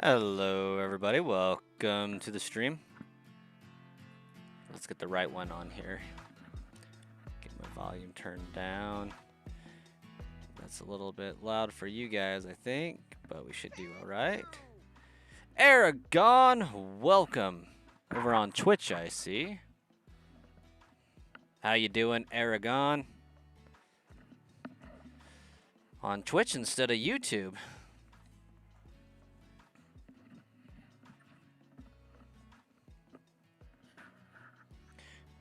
Hello, everybody. Welcome to the stream. Let's get the right one on here. Get my volume turned down. That's a little bit loud for you guys, I think, but we should do all right. Aragon, welcome. Over on Twitch, I see. How you doing, Aragon? On Twitch instead of YouTube.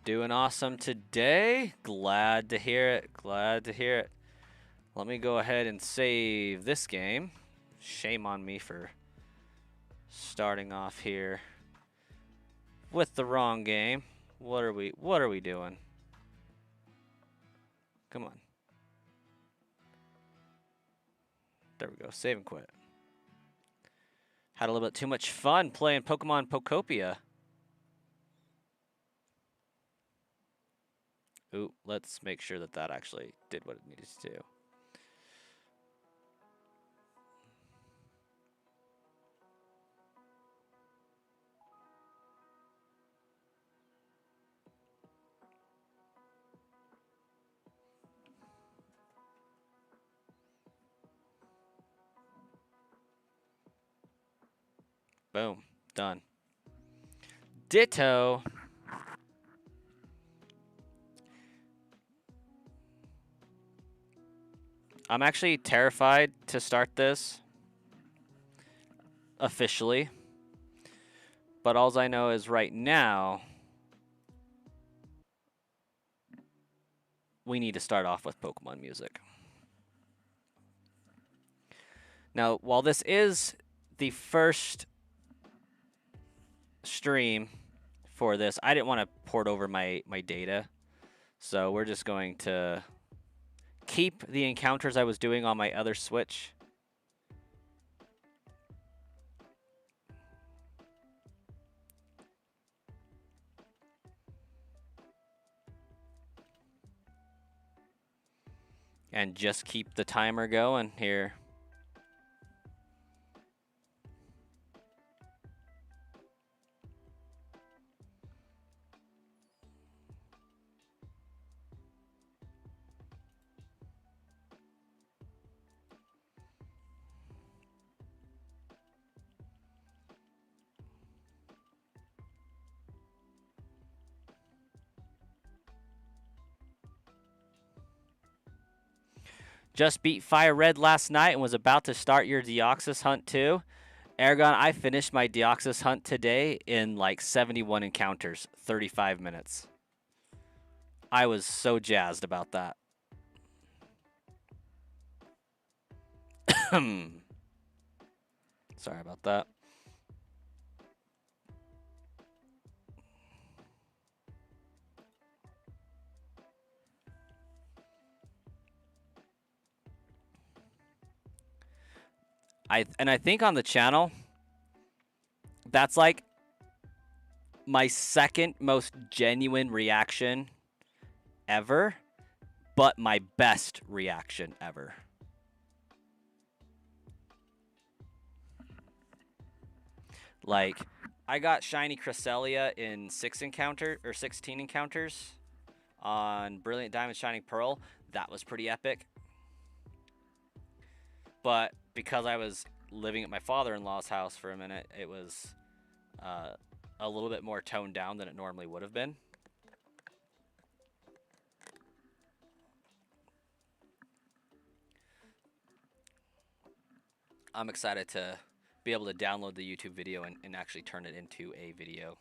Doing awesome today. Glad to hear it. Glad to hear it. Let me go ahead and save this game. Shame on me for starting off here with the wrong game. What are we doing? Come on. There we go. Save and quit. Had a little bit too much fun playing Pokemon Pokopia. Ooh, let's make sure that that actually did what it needed to do. Boom. Done. Ditto. I'm actually terrified to start this officially. But all I know is right now we need to start off with Pokemon music. Now, while this is the first stream for this, I didn't want to port over my data. So we're just going to keep the encounters I was doing on my other Switch. And just keep the timer going here. Just beat Fire Red last night and was about to start your Deoxys hunt too. Aragon, I finished my Deoxys hunt today in like 71 encounters, 35 minutes. I was so jazzed about that. Sorry about that. I think on the channel, that's like my second most genuine reaction ever, but my best reaction ever. Like, I got Shiny Cresselia in 16 encounters on Brilliant Diamond Shining Pearl. That was pretty epic. But because I was living at my father-in-law's house for a minute, it was a little bit more toned down than it normally would have been. I'm excited to be able to download the YouTube video and actually turn it into a video.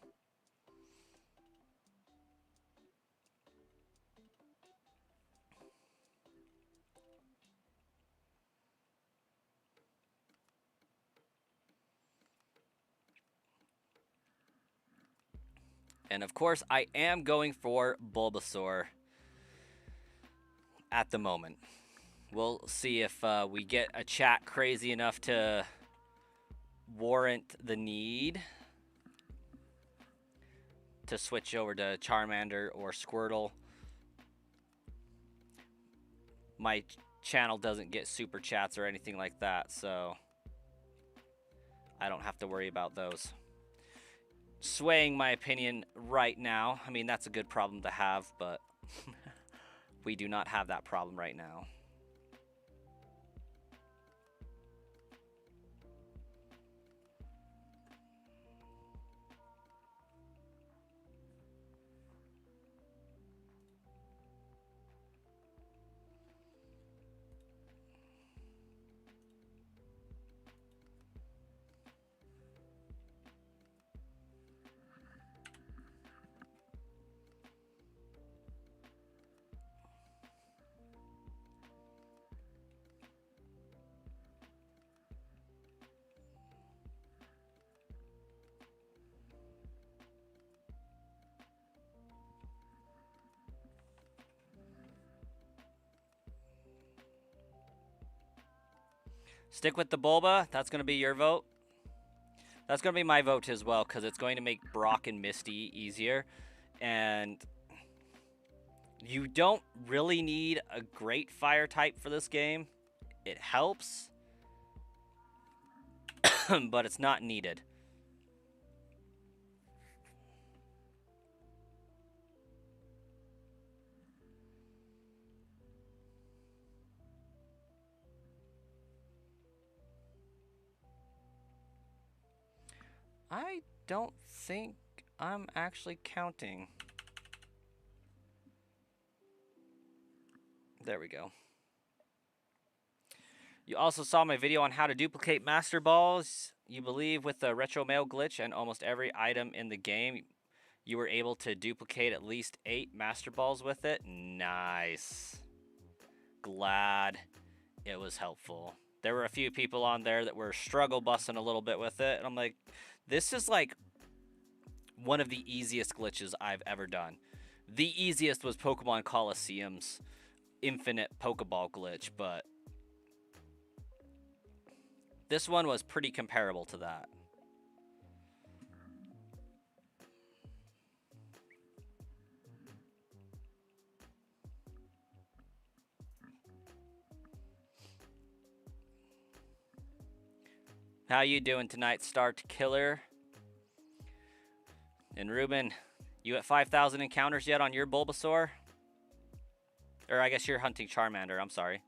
And of course, I am going for Bulbasaur at the moment. We'll see if we get a chat crazy enough to warrant the need to switch over to Charmander or Squirtle. My channel doesn't get super chats or anything like that, so I don't have to worry about those swaying my opinion right now. I mean, that's a good problem to have, but we do not have that problem right now. Stick with the Bulba. That's going to be your vote. That's going to be my vote as well, because it's going to make Brock and Misty easier. And you don't really need a great fire type for this game. It helps, but it's not needed. I don't think I'm actually counting. There we go. You also saw my video on how to duplicate Master Balls. You believe with the Retro Mail glitch and almost every item in the game, you were able to duplicate at least 8 Master Balls with it. Nice. Glad it was helpful. There were a few people on there that were struggle busting a little bit with it. And I'm like, this is like one of the easiest glitches I've ever done. The easiest was Pokemon Coliseum's infinite Pokeball glitch, but this one was pretty comparable to that. How you doing tonight, Start Killer? And Ruben, you at 5,000 encounters yet on your Bulbasaur? Or I guess you're hunting Charmander, I'm sorry.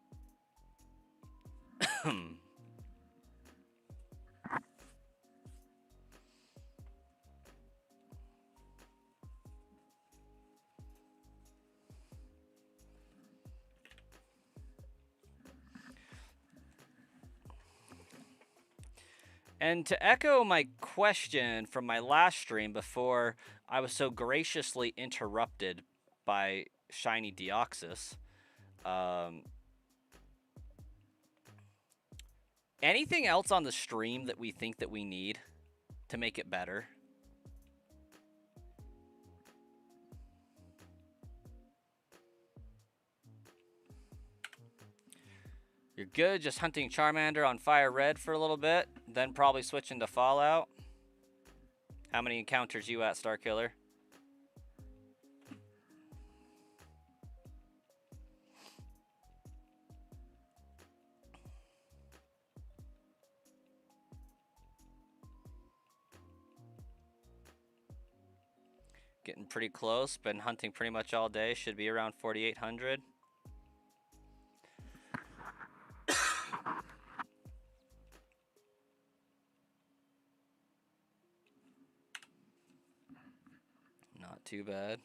And to echo my question from my last stream before I was so graciously interrupted by Shiny Deoxys, anything else on the stream that we think that we need to make it better? You're good just hunting Charmander on Fire Red for a little bit, then probably switching to Fallout. How many encounters you at, Starkiller? Getting pretty close. Been hunting pretty much all day. Should be around 4,800. Not too bad.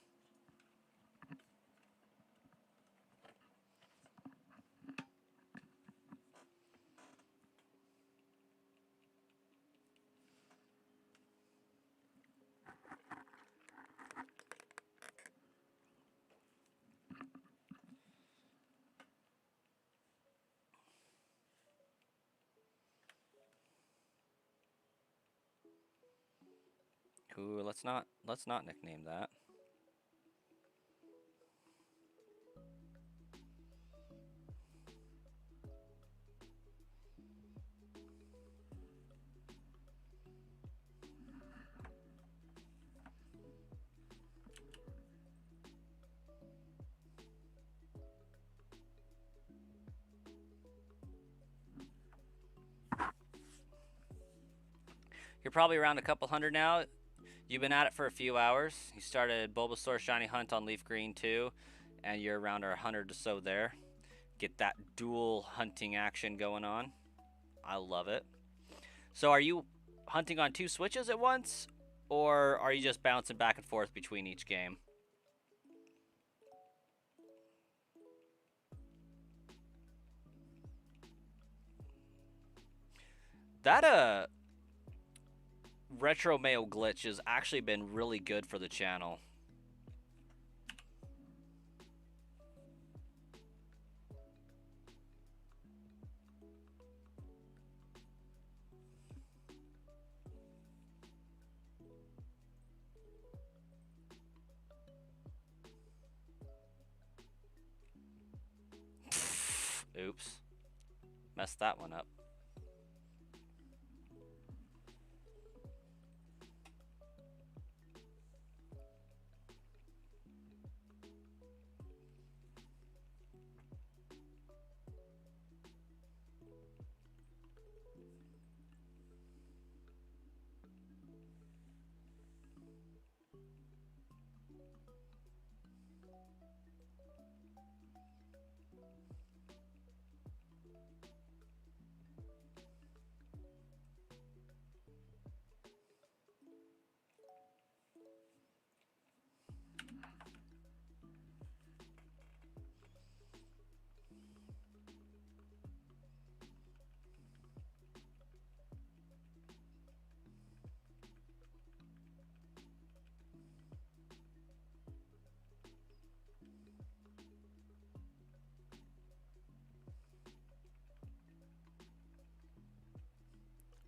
Ooh, let's not nickname that. You're probably around a couple hundred now. You've been at it for a few hours. You started Bulbasaur Shiny Hunt on Leaf Green too, and you're around 100 or so there. Get that dual hunting action going on. I love it. So are you hunting on 2 switches at once, or are you just bouncing back and forth between each game? That retro mail glitch has actually been really good for the channel. Oops. Messed that one up.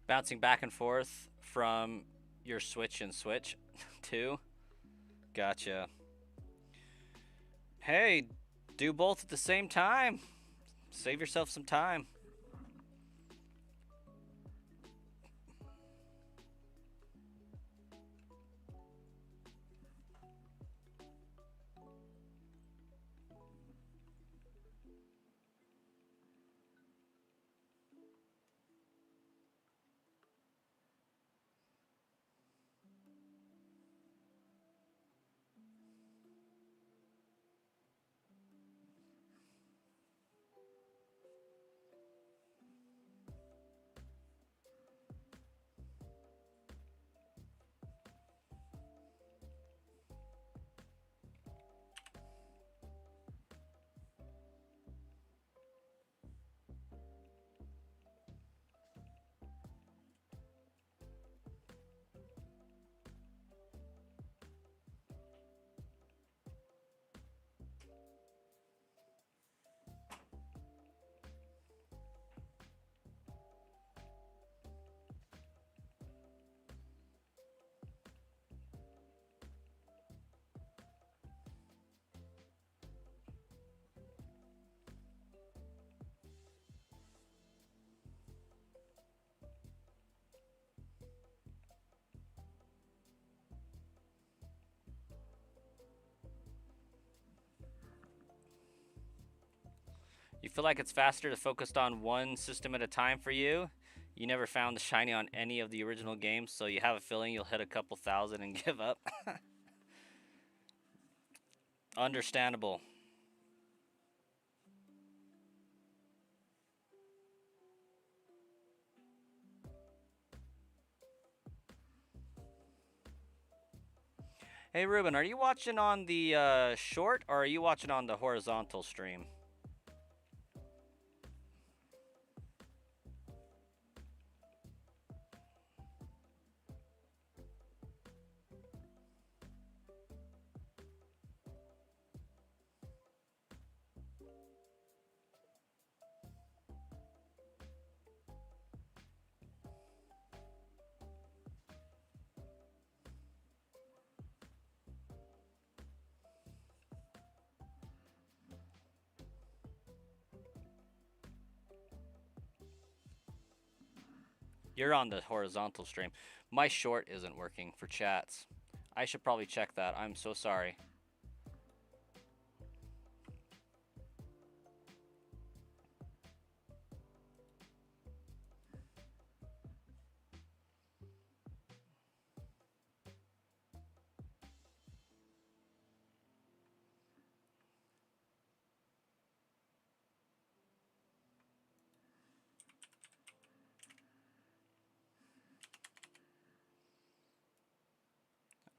Bouncing back and forth from your switch and switch too. Gotcha. Hey, do both at the same time. Save yourself some time. You feel like it's faster to focus on one system at a time for you? You never found the shiny on any of the original games, so you have a feeling you'll hit a couple thousand and give up? Understandable. Hey Ruben, are you watching on the short or are you watching on the horizontal stream? You're on the horizontal stream. My short isn't working for chats. I should probably check that. I'm so sorry.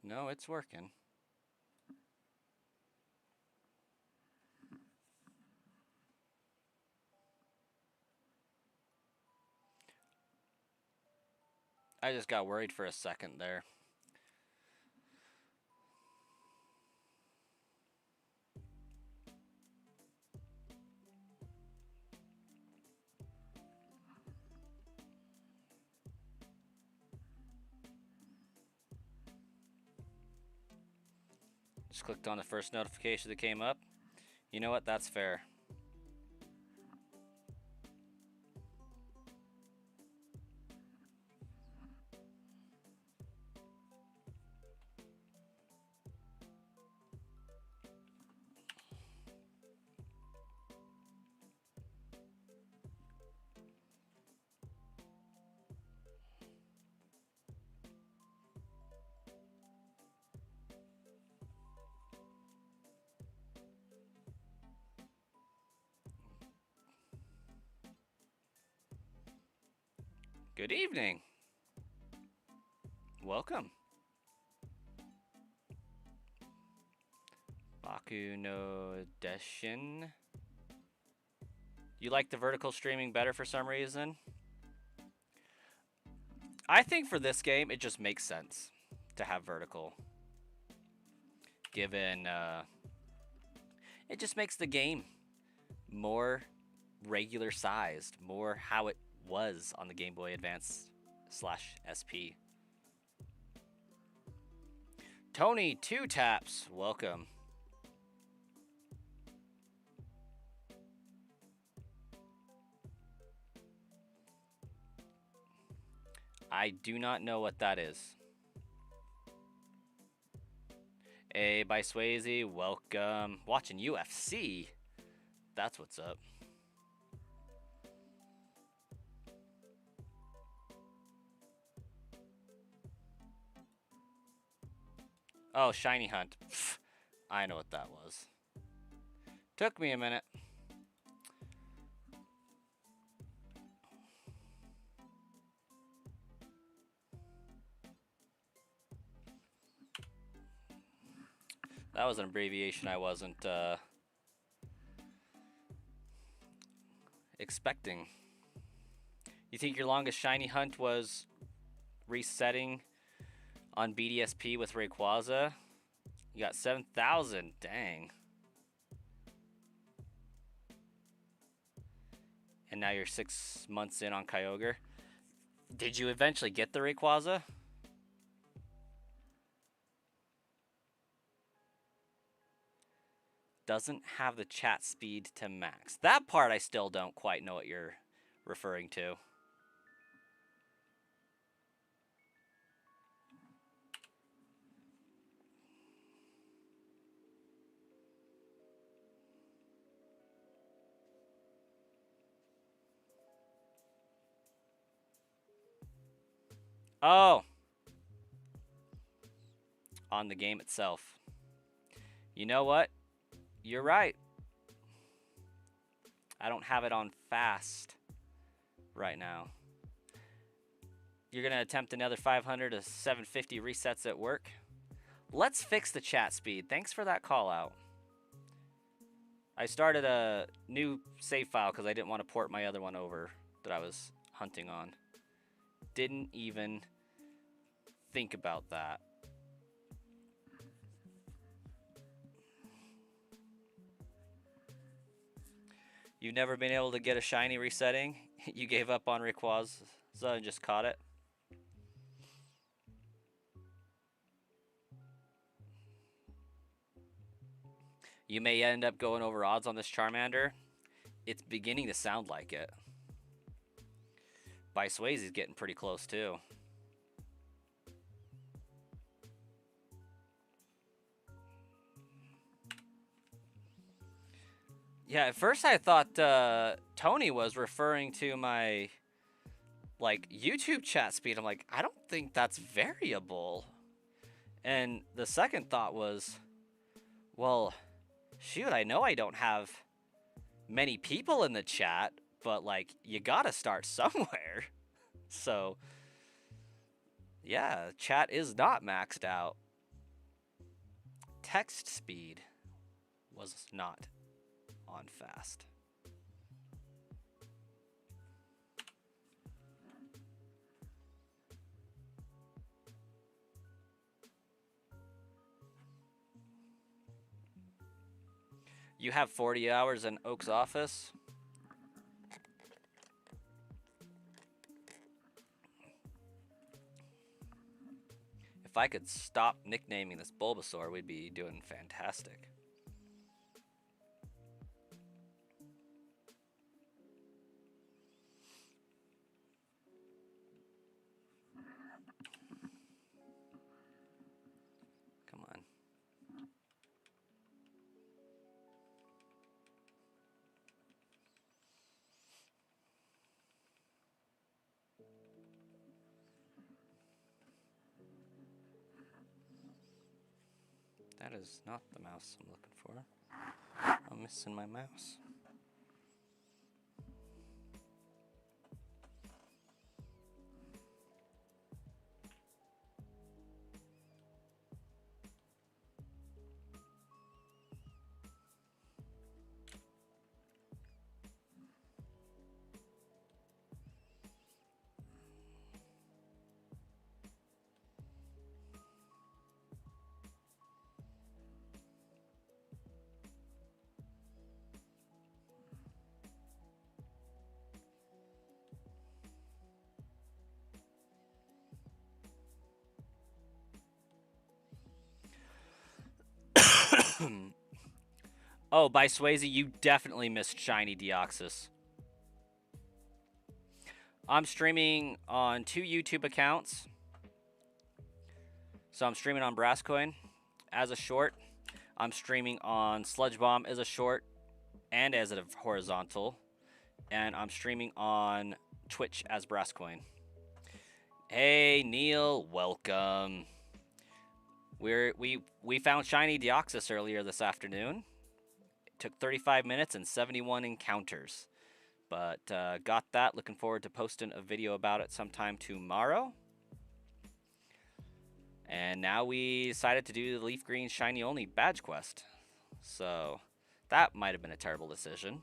No, it's working. I just got worried for a second there. Just clicked on the first notification that came up. You know what? That's fair. Good evening. Welcome. Baku no Deshin. You like the vertical streaming better for some reason? I think for this game, it just makes sense to have vertical. Given, it just makes the game more regular sized, more how it was on the Game Boy Advance /SP. Tony, 2 taps, welcome. I do not know what that is. Hey, by Swayze, welcome. Watching UFC. That's what's up. Oh, Shiny Hunt. Pfft, I know what that was. Took me a minute. That was an abbreviation I wasn't expecting. You think your longest Shiny Hunt was resetting on BDSP with Rayquaza? You got 7,000. Dang. And now you're 6 months in on Kyogre. Did you eventually get the Rayquaza? Doesn't have the chat speed to max. That part I still don't quite know what you're referring to. Oh! On the game itself. You know what? You're right. I don't have it on fast right now. You're going to attempt another 500 to 750 resets at work? Let's fix the chat speed. Thanks for that call out. I started a new save file because I didn't want to port my other one over that I was hunting on. Didn't even think about that. You've never been able to get a shiny resetting? You gave up on Rayquaza and just caught it? You may end up going over odds on this Charmander. It's beginning to sound like it. By Swayze's getting pretty close too. Yeah, at first I thought Tony was referring to my YouTube chat speed. I'm like, I don't think that's variable. And the second thought was, well, shoot, I know I don't have many people in the chat, but like you gotta start somewhere. So yeah, chat is not maxed out. text speed was not on fast. You have 40 hours in Oak's office? If I could stop nicknaming this Bulbasaur, we'd be doing fantastic. Come on. That is not the mouse I'm looking for. I'm missing my mouse. Oh, by Swayze, you definitely missed Shiny Deoxys. I'm streaming on 2 YouTube accounts. So I'm streaming on Brasscoin as a short. I'm streaming on Sludge Bomb as a short and as a horizontal. And I'm streaming on Twitch as Brasscoin. Hey, Neil, welcome. We found Shiny Deoxys earlier this afternoon. It took 35 minutes and 71 encounters. But got that. Looking forward to posting a video about it sometime tomorrow. And now we decided to do the Leaf Green Shiny Only badge quest. So that might have been a terrible decision.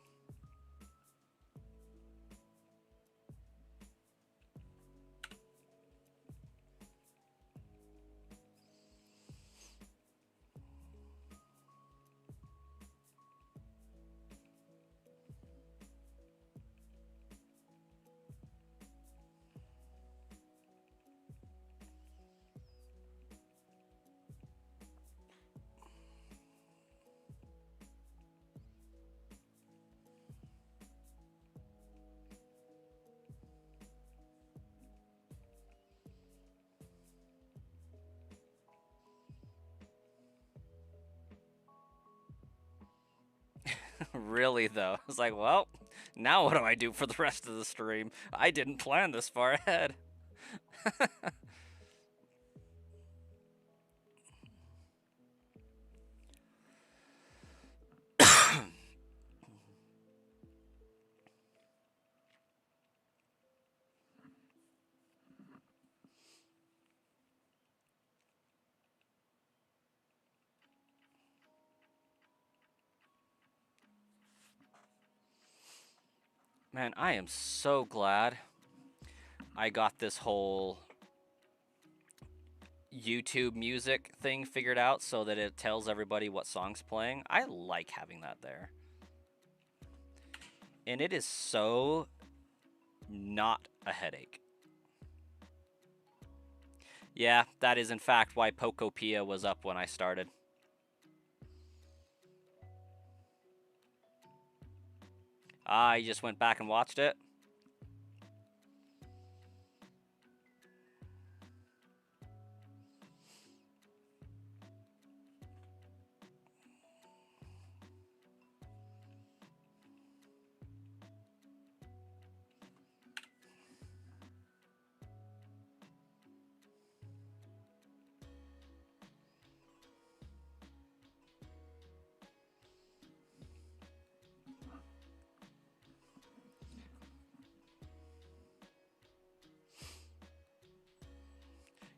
Really, though. I was like, well, now what do I do for the rest of the stream? I didn't plan this far ahead. Man, I am so glad I got this whole YouTube music thing figured out so that it tells everybody what song's playing. I like having that there. And it is so not a headache. Yeah, that is in fact why Pokopia was up when I started. I just went back and watched it.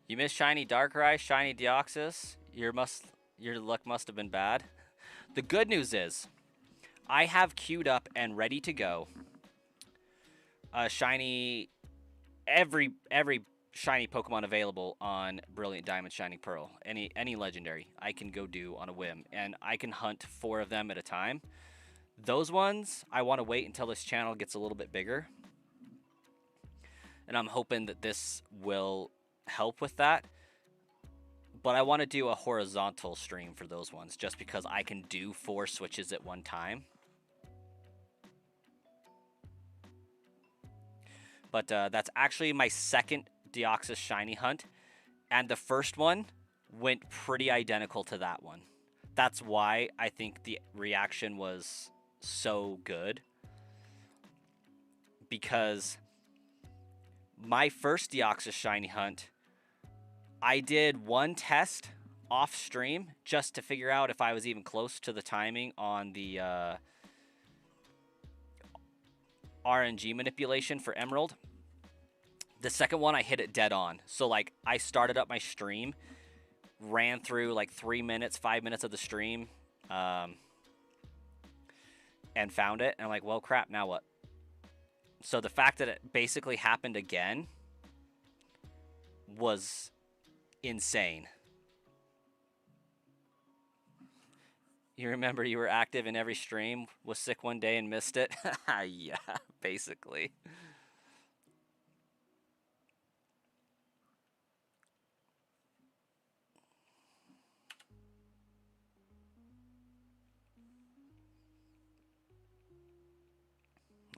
You missed Shiny Darkrai, Shiny Deoxys. You must Your luck must have been bad. The good news is, I have queued up and ready to go a shiny every shiny Pokemon available on Brilliant Diamond Shining Pearl. Any legendary I can go do on a whim, and I can hunt 4 of them at a time. Those ones I want to wait until this channel gets a little bit bigger, and I'm hoping that this will help with that. But I want to do a horizontal stream for those ones just because I can do 4 switches at one time. But that's actually my second Deoxys shiny hunt, and the first one went pretty identical to that one. That's why I think the reaction was so good, because my first Deoxys shiny hunt, I did one test off stream just to figure out if I was even close to the timing on the RNG manipulation for Emerald. The second one, I hit it dead on. So, like, I started up my stream, ran through, like, 3 minutes, 5 minutes of the stream, and found it. And I'm like, well, crap, now what? So the fact that it basically happened again was insane. You remember you were active in every stream, was sick one day and missed it? Yeah, basically.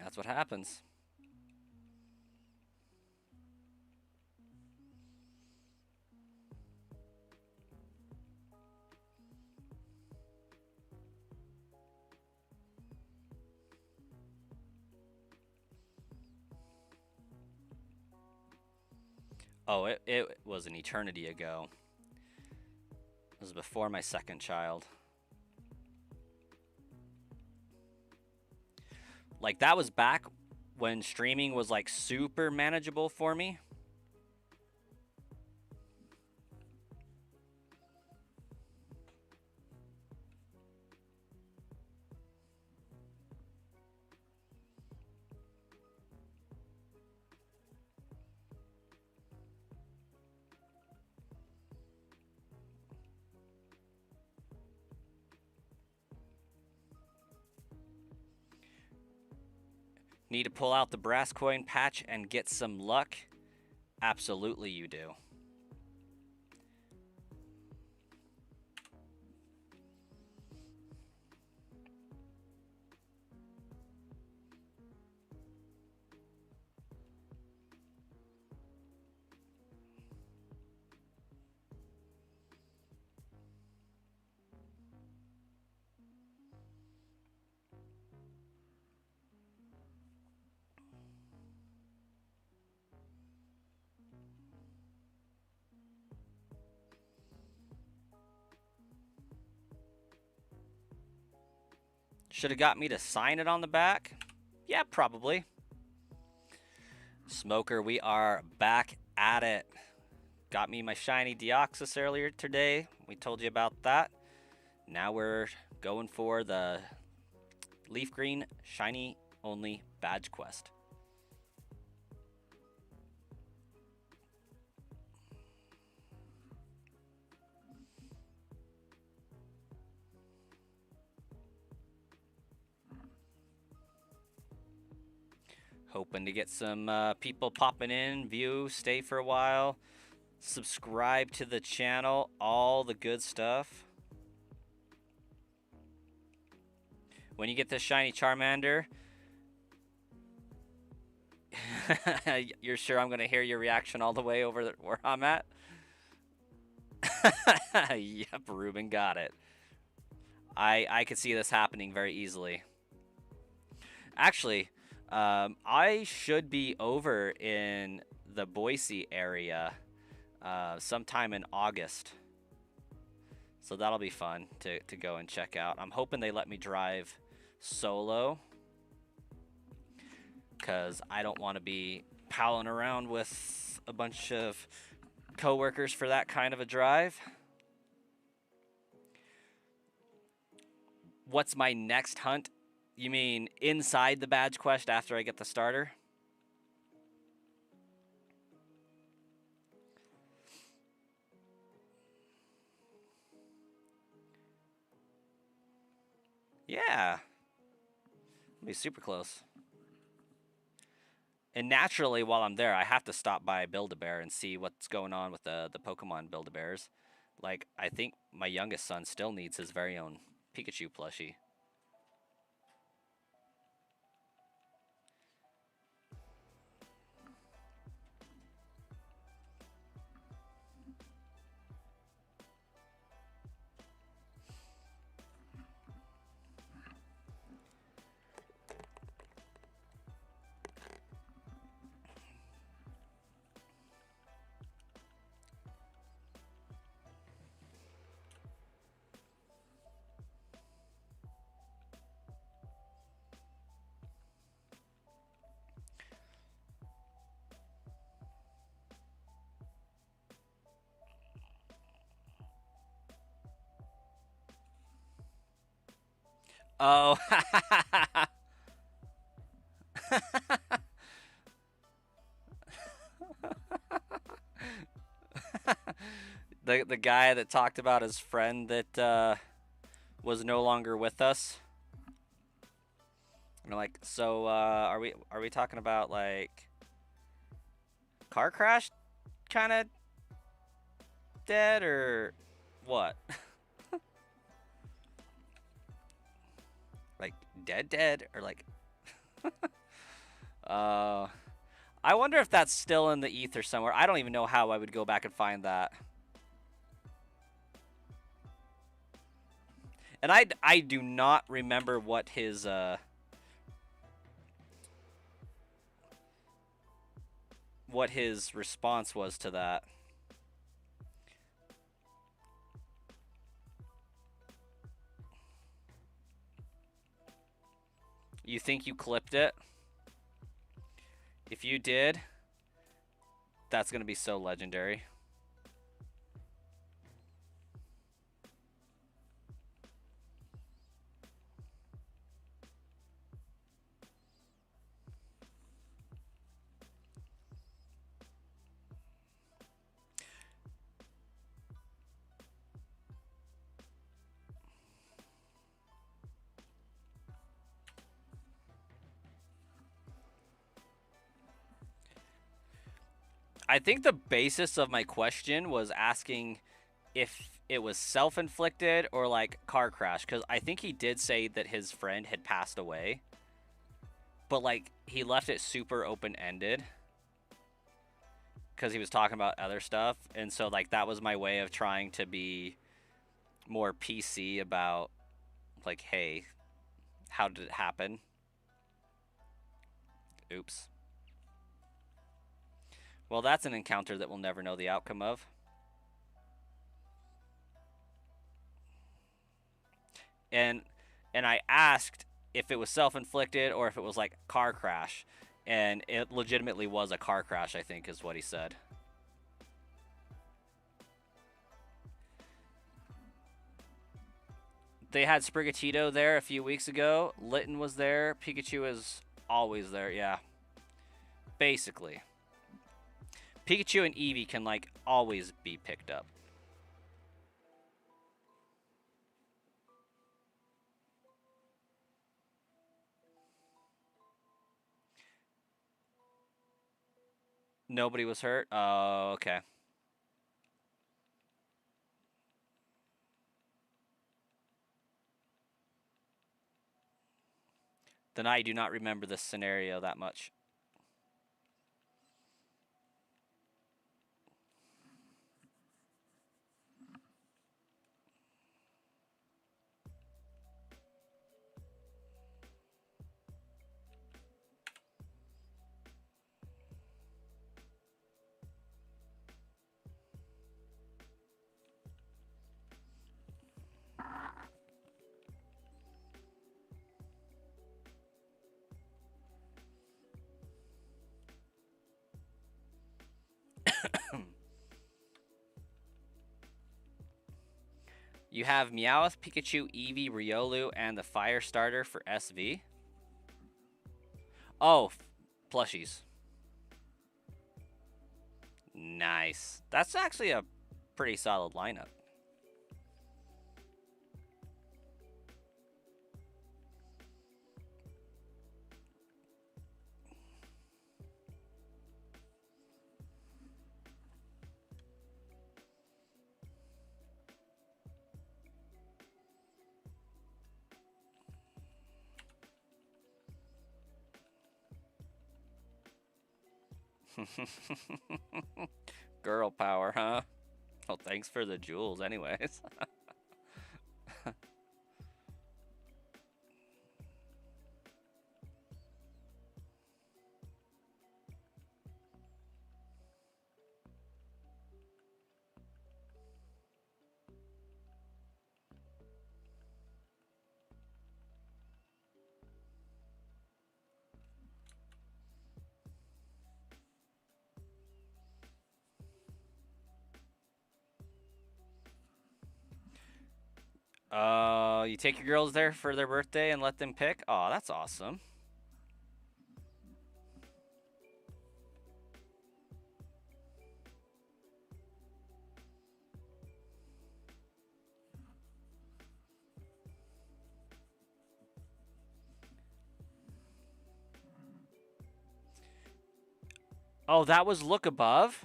That's what happens. Oh, it was an eternity ago. It was before my second child. Like, that was back when streaming was, like, super manageable for me. Need to pull out the brass coin patch and get some luck? Absolutely you do. Should have got me to sign it on the back? Yeah, probably. Smoker, we are back at it. Got me my shiny Deoxys earlier today. We told you about that. Now we're going for the Leaf Green Shiny Only Badge Quest. Hoping to get some people popping in, view, stay for a while, subscribe to the channel, all the good stuff. When you get this shiny Charmander, you're sure I'm going to hear your reaction all the way over where I'm at? Yep, Ruben got it. I could see this happening very easily. Actually, I should be over in the Boise area sometime in August. So that'll be fun to go and check out. I'm hoping they let me drive solo, because I don't want to be palling around with a bunch of coworkers for that kind of a drive. What's my next hunt? You mean inside the badge quest after I get the starter? Yeah. It'll be super close. And naturally, while I'm there, I have to stop by Build-A-Bear and see what's going on with the Pokemon Build-A-Bears. Like, I think my youngest son still needs his very own Pikachu plushie. Oh. The guy that talked about his friend that was no longer with us. And I'm like, so are we talking about like car crash kind of dead or what? Like dead or like uh I wonder if that's still in the ether somewhere. I don't even know how I would go back and find that. And I do not remember what his response was to that. You think you clipped it? If you did, that's going to be so legendary. I think the basis of my question was asking if it was self-inflicted or like car crash, because I think he did say that his friend had passed away, but like he left it super open-ended because he was talking about other stuff, and so like that was my way of trying to be more PC about like, hey, how did it happen? Oops. Well, that's an encounter that we'll never know the outcome of. And I asked if it was self-inflicted or if it was like car crash, and it legitimately was a car crash, I think is what he said. They had Sprigatito there a few weeks ago. Litten was there. Pikachu is always there, yeah. Basically. Pikachu and Eevee can like always be picked up. Nobody was hurt? Oh, okay. Then I do not remember this scenario that much. You have Meowth, Pikachu, Eevee, Riolu, and the Fire Starter for SV. Oh, plushies. Nice. That's actually a pretty solid lineup. Girl power, huh? Well, thanks for the jewels anyways. You take your girls there for their birthday and let them pick? Oh, that's awesome. Oh, that was Look Above?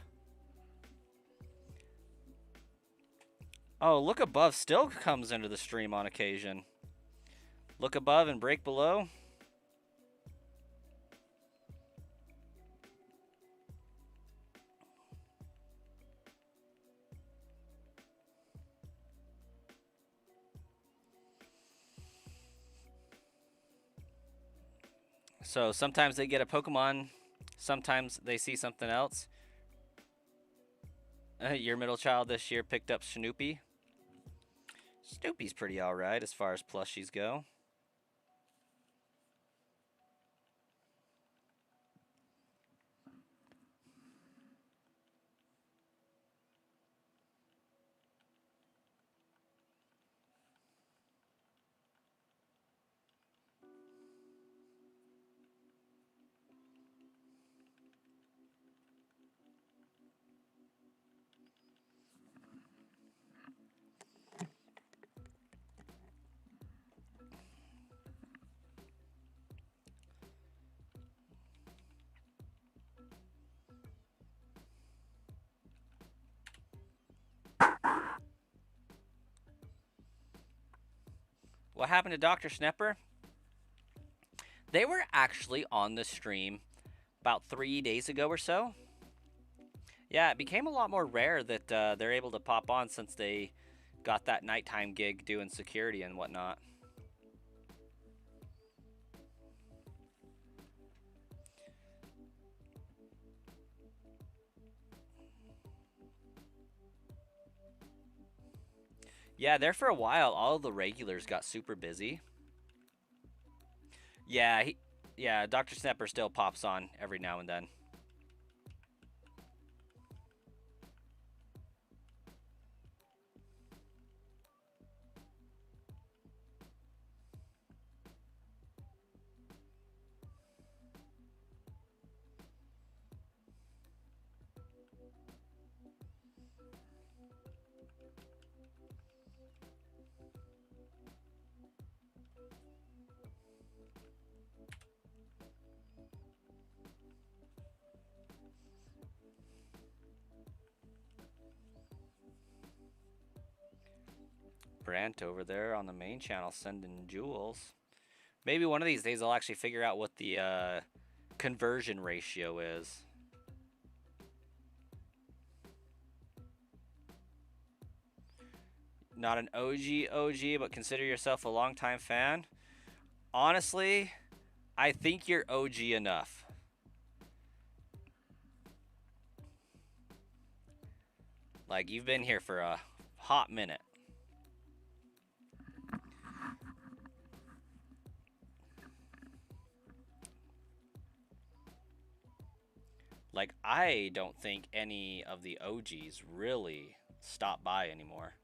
Oh, Look Above still comes into the stream on occasion. Look Above and Break Below. So sometimes they get a Pokemon, sometimes they see something else. Your middle child this year picked up Snoopy. Snoopy's pretty alright as far as plushies go. What happened to Dr. Snepper? They were actually on the stream about 3 days ago or so. Yeah, it became a lot more rare that they're able to pop on since they got that nighttime gig doing security and whatnot. Yeah, there for a while, all the regulars got super busy. Yeah, Dr. Snapper still pops on every now and then. Brant over there on the main channel sending jewels. Maybe one of these days I'll actually figure out what the conversion ratio is. Not an OG, but consider yourself a longtime fan. Honestly, I think you're OG enough. Like, you've been here for a hot minute. Like, I don't think any of the OGs really stop by anymore.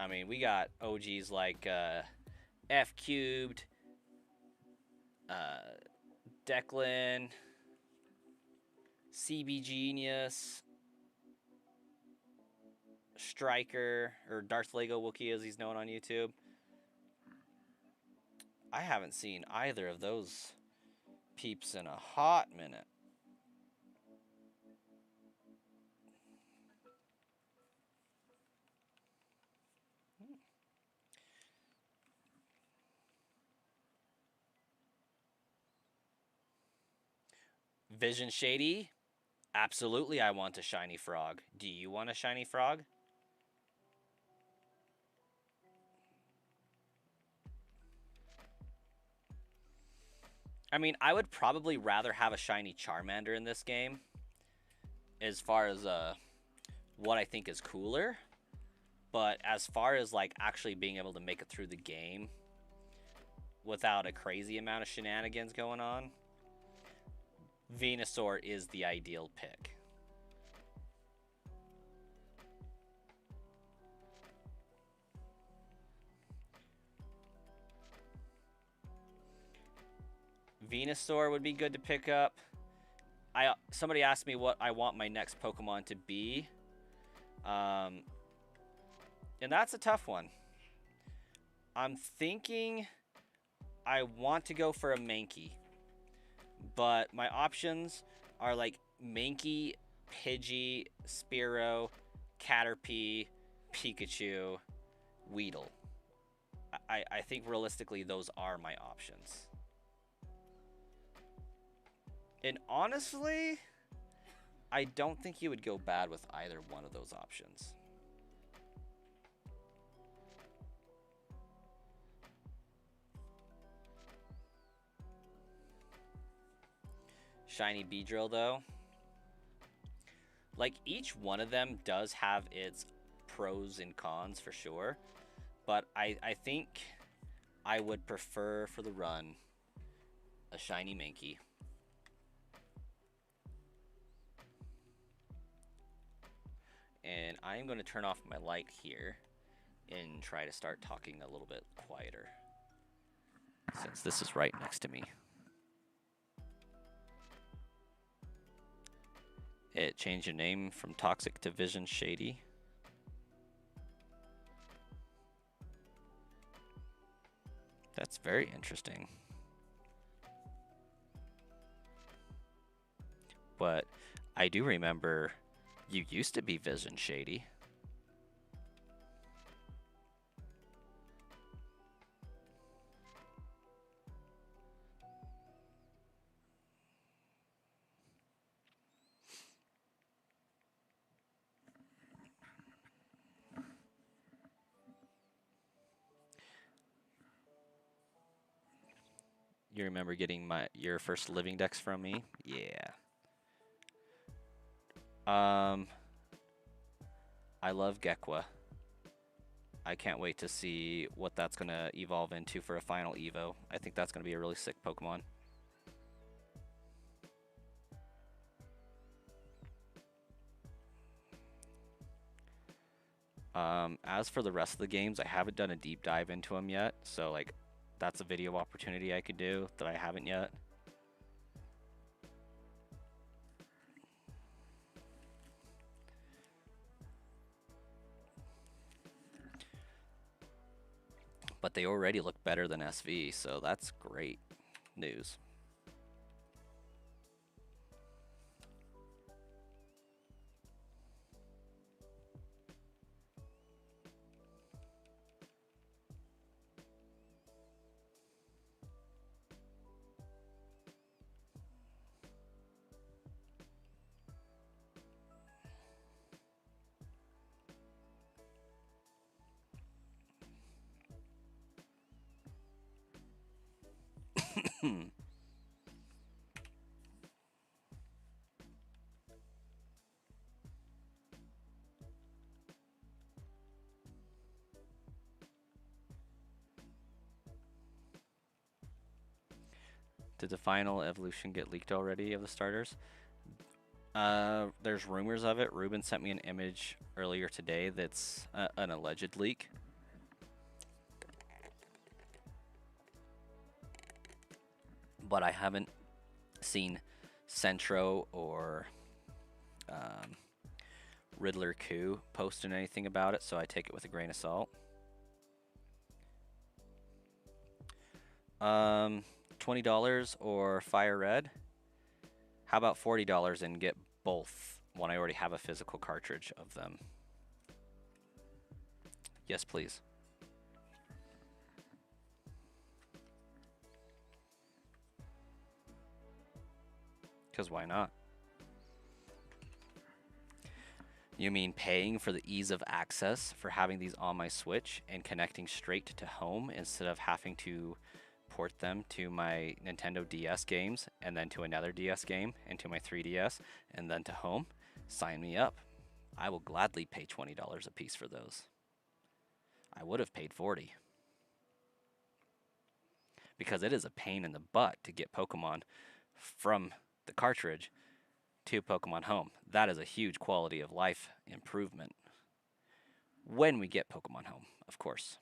I mean, we got OGs like F Cubed, Declan, CB Genius, Striker, or Darth Lego Wookiee as he's known on YouTube. I haven't seen either of those peeps in a hot minute. Vision Shady, absolutely I want a shiny frog. Do you want a shiny frog? I mean, I would probably rather have a shiny Charmander in this game as far as what I think is cooler. But as far as like actually being able to make it through the game without a crazy amount of shenanigans going on, Venusaur is the ideal pick. Venusaur would be good to pick up. Somebody asked me what I want my next Pokemon to be. And that's a tough one. I'm thinking I want to go for a Mankey. But my options are like Mankey, Pidgey, Spearow, Caterpie, Pikachu, Weedle. I think realistically those are my options. And honestly, I don't think you would go bad with either one of those options. Shiny Beedrill, though. Like, each one of them does have its pros and cons for sure. But I think I would prefer for the run a shiny Mankey. And I'm going to turn off my light here and try to start talking a little bit quieter, since this is right next to me. It changed your name from Toxic to Vision Shady. That's very interesting. But I do remember you used to be Vision Shady. You remember getting your first living dex from me? Yeah. I love Gekwa. I can't wait to see what that's going to evolve into for a final Evo. I think that's going to be a really sick Pokemon. As for the rest of the games, I haven't done a deep dive into them yet. So, like, that's a video opportunity I could do that I haven't yet. But they already look better than SV, so that's great news. Did the final evolution get leaked already of the starters? There's rumors of it. Ruben sent me an image earlier today that's an alleged leak. but I haven't seen Centro or um, Riddler Coup posting anything about it, so I take it with a grain of salt. $20 or Fire Red? How about $40 and get both when I already have a physical cartridge of them? Yes, please. Because why not? You mean paying for the ease of access for having these on my Switch and connecting straight to home instead of having to port them to my Nintendo DS games and then to another DS game and to my 3DS and then to home? Sign me up. I will gladly pay $20 a piece for those. I would have paid 40 because it is a pain in the butt to get Pokemon from the cartridge to Pokemon Home. That is a huge quality of life improvement when we get Pokemon Home, of course.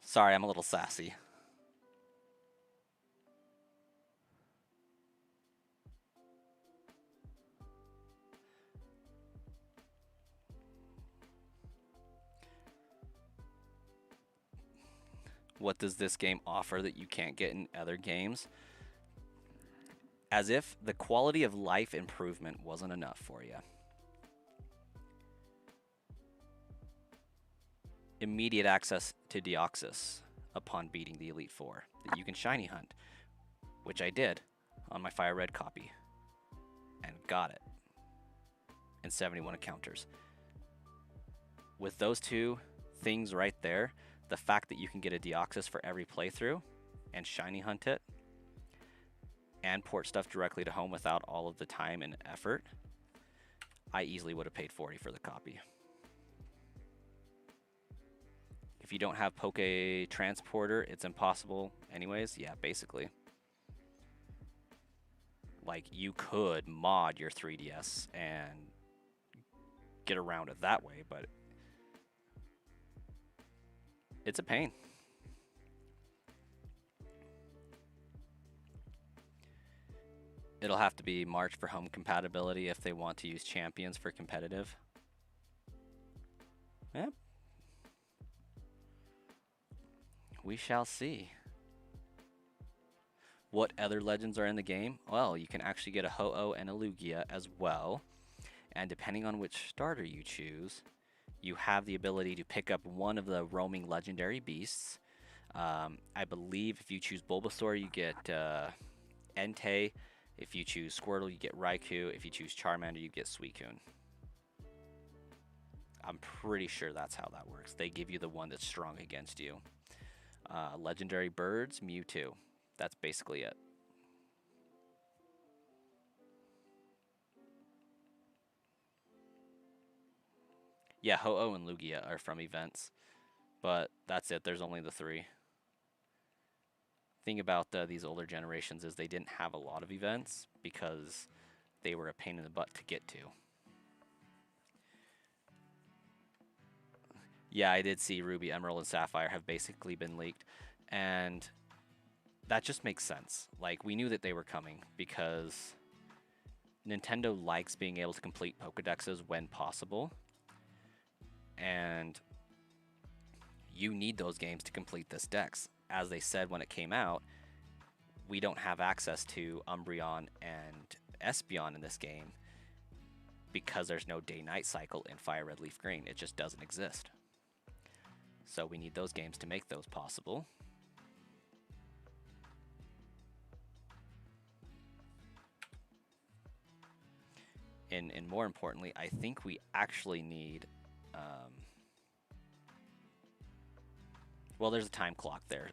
Sorry, I'm a little sassy. What does this game offer that you can't get in other games? As if the quality of life improvement wasn't enough for you. Immediate access to Deoxys upon beating the Elite Four that you can shiny hunt, which I did on my Fire Red copy and got it in 71 encounters. With those two things right there, the fact that you can get a Deoxys for every playthrough and shiny hunt it and port stuff directly to home without all of the time and effort, I easily would have paid 40 for the copy. If you don't have Poke Transporter, it's impossible anyways. Yeah, basically. Like, you could mod your 3DS and get around it that way, but it's a pain. It'll have to be March for home compatibility if they want to use champions for competitive. Yep. We shall see. What other legends are in the game? Well, you can actually get a Ho-Oh and a Lugia as well. And depending on which starter you choose, you have the ability to pick up one of the roaming legendary beasts. I believe if you choose Bulbasaur, you get Entei. If you choose Squirtle, you get Raikou. If you choose Charmander, you get Suicune. I'm pretty sure that's how that works. They give you the one that's strong against you. Legendary birds, Mewtwo. That's basically it. Yeah, Ho-Oh and Lugia are from events, but that's it. There's only the three. Thing about these older generations is they didn't have a lot of events because they were a pain in the butt to get to. Yeah, I did see Ruby, Emerald, and Sapphire have basically been leaked, and that just makes sense. Like, we knew that they were coming because Nintendo likes being able to complete Pokedexes when possible, and you need those games to complete this dex. As they said when it came out, we don't have access to Umbreon and Espeon in this game because there's no day-night cycle in Fire Red Leaf Green. It just doesn't exist. So we need those games to make those possible. And more importantly, I think we actually need... well, there's a time clock there.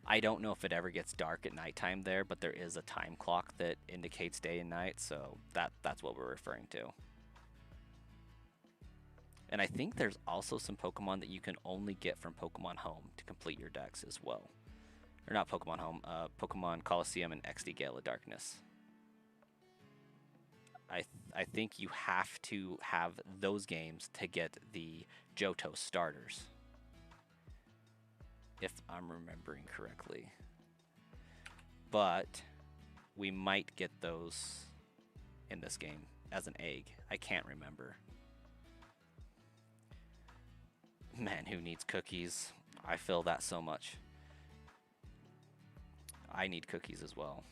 I don't know if it ever gets dark at nighttime there, but there is a time clock that indicates day and night, so that's what we're referring to. And I think there's also some Pokemon that you can only get from Pokemon Home to complete your decks as well. Or not Pokemon Home, Pokemon Coliseum and XD Gale of Darkness. I think you have to have those games to get the Johto starters. if I'm remembering correctly. But we might get those in this game as an egg. I can't remember. Man, who needs cookies? I feel that so much. I need cookies as well.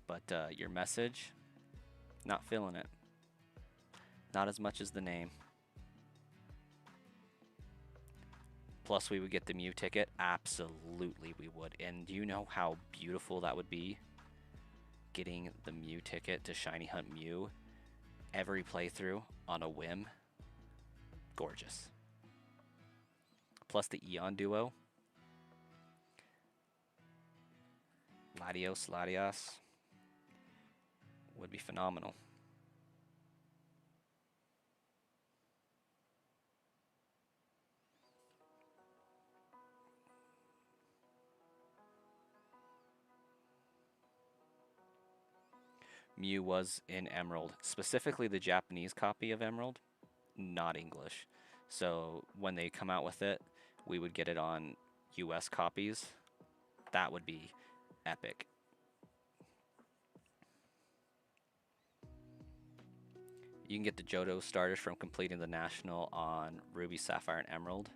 But your message, not feeling it. Not as much as the name. Plus, we would get the Mew ticket. Absolutely, we would. And do you know how beautiful that would be? Getting the Mew ticket to Shiny Hunt Mew every playthrough on a whim. Gorgeous. Plus the Eon duo. Latios would be phenomenal. Mew was in Emerald, specifically the Japanese copy of Emerald, not English. So when they come out with it, we would get it on US copies. That would be epic. You can get the Johto starters from completing the National on Ruby, Sapphire, and Emerald.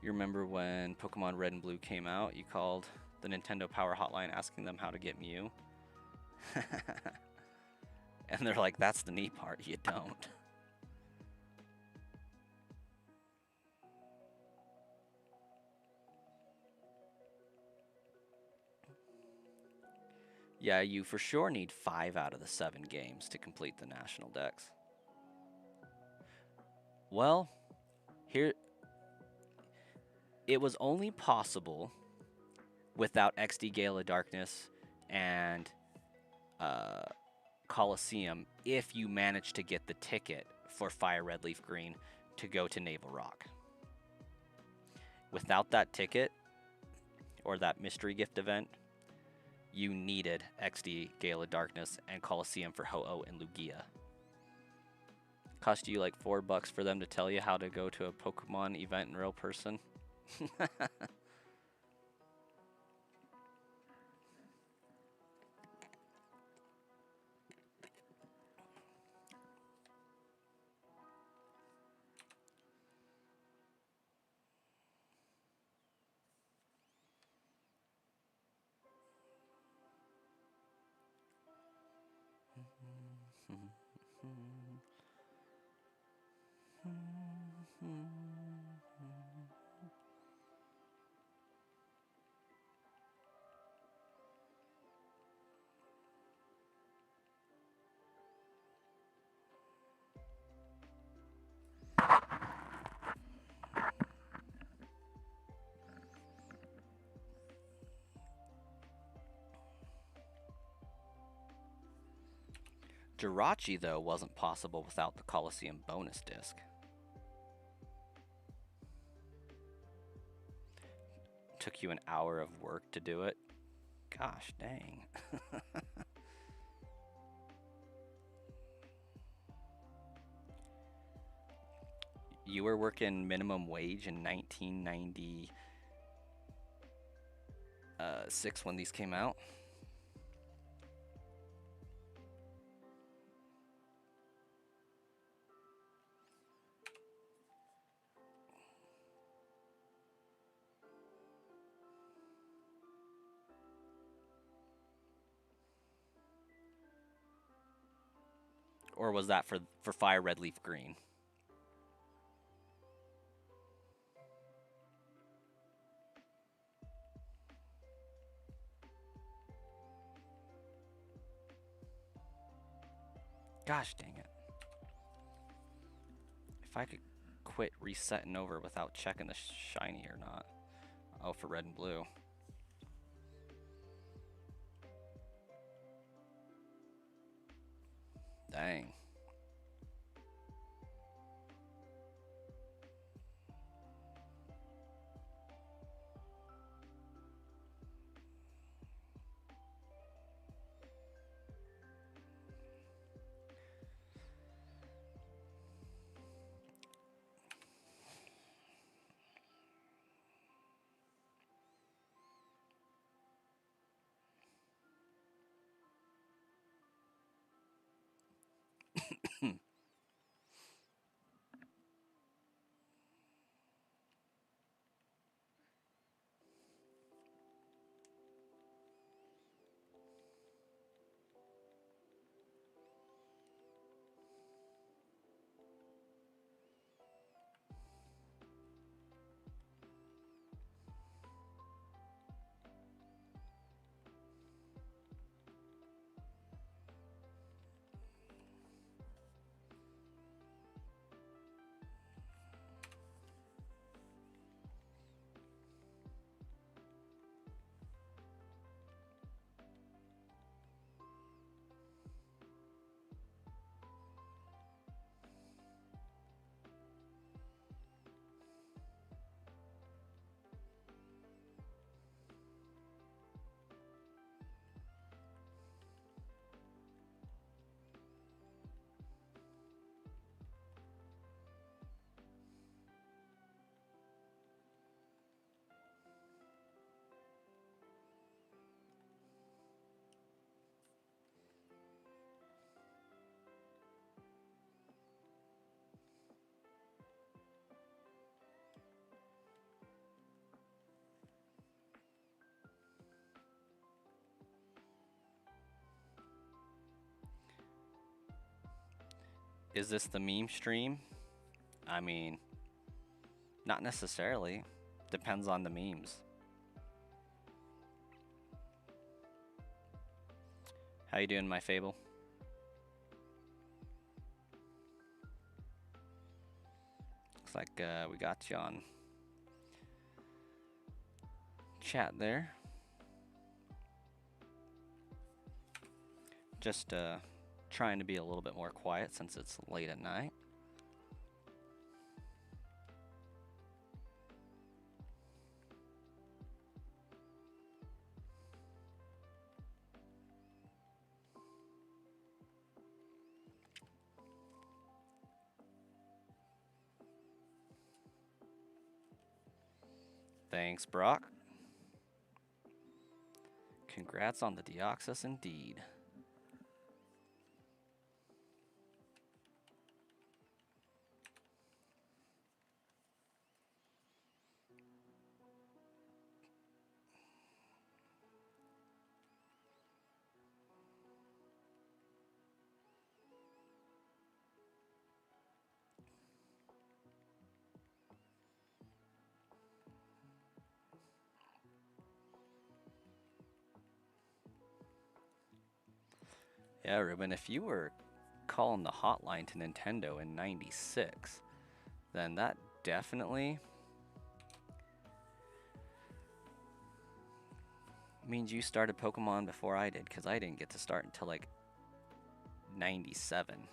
You remember when Pokemon Red and Blue came out, you called the Nintendo Power Hotline asking them how to get Mew? And they're like, that's the neat part, you don't. Yeah, you for sure need 5 out of the 7 games to complete the National Dex. Well, here... It was only possible without XD Gale of Darkness and Coliseum if you managed to get the ticket for Fire Red Leaf Green to go to Naval Rock. Without that ticket, or that mystery gift event, you needed XD Gale of Darkness and Coliseum for Ho-Oh and Lugia. Cost you like $4 for them to tell you how to go to a Pokemon event in real person. Jirachi, though, wasn't possible without the Coliseum bonus disc. Took you an hour of work to do it. Gosh dang. You were working minimum wage in 1996 when these came out. Or was that for fire red leaf green? Gosh dang it. If I could quit resetting over without checking the shiny or not. Oh, for red and blue. Dang. Is this the meme stream? I mean, not necessarily. Depends on the memes. How you doing, my Fable? Looks like we got you on chat there. Just trying to be a little bit more quiet since it's late at night. Thanks, Brock. Congrats on the Deoxys indeed. Yeah, Ruben, if you were calling the hotline to Nintendo in '96, then that definitely means you started Pokemon before I did, because I didn't get to start until like '97.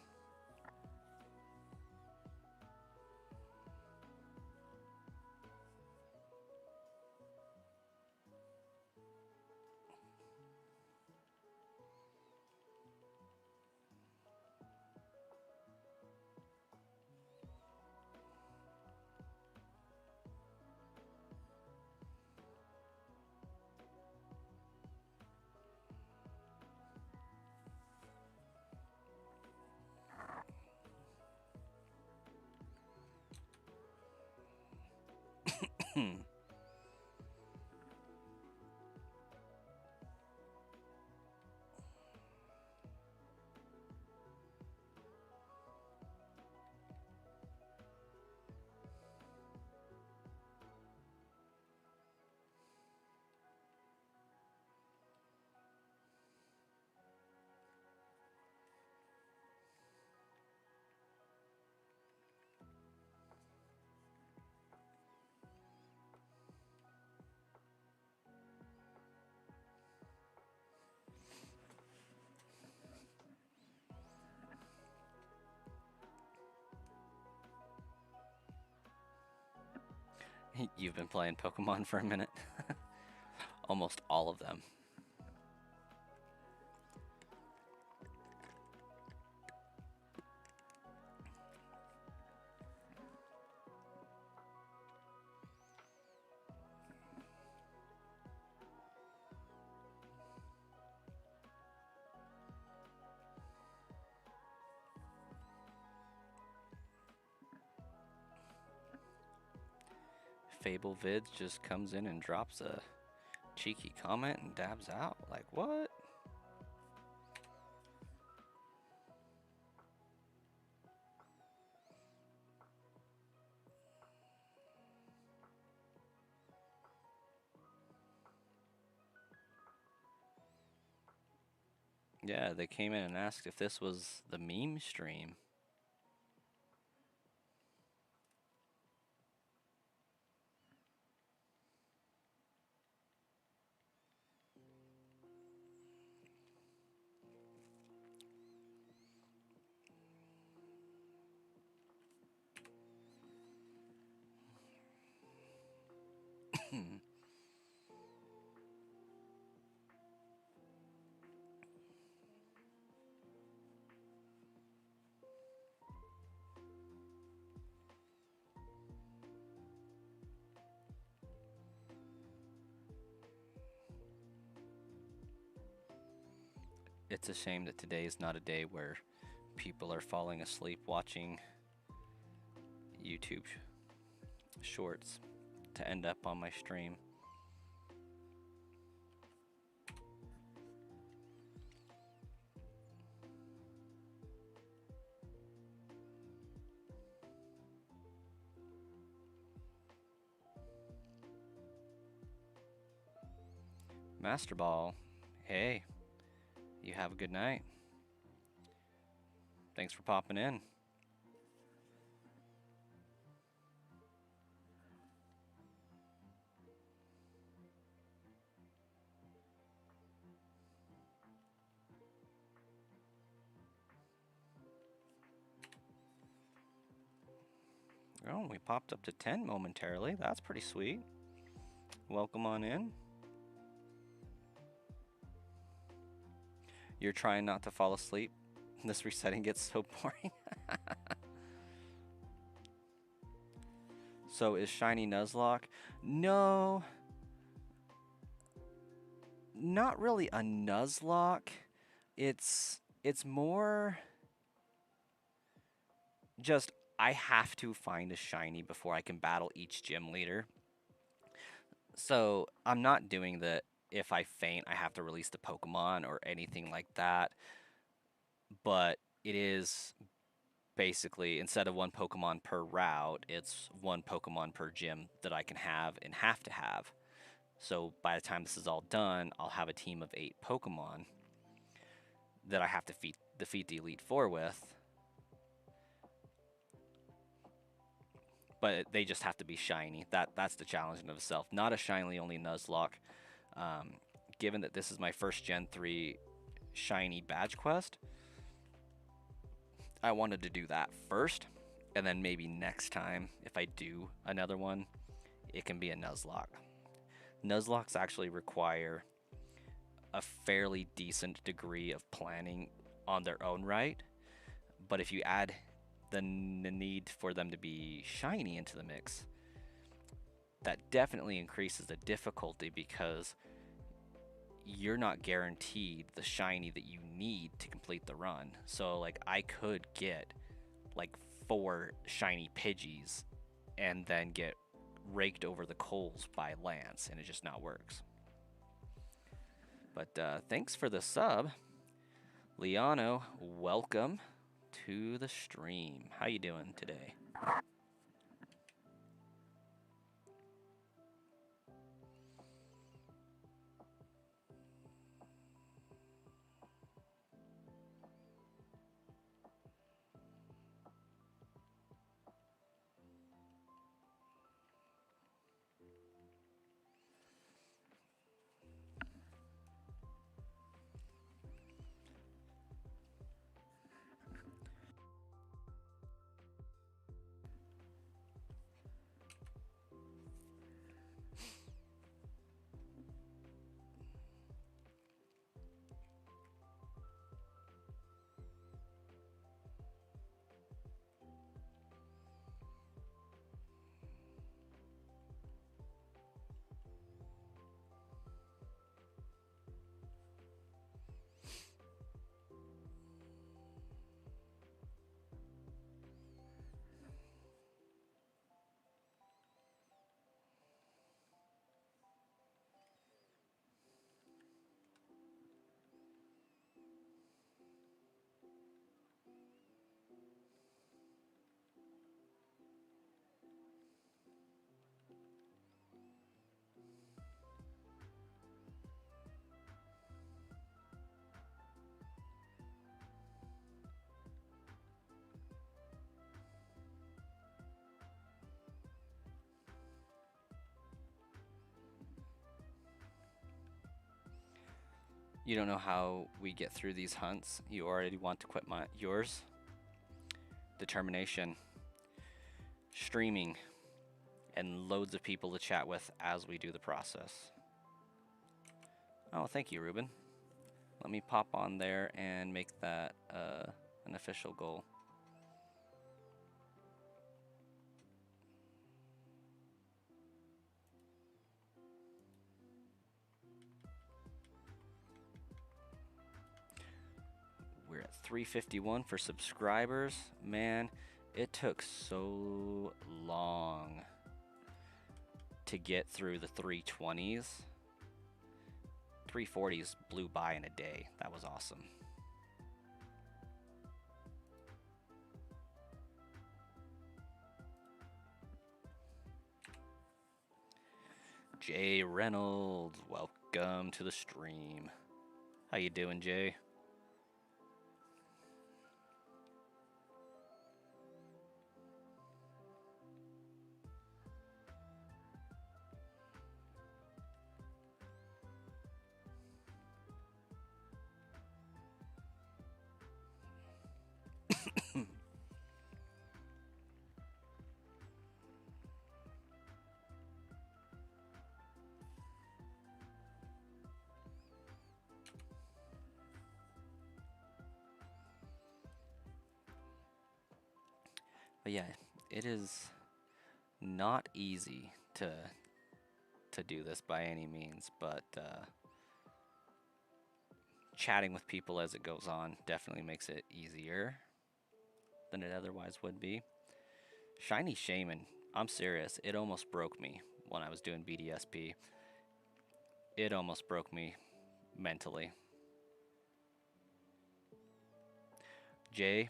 You've been playing Pokemon for a minute. Almost all of them. Fable Vids just comes in and drops a cheeky comment and dabs out. Like, what? Yeah, they came in and asked if this was the meme stream. It's a shame that today is not a day where people are falling asleep watching YouTube shorts to end up on my stream. Master Ball, hey, you have a good night. Thanks for popping in. Oh, we popped up to 10 momentarily. That's pretty sweet. Welcome on in. You're trying not to fall asleep. This resetting gets so boring. So is Shiny Nuzlocke? No. Not really a Nuzlocke. It's more just I have to find a shiny before I can battle each gym leader. So I'm not doing the if I faint I have to release the Pokemon or anything like that. But it is basically instead of one Pokemon per route, it's one Pokemon per gym that I can have and have to have. So by the time this is all done, I'll have a team of 8 Pokemon that I have to defeat the Elite Four with. But they just have to be shiny. That's the challenge in itself. Not a shiny only Nuzlocke. Given that this is my first Gen 3 shiny badge quest, I wanted to do that first, and then maybe next time, if I do another one, it can be a Nuzlocke. Nuzlocks actually require a fairly decent degree of planning on their own right, but if you add the need for them to be shiny into the mix, that definitely increases the difficulty because you're not guaranteed the shiny that you need to complete the run. So like I could get like 4 shiny Pidgeys and then get raked over the coals by Lance, and it just not works. But thanks for the sub, Liano. Welcome to the stream. How you doing today? You don't know how we get through these hunts. You already want to quit yours. Determination, streaming, and loads of people to chat with as we do the process. Oh, thank you, Ruben. Let me pop on there and make that an official goal. We're at 351 for subscribers. Man, it took so long to get through the 320s. 340s blew by in a day. That was awesome. Jay Reynolds, welcome to the stream. How you doing, Jay? But yeah, it is not easy to do this by any means, but chatting with people as it goes on definitely makes it easier than it otherwise would be. Shiny Shaman, I'm serious, it almost broke me when I was doing BDSP. It almost broke me mentally. Jay,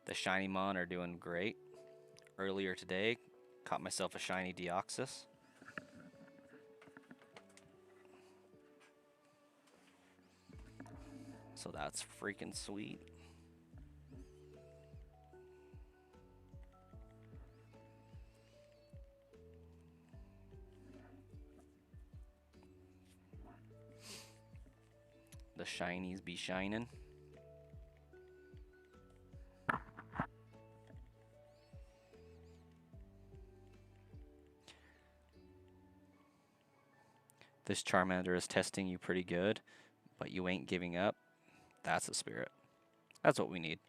the Shiny Mon are doing great. Earlier today, caught myself a shiny Deoxys. So that's freaking sweet. The shinies be shining. This Charmander is testing you pretty good, but you ain't giving up. That's a spirit. That's what we need.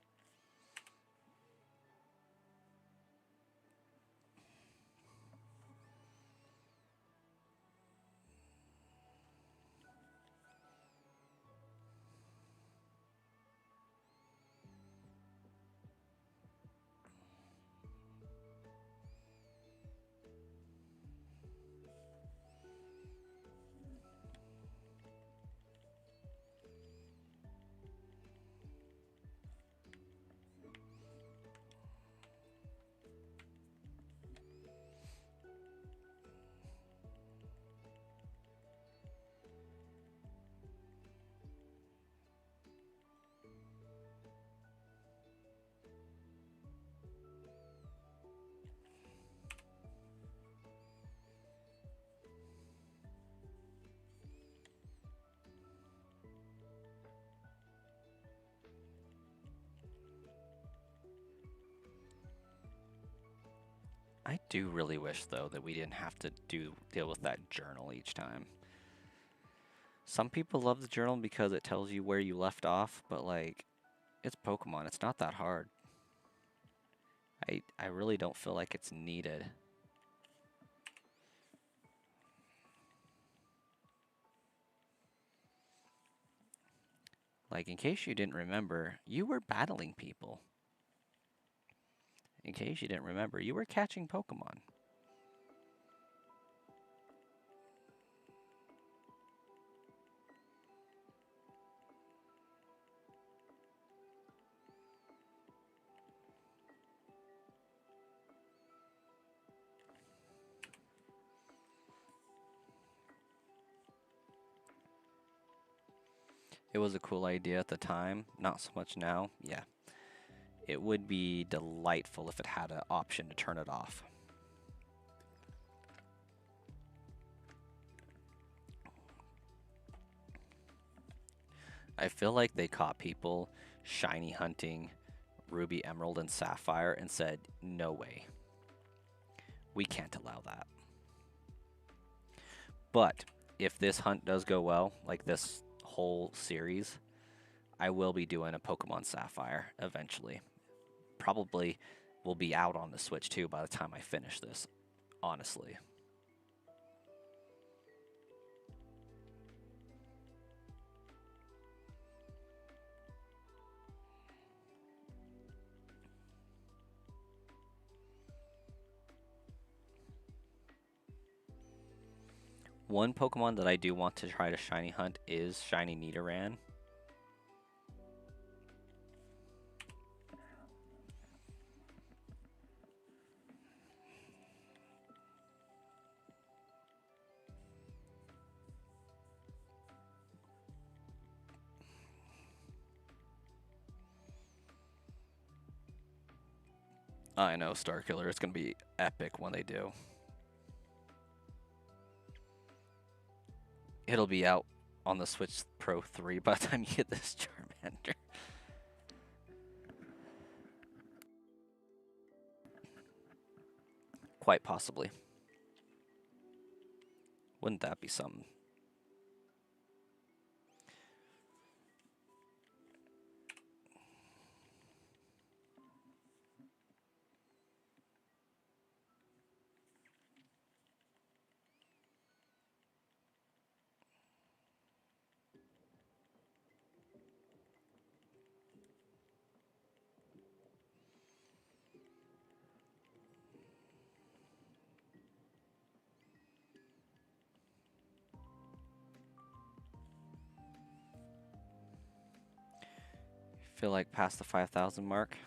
I do really wish though that we didn't have to deal with that journal each time. Some people love the journal because it tells you where you left off, but like it's Pokemon, it's not that hard. I really don't feel like it's needed. Like, in case you didn't remember, you were battling people. In case you didn't remember, you were catching Pokemon. It was a cool idea at the time, not so much now. Yeah. It would be delightful if it had an option to turn it off. I feel like they caught people shiny hunting Ruby, Emerald, and Sapphire and said, no way. We can't allow that. But if this hunt does go well, like this whole series, I will be doing a Pokemon Sapphire eventually. Probably will be out on the Switch too by the time I finish this, honestly. One Pokemon that I do want to try to shiny hunt is Shiny Nidoran. I know, Starkiller. It's going to be epic when they do. It'll be out on the Switch Pro 3 by the time you get this Charmander. Quite possibly. Wouldn't that be something? Feel like past the 5,000 mark.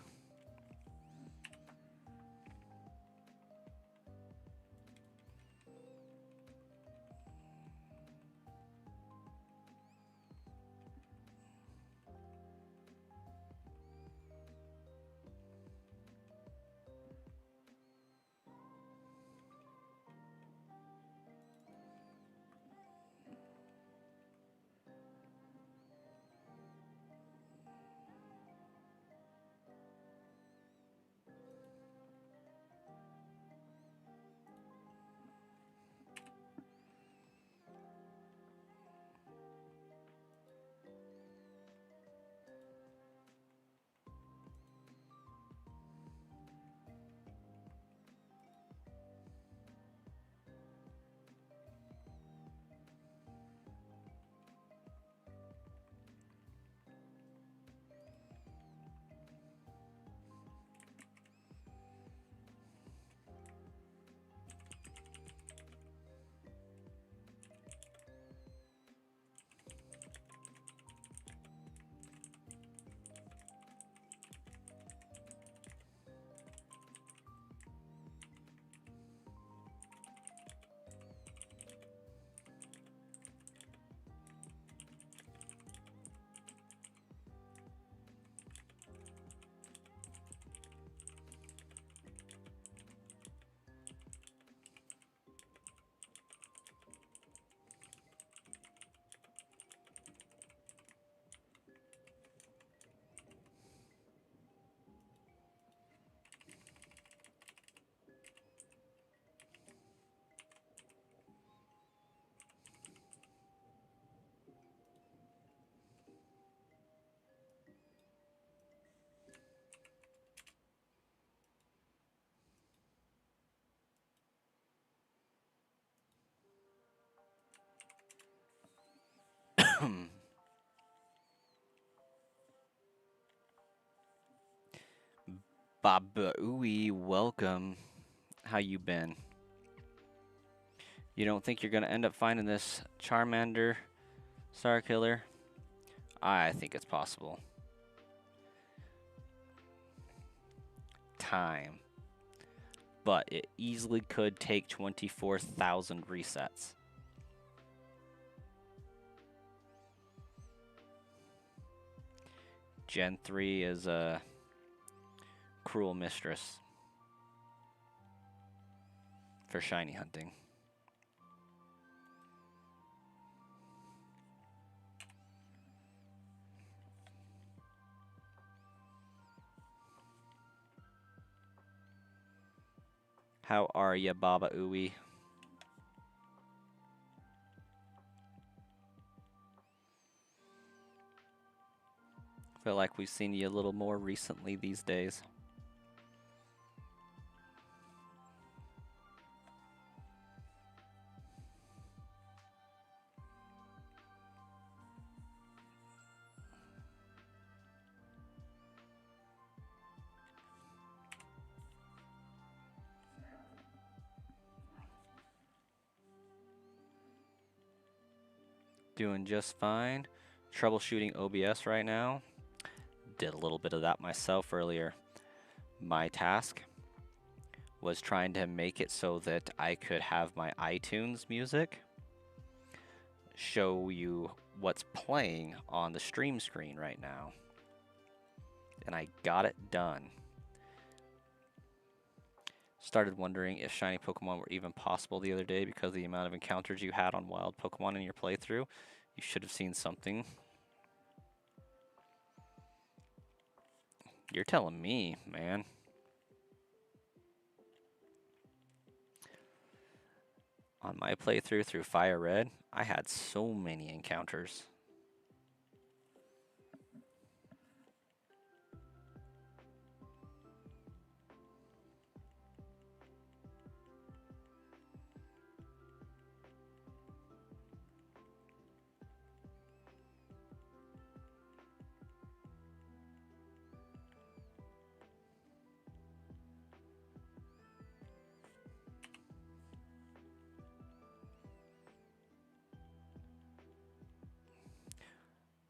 Baba Ooey, welcome. How you been? You don't think you're gonna end up finding this Charmander Star Killer? I think it's possible. Time. But it easily could take 24,000 resets. Gen 3 is a cruel mistress for shiny hunting. How are ya, Baba Ooey? Feel like we've seen you a little more recently these days. Doing just fine. Troubleshooting OBS right now. Did a little bit of that myself earlier. My task was trying to make it so that I could have my iTunes music show you what's playing on the stream screen right now. And I got it done. Started wondering if shiny Pokemon were even possible the other day because of the amount of encounters you had on wild Pokemon in your playthrough. You should have seen something. You're telling me, man. On my playthrough through Fire Red, I had so many encounters.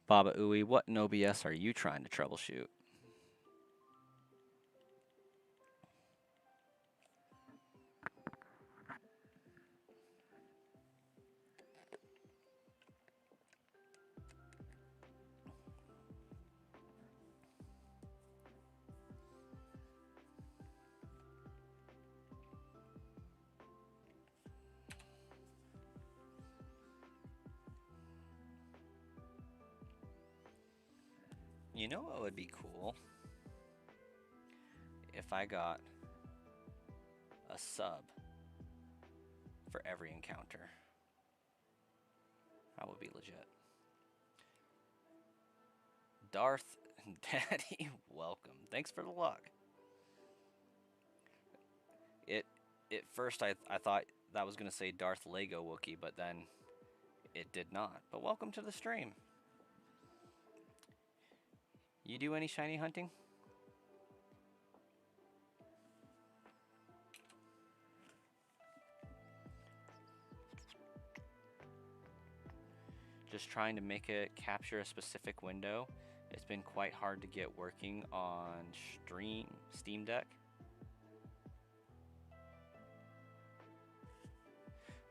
Baba Ooey, what in OBS are you trying to troubleshoot? You know what would be cool? If I got a sub for every encounter. That would be legit. Darth Daddy, welcome. Thanks for the luck. At first I thought that was gonna say Darth Lego Wookie, but then it did not. But welcome to the stream. You do any shiny hunting? Just trying to make it capture a specific window. It's been quite hard to get working on Steam Deck.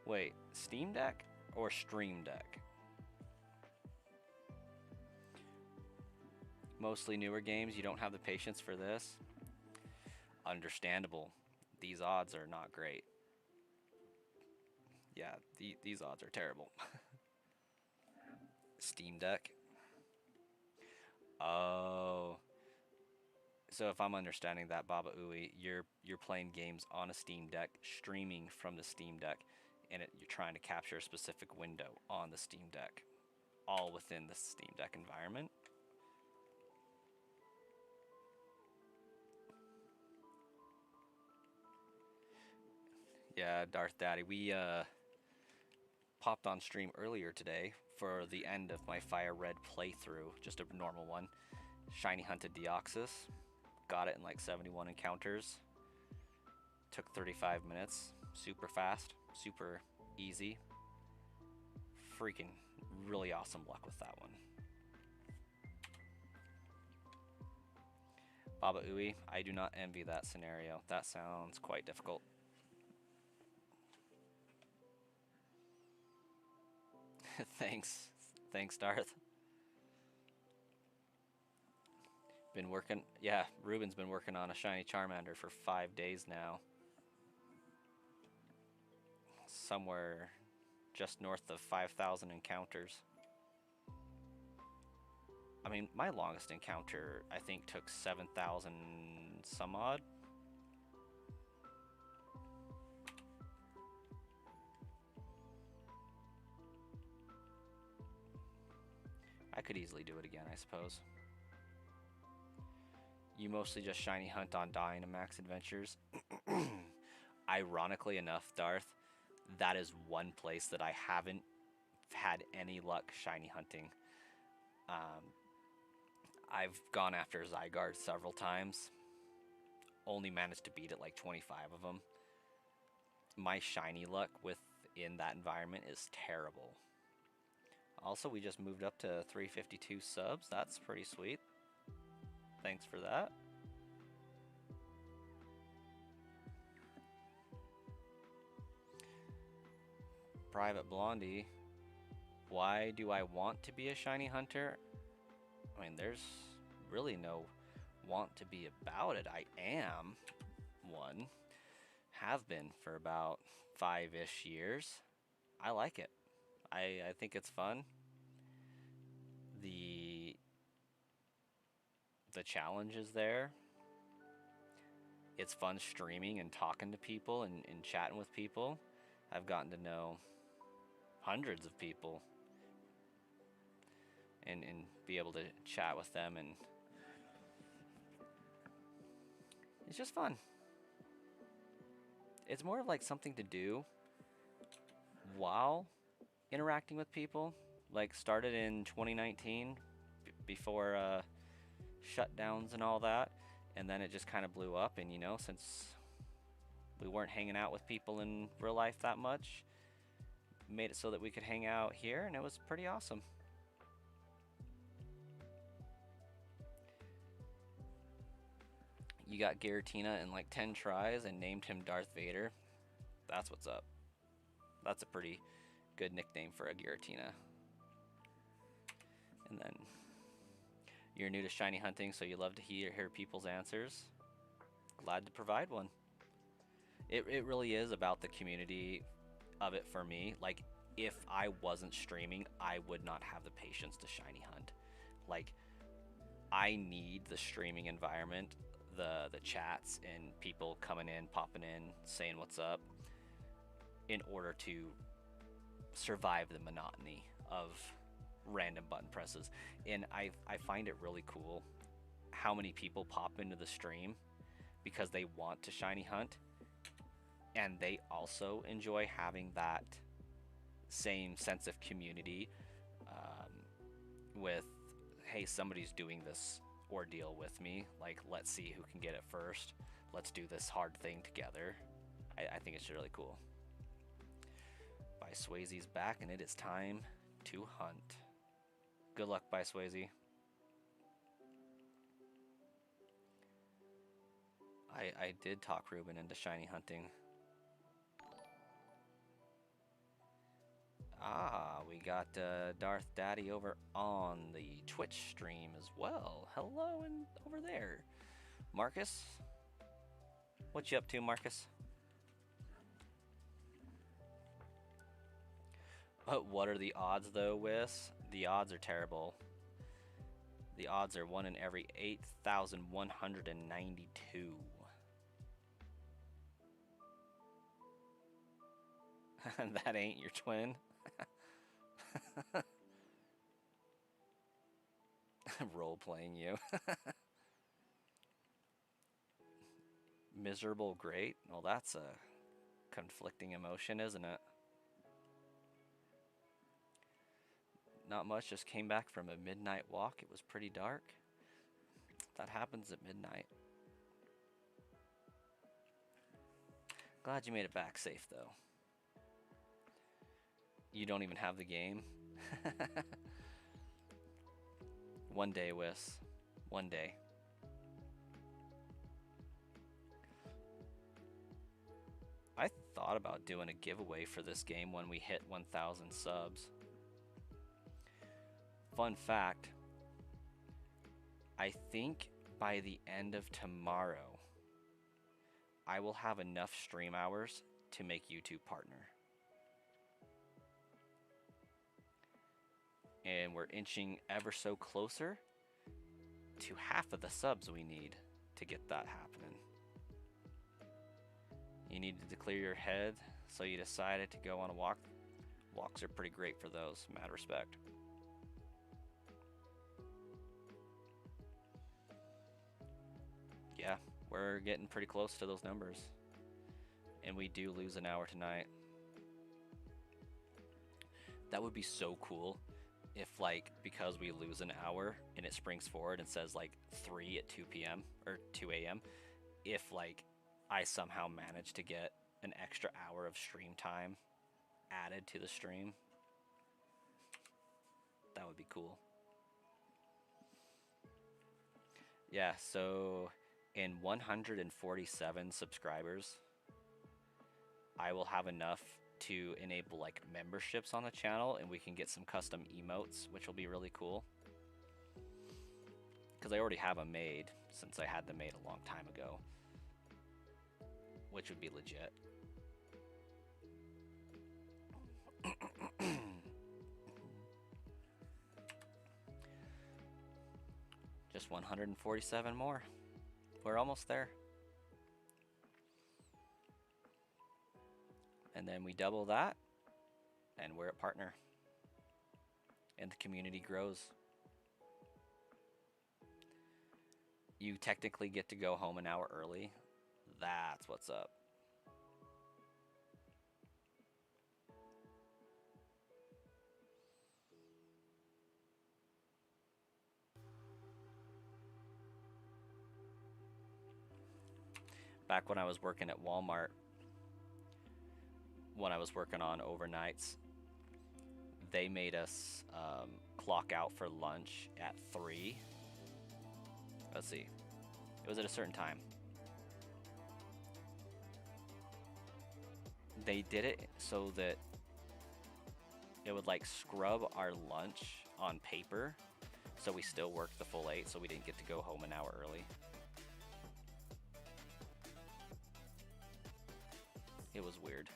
Wait, Steam Deck or Stream Deck? Mostly newer games, you don't have the patience for this? Understandable. These odds are not great. Yeah, these odds are terrible. Steam Deck. Oh. So if I'm understanding that, Baba Ooey, you're playing games on a Steam Deck, streaming from the Steam Deck, and you're trying to capture a specific window on the Steam Deck, all within the Steam Deck environment. Yeah, Darth Daddy, we popped on stream earlier today for the end of my Fire Red playthrough, just a normal one. Shiny hunted Deoxys. Got it in like 71 encounters. Took 35 minutes. Super fast. Super easy. Freaking really awesome luck with that one. Baba Ooey, I do not envy that scenario. That sounds quite difficult. Thanks. Thanks, Darth. Been working, yeah, Ruben's been working on a shiny Charmander for 5 days now. Somewhere just north of 5,000 encounters. I mean, my longest encounter, I think, took 7,000 some odd. I could easily do it again, I suppose. You mostly just shiny hunt on Dynamax adventures. Ironically enough, Darth, that is one place that I haven't had any luck shiny hunting. I've gone after Zygarde several times. Only managed to beat it like 25 of them. My shiny luck within that environment is terrible. Also, we just moved up to 352 subs. That's pretty sweet. Thanks for that. Private Blondie. Why do I want to be a shiny hunter? I mean, there's really no want to be about it. I am one. Have been for about 5-ish years. I like it. I think it's fun. The challenge is there. It's fun streaming and talking to people and chatting with people. I've gotten to know hundreds of people and be able to chat with them, and it's just fun. It's more of like something to do while interacting with people. Like, started in 2019 before shutdowns and all that, and then it just kind of blew up. And you know, since we weren't hanging out with people in real life that much, made it so that we could hang out here, and it was pretty awesome. You got Giratina in like 10 tries and named him Darth Vader. That's what's up. That's a pretty good nickname for a Giratina. And then you're new to shiny hunting, so you love to hear people's answers. Glad to provide one. It really is about the community of it for me. Like, if I wasn't streaming, I would not have the patience to shiny hunt. Like, I need the streaming environment, the chats and people coming in, popping in, saying what's up, in order to survive the monotony of random button presses. And I find it really cool how many people pop into the stream because they want to shiny hunt, and they also enjoy having that same sense of community with, hey, somebody's doing this ordeal with me, like, let's see who can get it first, let's do this hard thing together. I think it's really cool. By Swayze's back, and it is time to hunt. Good luck, By Swayze. I did talk Ruben into shiny hunting. Ah, we got Darth Daddy over on the Twitch stream as well. Hello, and over there. Marcus? What you up to, Marcus? What are the odds, though, Wiss? The odds are terrible. The odds are 1 in every 8,192. That ain't your twin? Role-playing you. Miserable great? Well, that's a conflicting emotion, isn't it? Not much, just came back from a midnight walk. It was pretty dark. That happens at midnight. Glad you made it back safe, though. You don't even have the game? One day, Wiss. One day. I thought about doing a giveaway for this game when we hit 1,000 subs. Fun fact, I think by the end of tomorrow, I will have enough stream hours to make YouTube partner. And we're inching ever so closer to half of the subs we need to get that happening. You needed to clear your head, so you decided to go on a walk. Walks are pretty great for those, mad respect. Yeah, we're getting pretty close to those numbers. And we do lose an hour tonight. That would be so cool if, like, because we lose an hour and it springs forward and says like 3 at 2 p.m. or 2 a.m. if like I somehow manage to get an extra hour of stream time added to the stream. That would be cool. Yeah, so in 147 subscribers, I will have enough to enable like memberships on the channel, and we can get some custom emotes, which will be really cool. Because I already have them made, since I had them made a long time ago, which would be legit. Just 147 more. We're almost there. And then we double that, and we're a partner. And the community grows. You technically get to go home an hour early. That's what's up. Back when I was working at Walmart, when I was working on overnights, they made us clock out for lunch at 3. Let's see. It was at a certain time. They did it so that it would like scrub our lunch on paper, so we still worked the full 8, so we didn't get to go home an hour early. It was weird.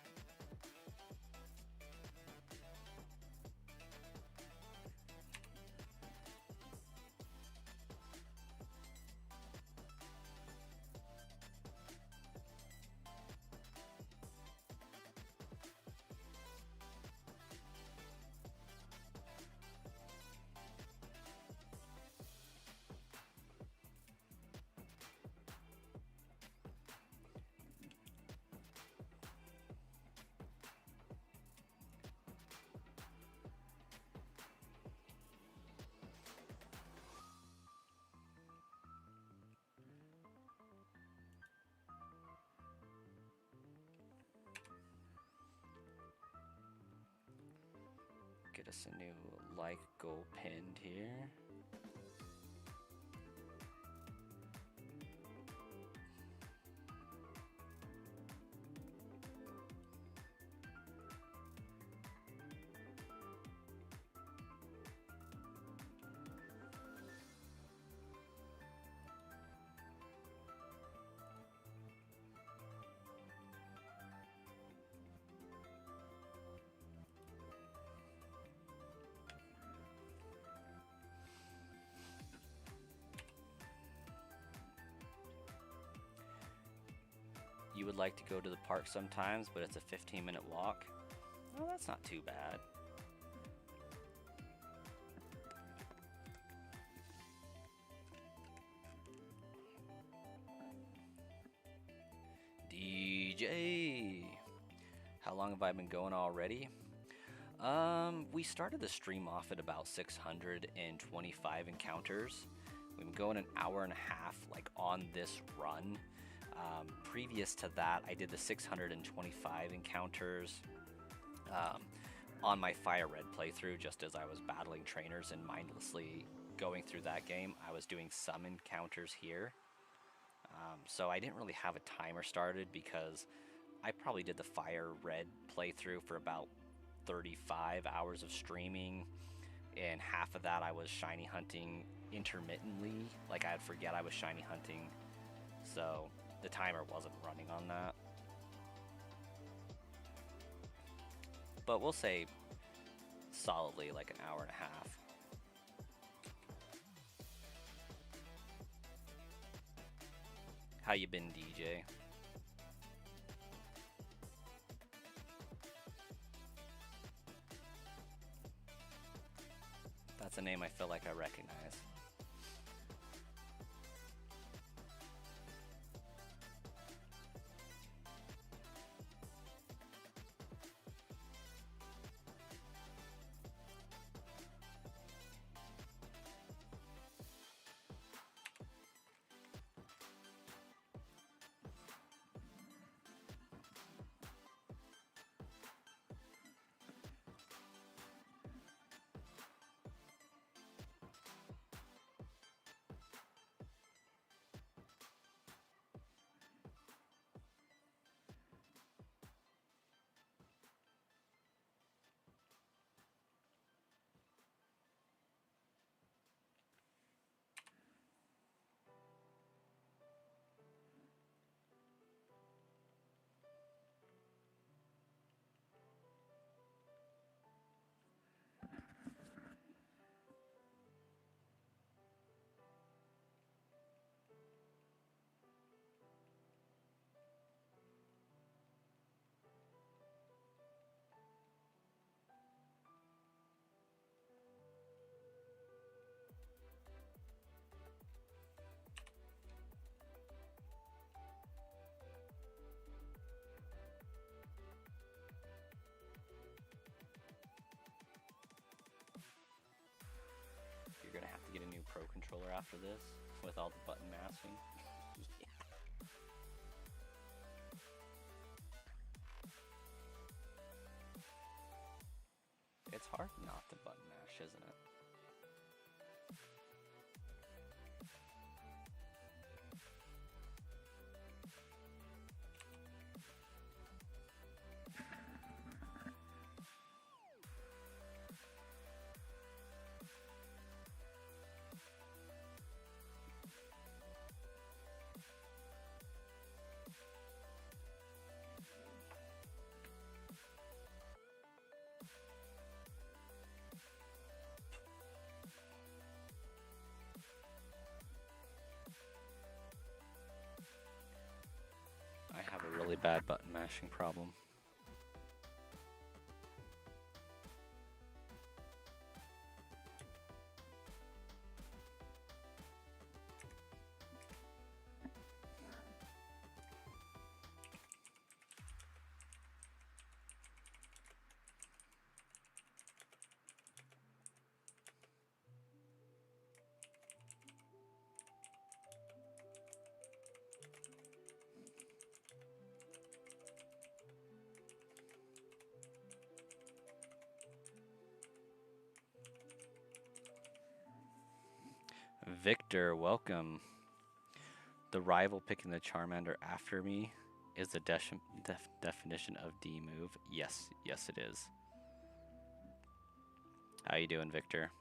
Get us a new like goal pinned here. You would like to go to the park sometimes, but it's a 15-minute walk. Well, that's not too bad. DJ, how long have I been going already? We started the stream off at about 625 encounters. We've been going an hour and a half, like on this run. Previous to that, I did the 625 encounters on my Fire Red playthrough, just as I was battling trainers and mindlessly going through that game. I was doing some encounters here. So I didn't really have a timer started because I probably did the Fire Red playthrough for about 35 hours of streaming, and half of that I was shiny hunting intermittently. Like, I'd forget I was shiny hunting, so the timer wasn't running on that. But we'll say solidly like an hour and a half. How you been, DJ? That's a name I feel like I recognize. You're gonna have to get a new Pro controller after this with all the button mashing. It's hard not to button mash, isn't it? I have a really bad button mashing problem. Victor, welcome. The rival picking the Charmander after me is the definition of D move. Yes, yes it is. How you doing, Victor?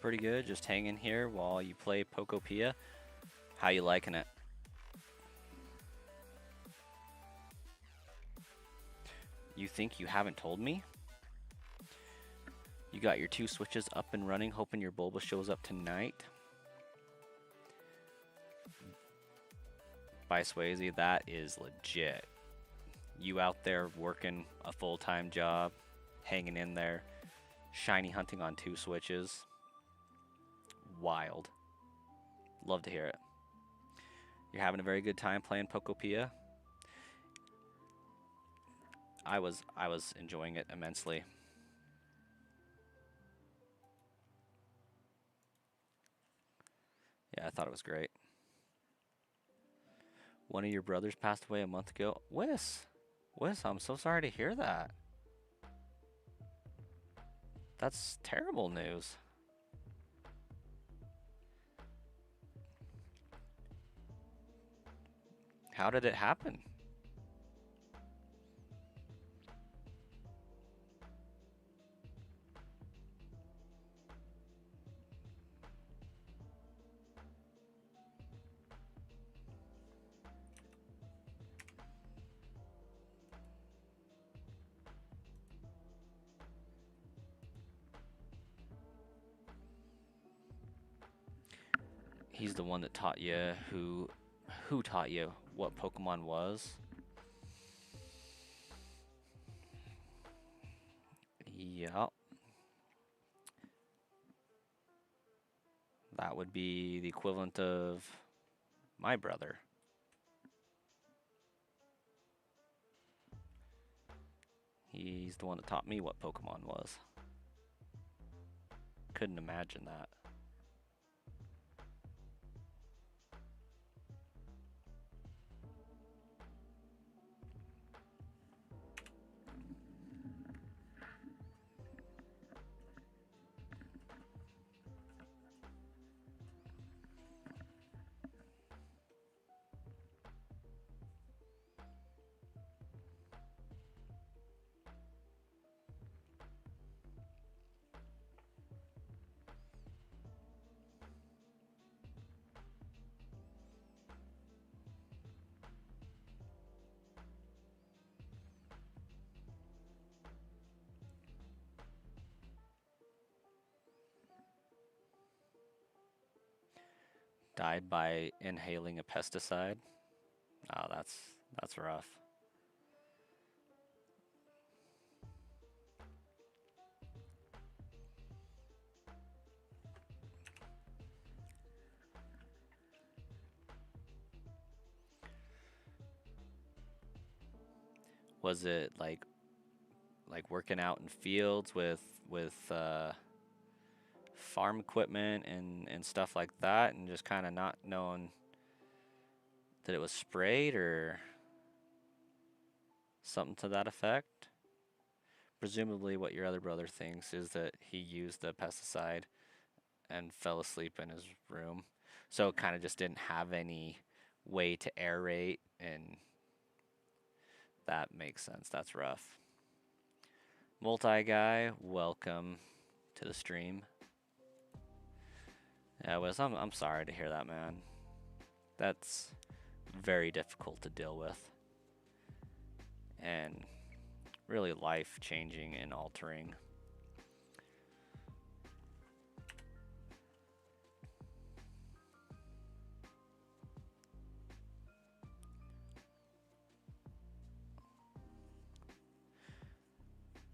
Pretty good. Just hanging here while you play Pokopia. How you liking it? You think you haven't told me? You got your 2 switches up and running, hoping your Bulba shows up tonight. By Swayze, that is legit. You out there working a full-time job, hanging in there, shiny hunting on 2 switches. Wild. Love to hear it. You're having a very good time playing Pokopia. I was enjoying it immensely. Yeah, I thought it was great. One of your brothers passed away a month ago. Wiss, I'm so sorry to hear that. That's terrible news. How did it happen? He's the one that taught you who taught you what Pokemon was? Yep. That would be the equivalent of my brother. He's the one that taught me what Pokemon was. Couldn't imagine that. Died by inhaling a pesticide. Oh, that's rough. Was it like working out in fields with farm equipment and stuff like that, and just kind of not knowing that it was sprayed or something to that effect? Presumably, what your other brother thinks is that he used the pesticide and fell asleep in his room, so it kind of just didn't have any way to aerate, and that makes sense. That's rough. Multi guy, welcome to the stream. Yeah, Wes, I'm sorry to hear that, man. That's very difficult to deal with, and really life changing and altering.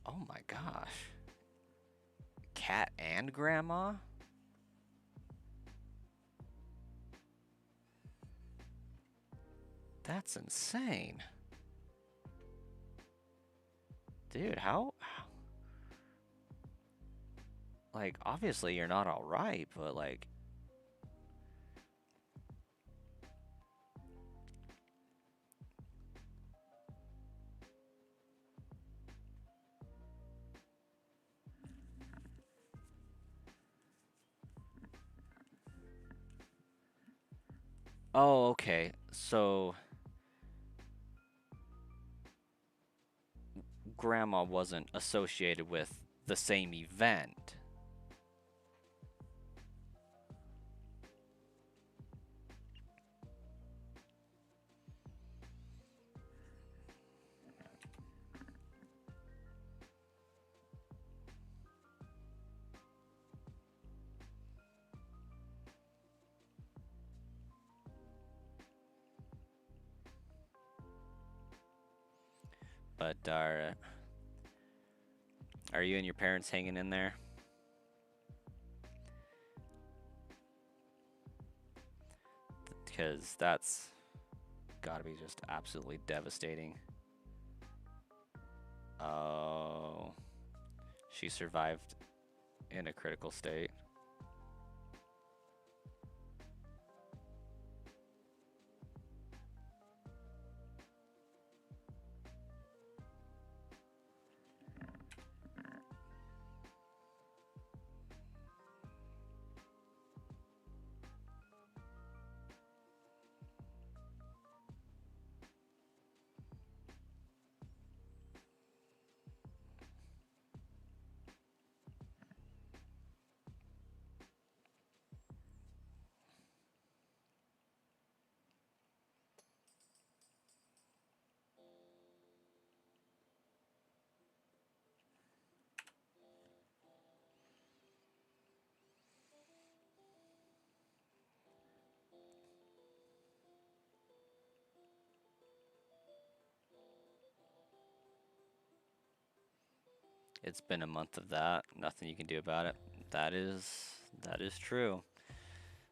Oh my gosh. Cat and grandma? That's insane. Dude, how like, obviously you're not all right, but like, oh, okay. So grandma wasn't associated with the same event. But are you and your parents hanging in there? Because that's got to be just absolutely devastating. Oh, she survived in a critical state. It's been a month of that. Nothing you can do about it. That is true.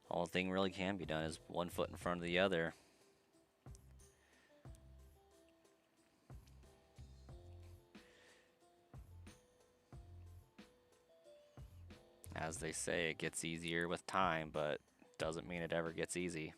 All thing really can be done is one foot in front of the other. As they say, it gets easier with time, but doesn't mean it ever gets easy.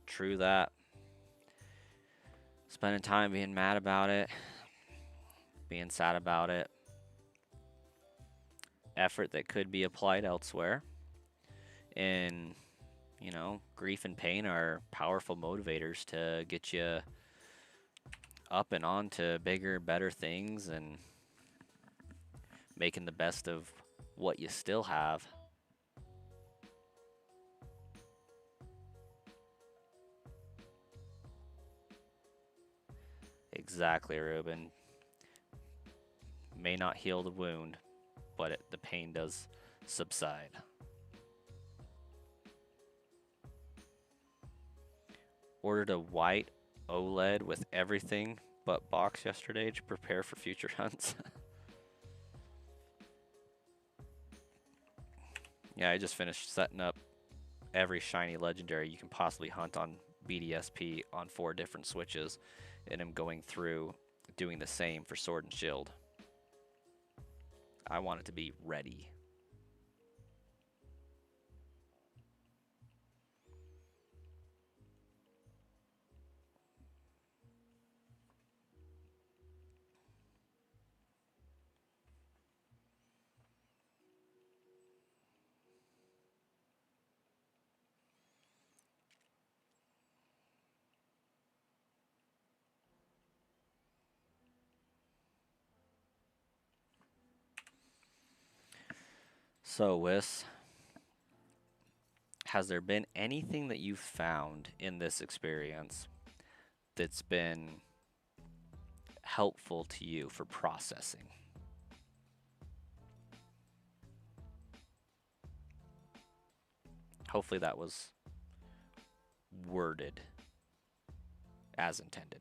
True that. Spending time being mad about it, being sad about it, effort that could be applied elsewhere. And, grief and pain are powerful motivators to get you up and on to bigger, better things and making the best of what you still have. Exactly, Ruben. May not heal the wound, but the pain does subside. Ordered a white OLED with everything but box yesterday to prepare for future hunts. Yeah, I just finished setting up every shiny legendary you can possibly hunt on BDSP on 4 different switches, and I'm going through doing the same for Sword and Shield. I want it to be ready. So, Wis, has there been anything that you've found in this experience that's been helpful to you for processing? Hopefully that was worded as intended.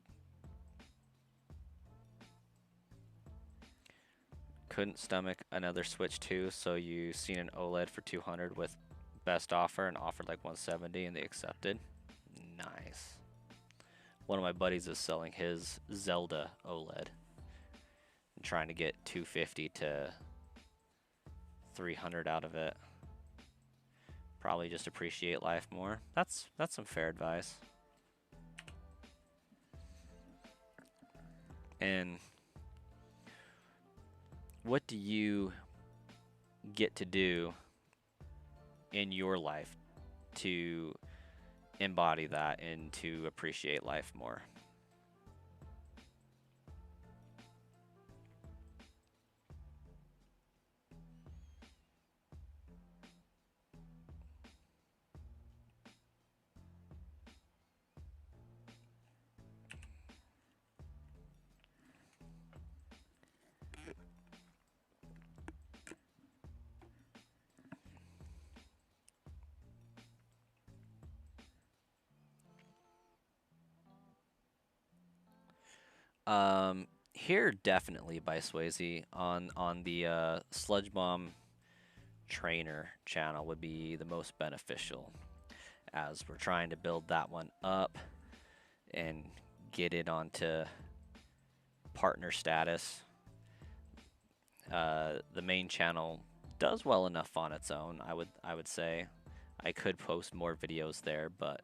Couldn't stomach another Switch 2, so you seen an OLED for 200 with best offer and offered like 170 and they accepted. Nice. One of my buddies is selling his Zelda OLED and trying to get 250 to 300 out of it. Probably just appreciate life more. That's some fair advice. And what do you get to do in your life to embody that and to appreciate life more? Here definitely by Swayze on the Sludge Bomb Trainer channel would be the most beneficial as we're trying to build that one up and get it onto partner status. The main channel does well enough on its own. I would say I could post more videos there, but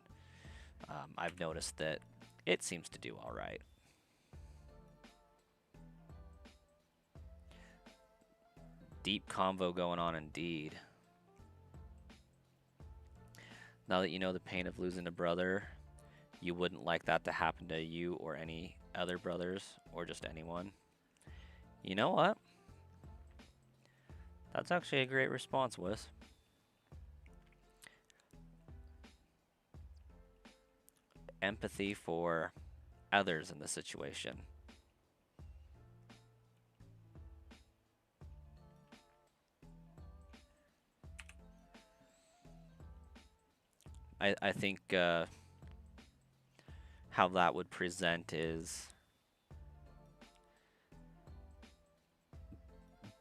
I've noticed that it seems to do all right. Deep convo going on indeed. Now that you know the pain of losing a brother, you wouldn't like that to happen to you or any other brothers or just anyone. You know what? That's actually a great response, Wes. Empathy for others in the situation. I think how that would present is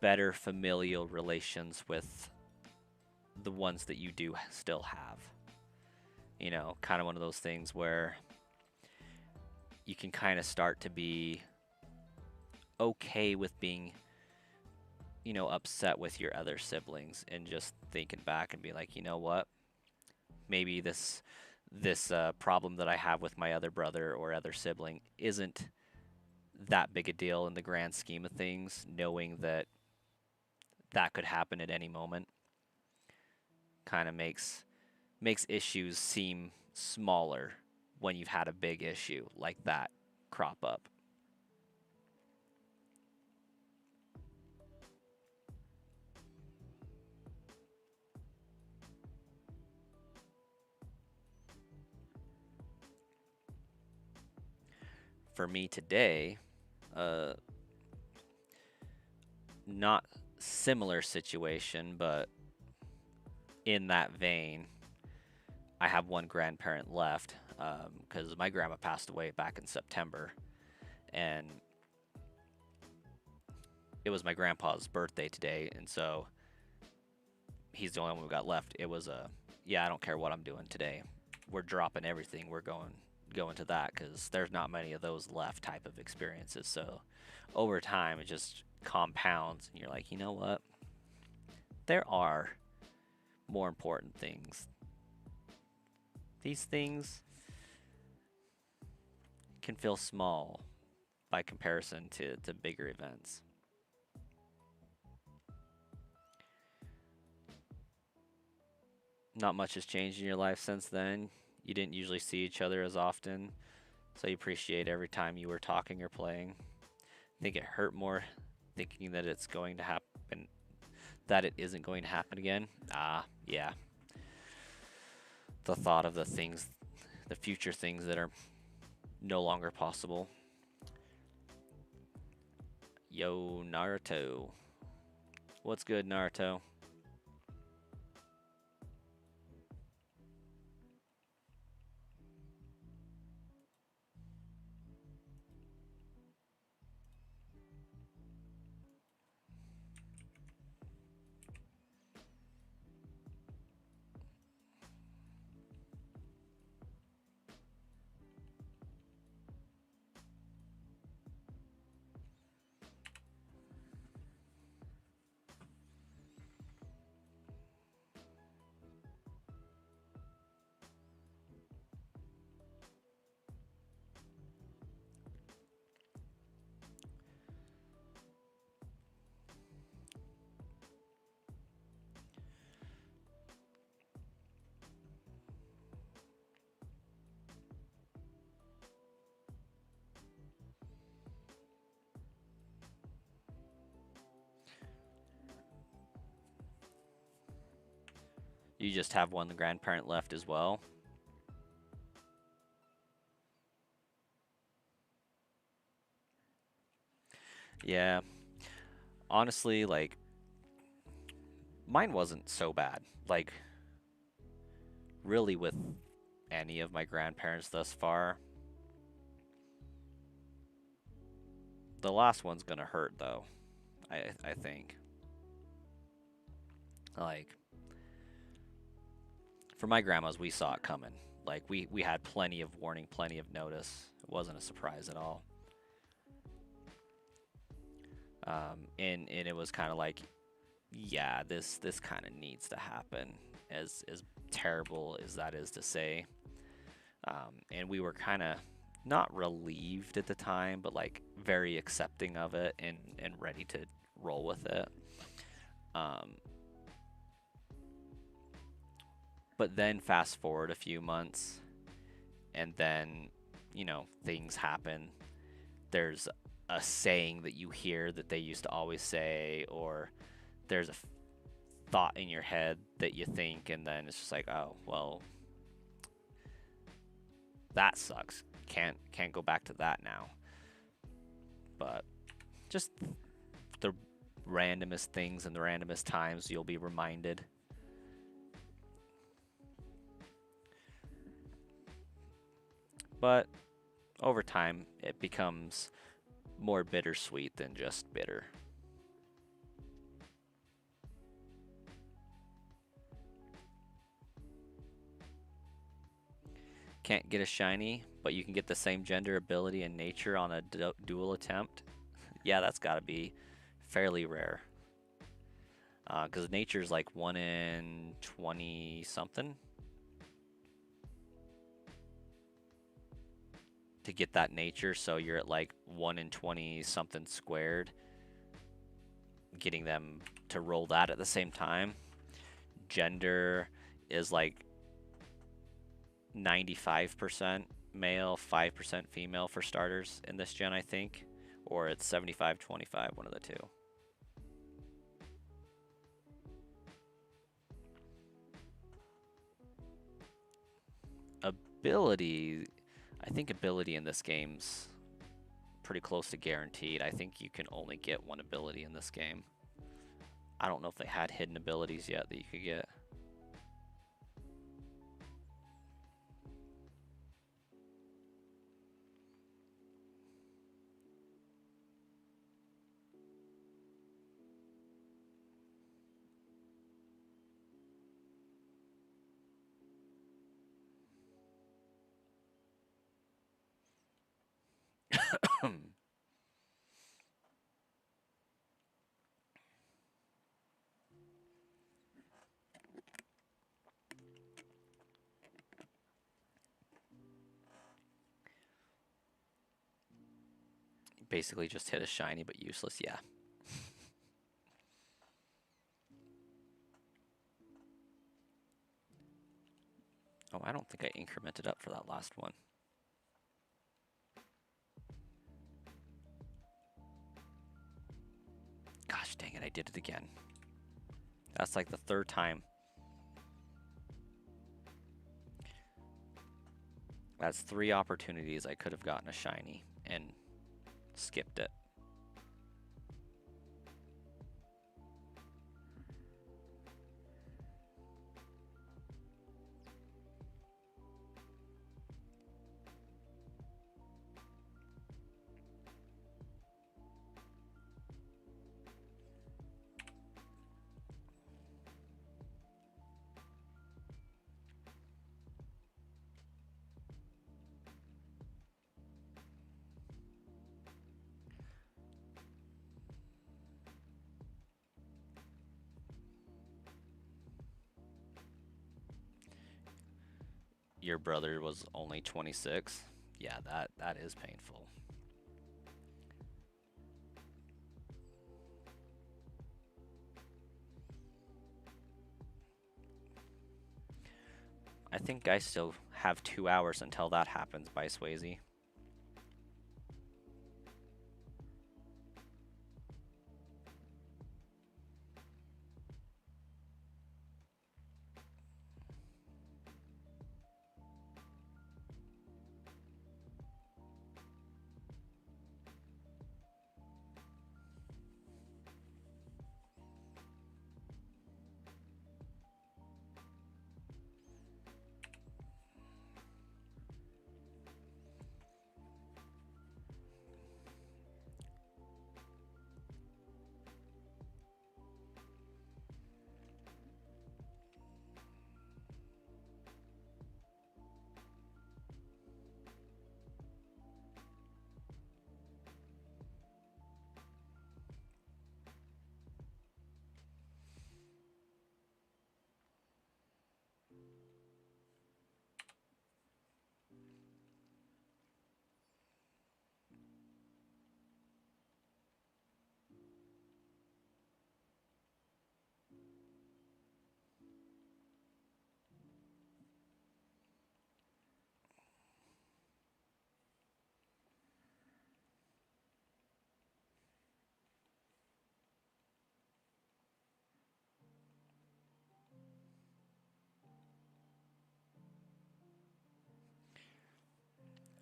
better familial relations with the ones that you do still have. You know, kind of one of those things where you can kind of start to be okay with being, upset with your other siblings and just thinking back and be like, you know what? Maybe this problem that I have with my other brother or other sibling isn't that big a deal in the grand scheme of things, knowing that that could happen at any moment kind of makes issues seem smaller when you've had a big issue like that crop up. For me today, uh, not similar situation, but in that vein, I have one grandparent left because my grandma passed away back in September, and it was my grandpa's birthday today, and so he's the only one we got left. It was yeah, I don't care what I'm doing today. We're dropping everything. We're going to that because there's not many of those left type of experiences. So over time, it just compounds, and you're like, you know what? There are more important things. These things can feel small by comparison to bigger events. Not much has changed in your life since then. You didn't usually see each other as often, so you appreciate every time you were talking or playing. I think it hurt more thinking that it's going to happen, that it isn't going to happen again. Ah, yeah. The thought of the future things that are no longer possible. Yo, Naruto. What's good, Naruto? You just have one grandparent left as well. Yeah, honestly, like mine wasn't so bad. Like really with any of my grandparents thus far. The last one's gonna hurt though. I think. Like for my grandmas, we saw it coming. Like we had plenty of warning, plenty of notice. It wasn't a surprise at all. And it was kind of like, yeah, this kind of needs to happen. As terrible as that is to say, and we were kind of not relieved at the time, but like very accepting of it and ready to roll with it. Um, but then fast forward a few months, and then things happen. There's a saying that you hear that they used to always say, or there's a thought in your head that you think, and then it's just like, oh well, that sucks. Can't go back to that now. But just the randomest things and the randomest times you'll be reminded. But over time, it becomes more bittersweet than just bitter. Can't get a shiny, but you can get the same gender, ability, and nature on a dual attempt. Yeah, that's got to be fairly rare. Because nature's like 1 in 20 something. To get that nature, so you're at like 1 in 20 something squared. Getting them to roll that at the same time. Gender is like 95% male, 5% female for starters in this gen, I think. Or it's 75-25, one of the two. Ability, I think ability in this game's pretty close to guaranteed. I think you can only get one ability in this game. I don't know if they had hidden abilities yet that you could get. Basically just hit a shiny but useless, yeah. Oh, I don't think I incremented up for that last one. Gosh dang it, I did it again. That's like the third time. That's 3 opportunities I could have gotten a shiny and skipped it. Your brother was only 26. Yeah, that is painful. I think I still have 2 hours until that happens by Swayze.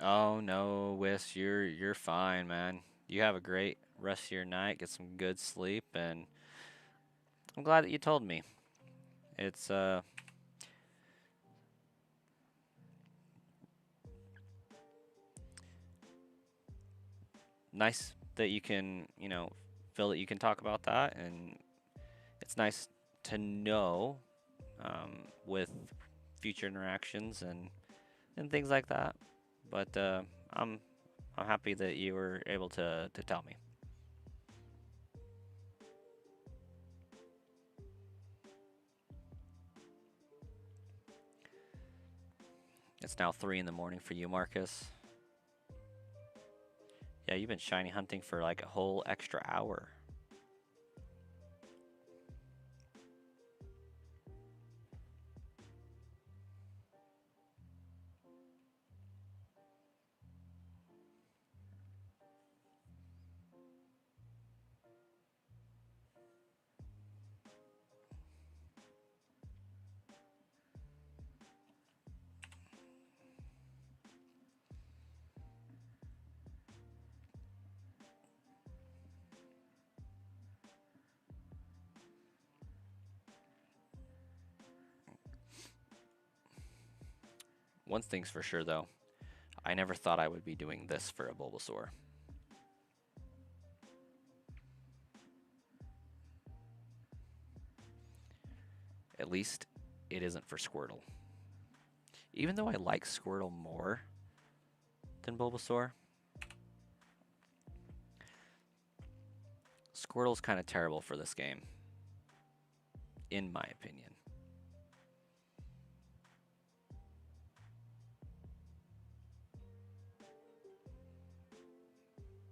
Oh no, Wiss, you're fine, man. You have a great rest of your night. Get some good sleep, and I'm glad that you told me. It's nice that you can, feel that you can talk about that, and it's nice to know with future interactions and things like that. But I'm happy that you were able to tell me. It's now 3 in the morning for you, Marcus. Yeah, you've been shiny hunting for like a whole extra hour. One thing's for sure though, I never thought I would be doing this for a Bulbasaur. At least it isn't for Squirtle. Even though I like Squirtle more than Bulbasaur, Squirtle's kind of terrible for this game, in my opinion.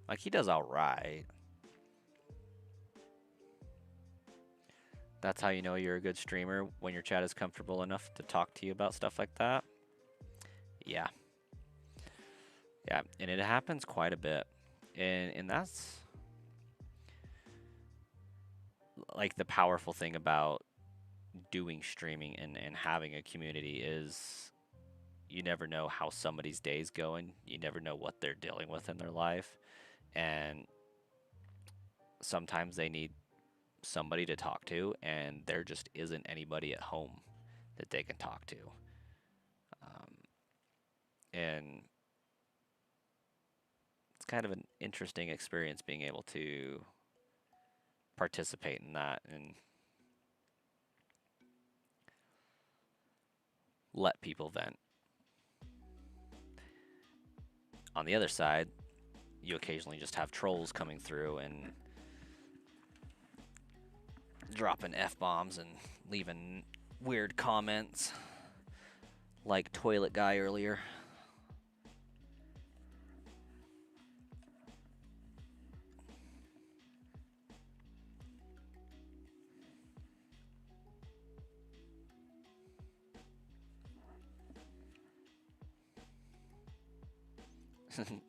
Like, he does alright. That's how you know you're a good streamer, when your chat is comfortable enough to talk to you about stuff like that. Yeah. Yeah, and it happens quite a bit. And that's like the powerful thing about doing streaming and having a community is you never know how somebody's day's going. You never know what they're dealing with in their life. And sometimes they need somebody to talk to, and there just isn't anybody at home that they can talk to. Um, and it's kind of an interesting experience being able to participate in that and let people vent. On the other side, you occasionally just have trolls coming through and dropping F-bombs and leaving weird comments, like Toilet Guy earlier.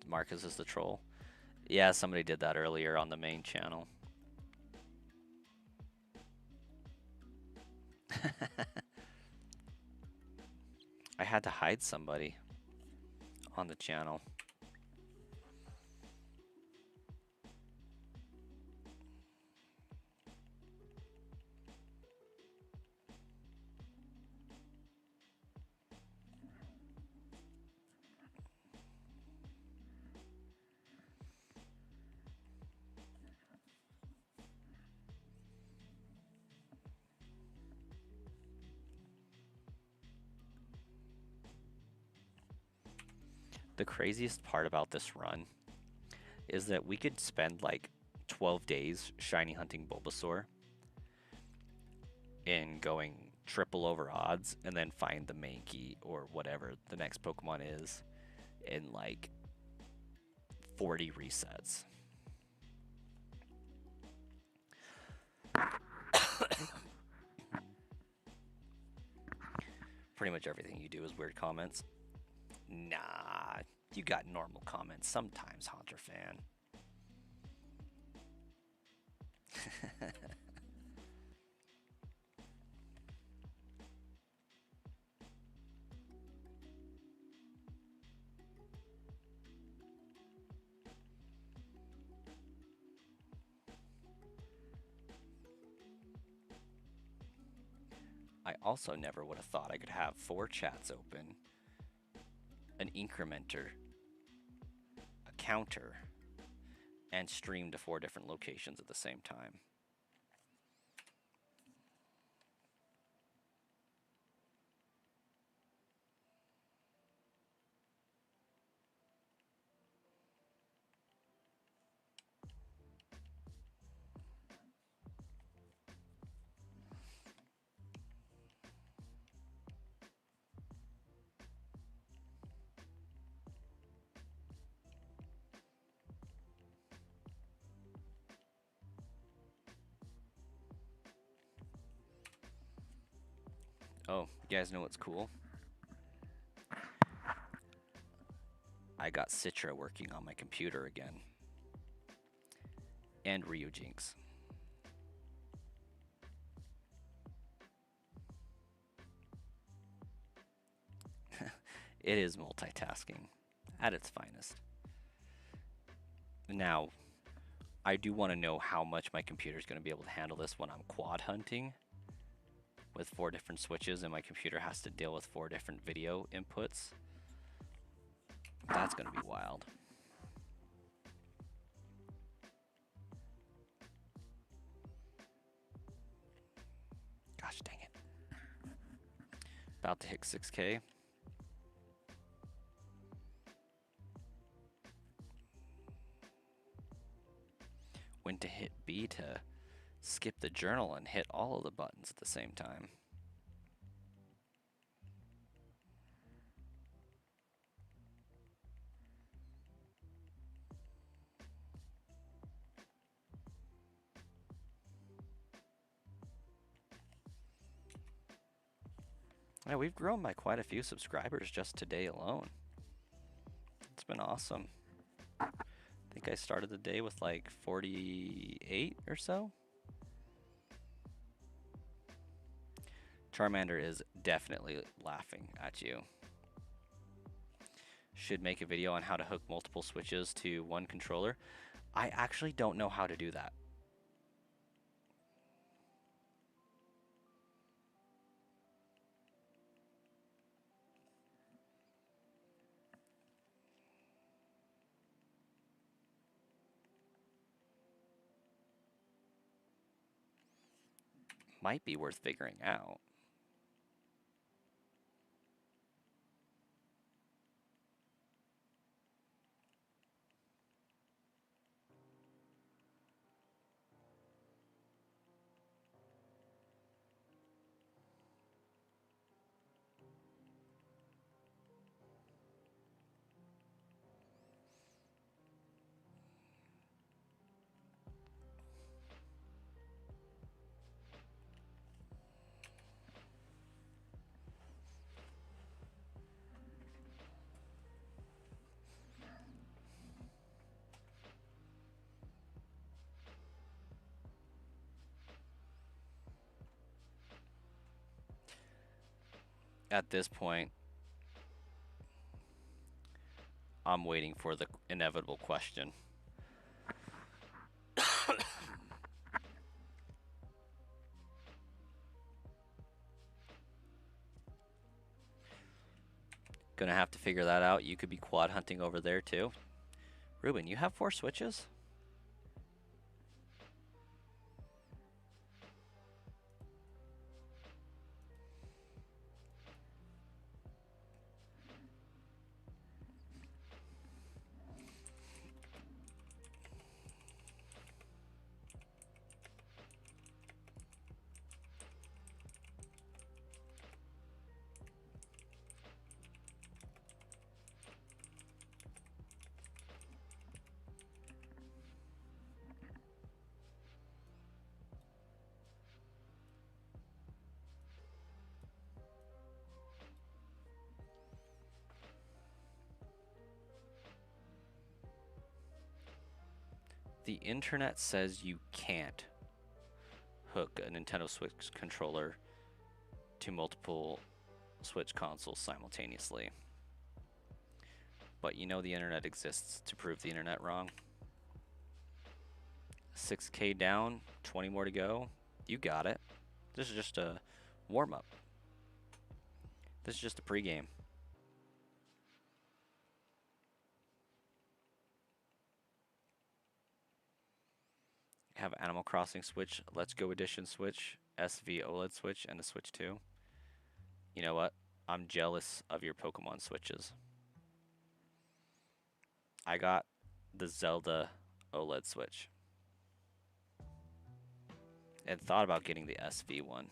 Marcus is the troll. Yeah, somebody did that earlier on the main channel. I had to hide somebody on the channel. The craziest part about this run is that we could spend like 12 days shiny hunting Bulbasaur and going triple over odds and then find the main key or whatever the next Pokemon is in like 40 resets. Pretty much everything you do is weird comments. Nah, you got normal comments sometimes, Haunter fan. Also, never would have thought I could have 4 chats open, an incrementer, a counter, and stream to 4 different locations at the same time. Oh, you guys know what's cool? I got Citra working on my computer again. And Ryujinx. It is multitasking at its finest. Now, I do want to know how much my computer is going to be able to handle this when I'm quad hunting with 4 different switches and my computer has to deal with 4 different video inputs. That's going to be wild. Gosh dang it. About to hit 6K. When to hit B to skip the journal and hit all of the buttons at the same time. Yeah, we've grown by quite a few subscribers just today alone. It's been awesome. I think I started the day with like 48 or so. Charmander is definitely laughing at you. Should make a video on how to hook multiple switches to one controller. I actually don't know how to do that. Might be worth figuring out. At this point, I'm waiting for the inevitable question. Gonna have to figure that out. You could be quad hunting over there too. Ruben, you have 4 switches? The internet says you can't hook a Nintendo Switch controller to multiple Switch consoles simultaneously. But you know the internet exists to prove the internet wrong. 6K down, 20 more to go. You got it. This is just a warm-up. This is just a pregame. Have Animal Crossing Switch, Let's Go Edition Switch, SV OLED Switch, and the Switch 2. You know what? I'm jealous of your Pokemon Switches. I got the Zelda OLED Switch and thought about getting the SV one.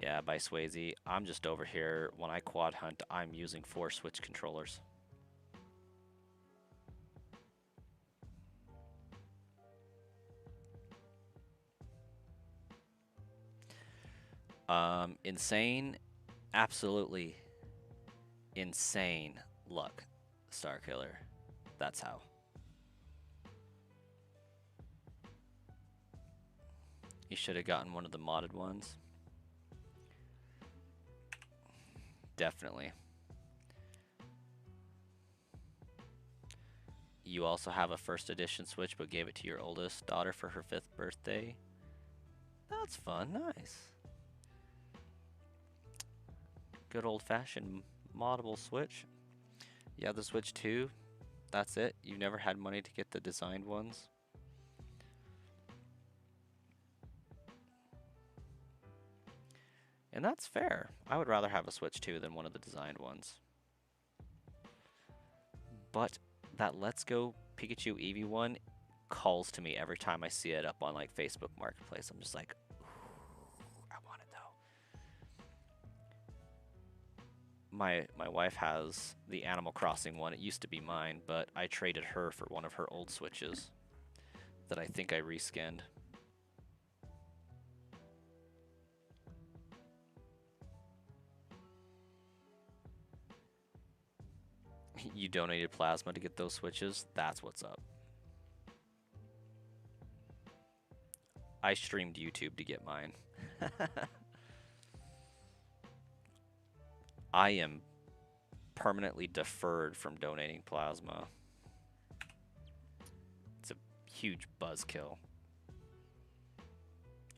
Yeah, by Swayze. I'm just over here. When I quad hunt, I'm using 4 Switch controllers. Insane, absolutely insane luck, Starkiller. That's how. You should have gotten one of the modded ones. Definitely. You also have a first edition Switch, but gave it to your oldest daughter for her 5th birthday. That's fun. Nice. Good old-fashioned moddable Switch. You have the Switch 2. That's it. You never had money to get the designed ones. And that's fair. I would rather have a Switch 2 than one of the designed ones. But that Let's Go Pikachu Eevee one calls to me every time I see it up on like Facebook Marketplace. I'm just like, I want it though. My wife has the Animal Crossing one. It used to be mine, but I traded her for one of her old Switches that I think I reskinned. You donated plasma to get those Switches? That's what's up. I streamed YouTube to get mine. I am permanently deferred from donating plasma. It's a huge buzzkill.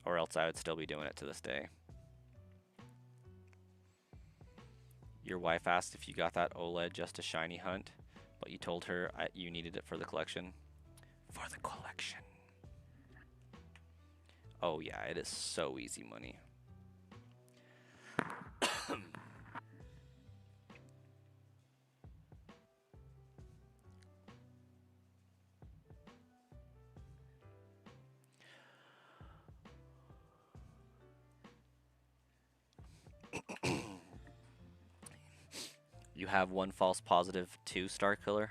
Or else I would still be doing it to this day. Your wife asked if you got that OLED just to shiny hunt, but you told her you needed it for the collection. For the collection. Oh yeah, it is so easy money. You have 1 false positive, 2 Starkiller.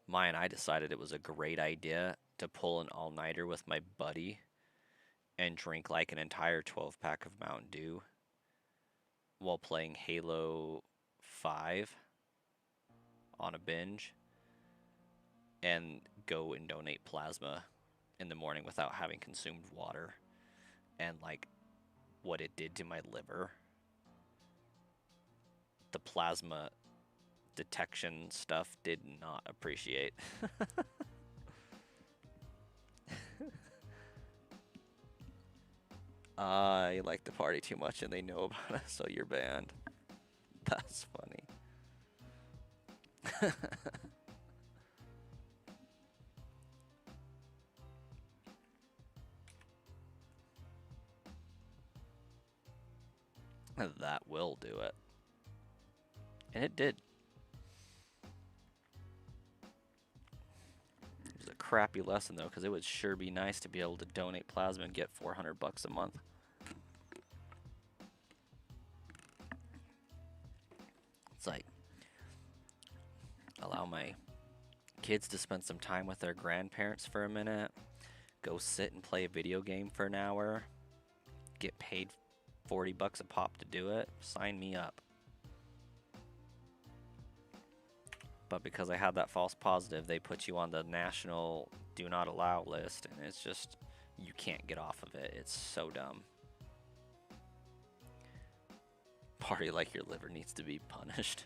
Mine, I decided it was a great idea to pull an all-nighter with my buddy and drink like an entire 12-pack of Mountain Dew while playing Halo 5 on a binge and go and donate plasma in the morning without having consumed water. And like what it did to my liver, the plasma detection stuff did not appreciate. I like to party too much and they know about it, so you're banned. That's funny. That will do it. And it did. It was a crappy lesson though, because it would sure be nice to be able to donate plasma and get $400 a month. It's like, allow my kids to spend some time with their grandparents for a minute, go sit and play a video game for an hour, get paid 40 bucks a pop to do it, sign me up. But because I had that false positive, they put you on the national do not allow list, and it's just, you can't get off of it. It's so dumb. Party like your liver needs to be punished.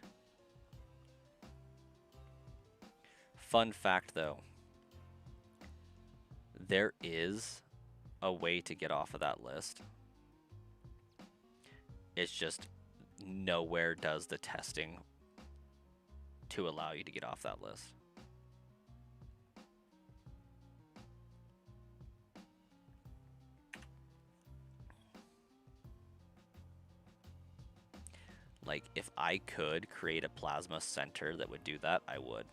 Fun fact though, there is a way to get off of that list. It's just nowhere does the testing to allow you to get off that list. Like, if I could create a plasma center that would do that, I would.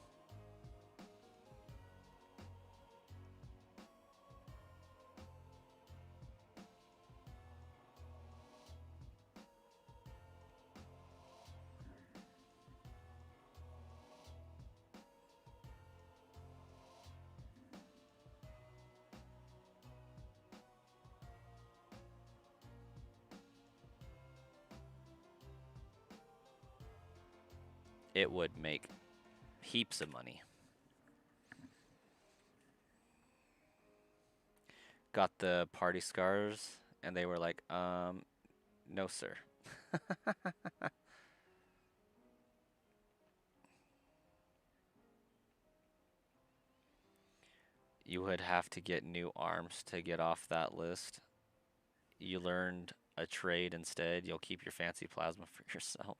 It would make heaps of money. Got the party scars, and they were like, no, sir. You would have to get new arms to get off that list. You learned a trade instead. You'll keep your fancy plasma for yourself.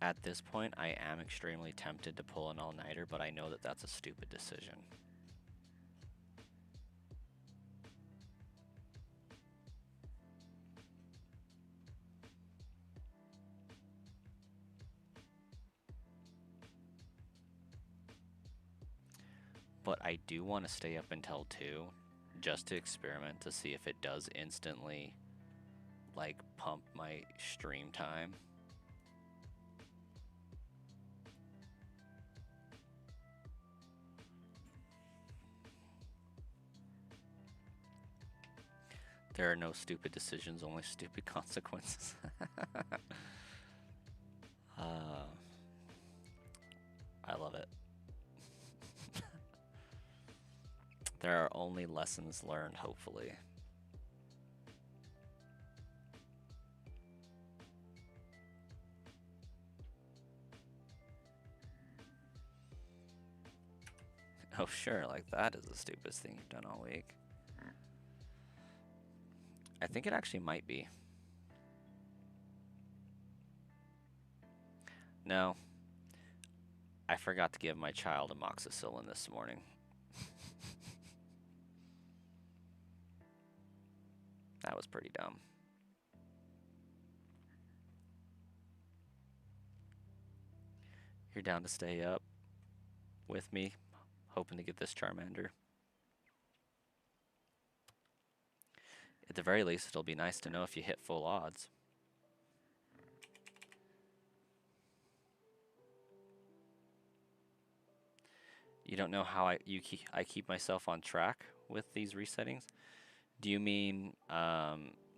At this point, I am extremely tempted to pull an all-nighter, but I know that that's a stupid decision. But I do want to stay up until 2 just to experiment to see if it does instantly, like, pump my stream time. There are no stupid decisions, only stupid consequences. I love it. There are only lessons learned, hopefully. Oh, sure, like that is the stupidest thing you've done all week. I think it actually might be. No. I forgot to give my child amoxicillin this morning. That was pretty dumb. You're down to stay up with me, hoping to get this Charmander. At the very least, it'll be nice to know if you hit full odds. You don't know how I keep myself on track with these resettings? Do you mean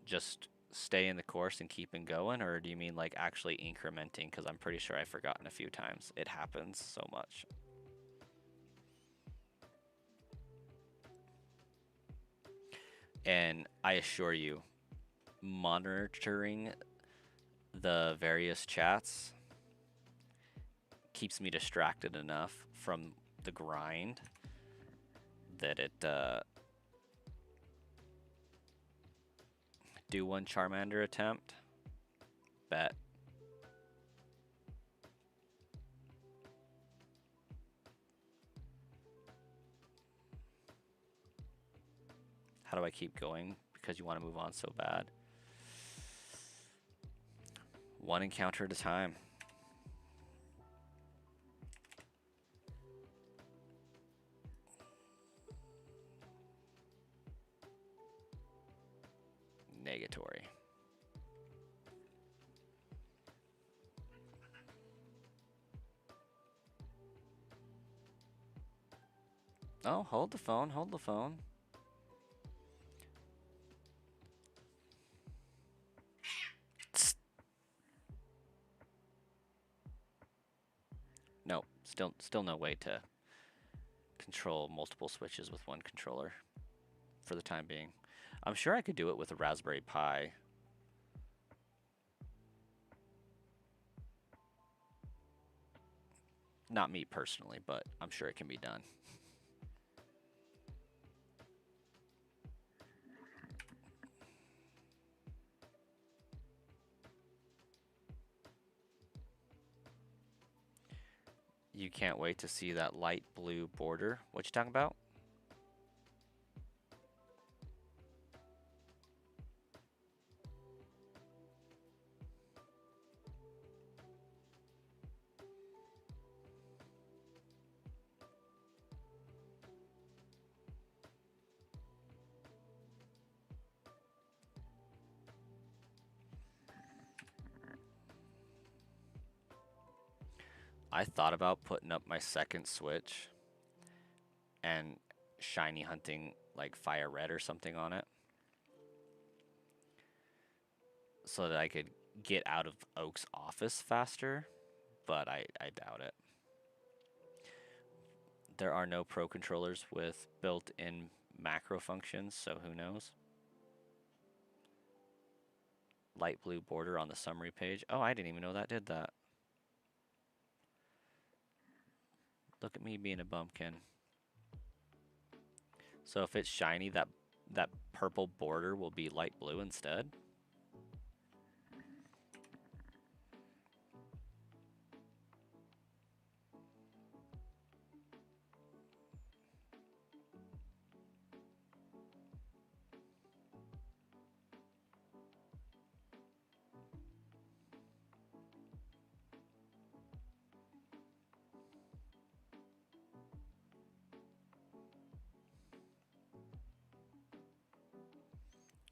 just stay in the course and keeping going, or do you mean like actually incrementing? Because I'm pretty sure I've forgotten a few times. It happens so much. And I assure you, monitoring the various chats keeps me distracted enough from the grind that it do one Charmander attempt. Bet. How do I keep going? Because you want to move on so bad. One encounter at a time. Negatory. Oh, hold the phone, hold the phone. No, still no way to control multiple switches with one controller for the time being. I'm sure I could do it with a Raspberry Pi. Not me personally, but I'm sure it can be done. You can't wait to see that light blue border. What you talking about? I thought about putting up my second Switch and shiny hunting like fire red or something on it so that I could get out of Oak's office faster, but I doubt it. There are no Pro controllers with built-in macro functions, so who knows? Light blue border on the summary page. Oh, I didn't even know that did that. Look at me being a bumpkin. So if it's shiny, that purple border will be light blue instead.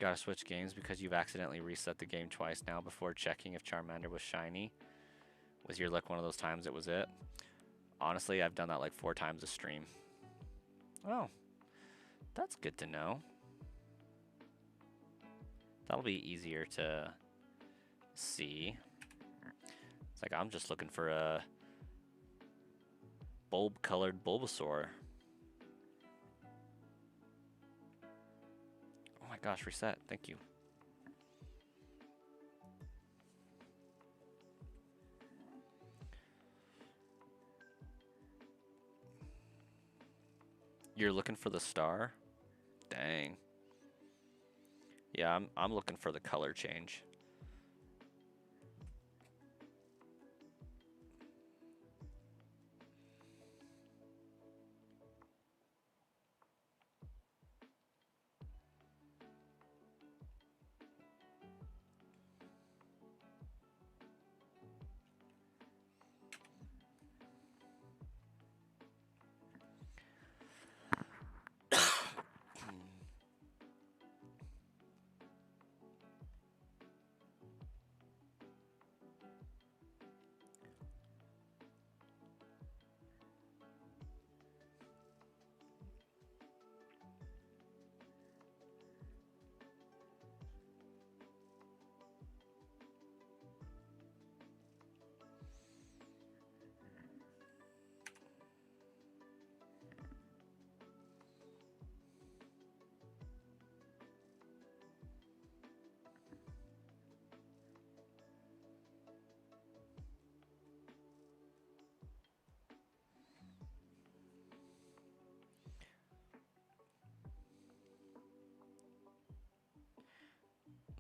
Gotta switch games because you've accidentally reset the game twice now before checking if Charmander was shiny. Was your luck one of those times it was it? Honestly, I've done that like 4 times a stream. Oh, that's good to know. That'll be easier to see. It's like I'm just looking for a bulb-colored Bulbasaur. Oh my gosh, reset. Thank you. You're looking for the star? Dang. Yeah, I'm looking for the color change.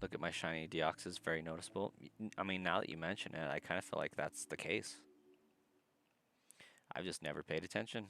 Look at my shiny Deoxys, very noticeable. I mean, now that you mention it, I kind of feel like that's the case. I've just never paid attention.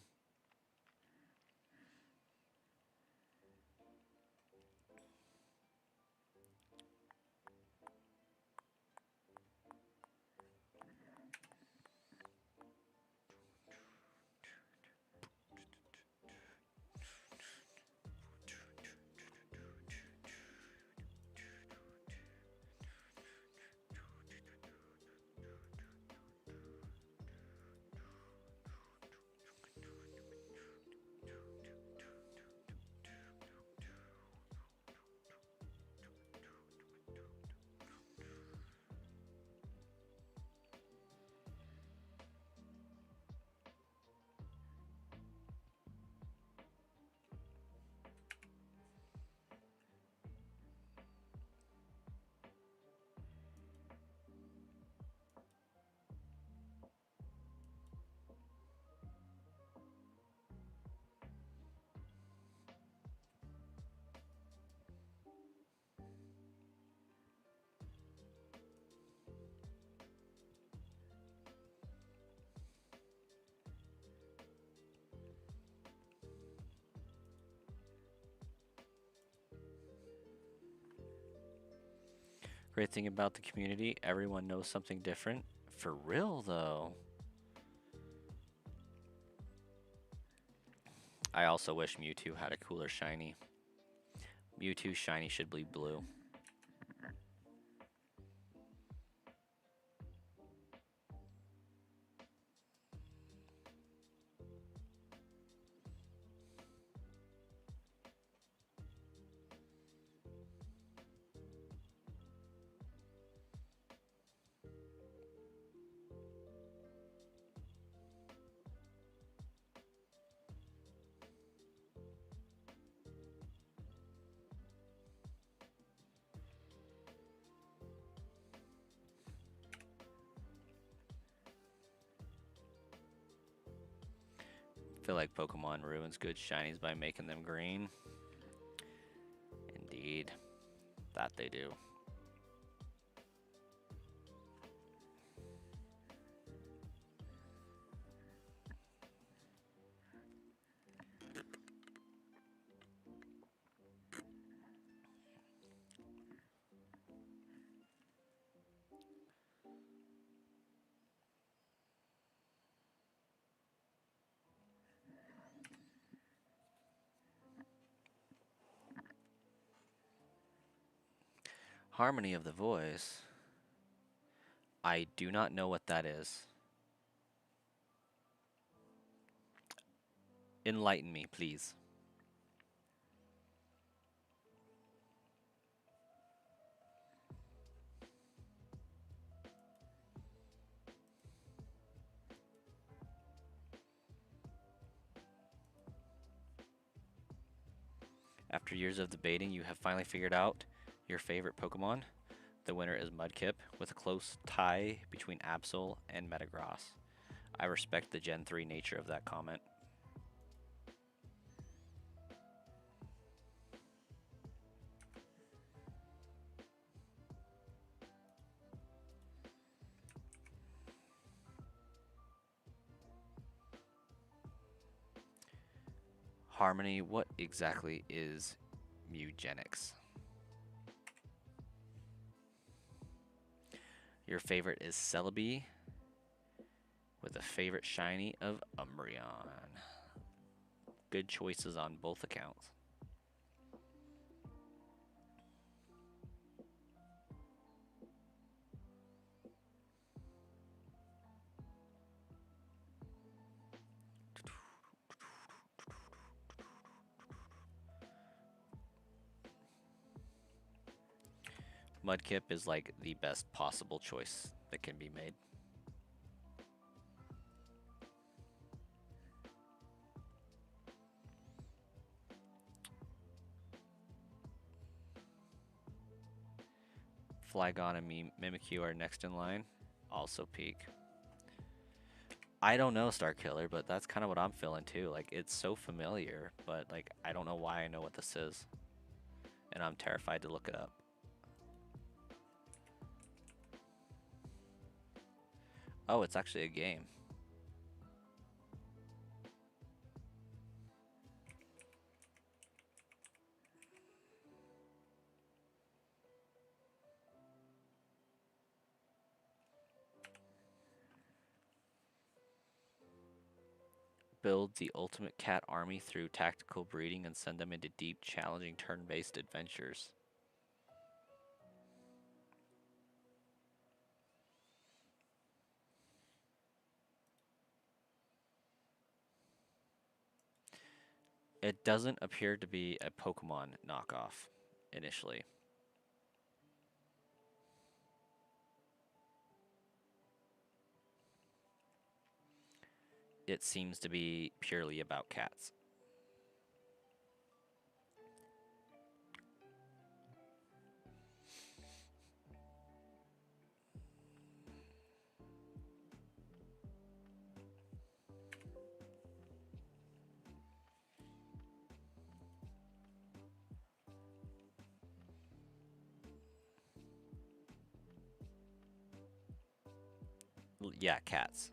Great thing about the community, everyone knows something different. For real, though. I also wish Mewtwo had a cooler shiny. Mewtwo shiny should be blue. I feel like Pokemon ruins good shinies by making them green. Indeed, that they do. Harmony of the voice. I do not know what that is. Enlighten me, please. After years of debating, you have finally figured out your favorite Pokemon. The winner is Mudkip, with a close tie between Absol and Metagross. I respect the Gen 3 nature of that comment. Harmony, what exactly is Mewgenics? Your favorite is Celebi, with a favorite shiny of Umbreon. Good choices on both accounts. Mudkip is like the best possible choice that can be made. Flygon and Mimikyu are next in line. Also peak. I don't know, Starkiller, but that's kind of what I'm feeling too. Like, it's so familiar, but like I don't know why I know what this is. And I'm terrified to look it up. Oh, it's actually a game. Build the ultimate cat army through tactical breeding and send them into deep, challenging turn-based adventures. It doesn't appear to be a Pokemon knockoff initially. It seems to be purely about cats. Yeah, cats.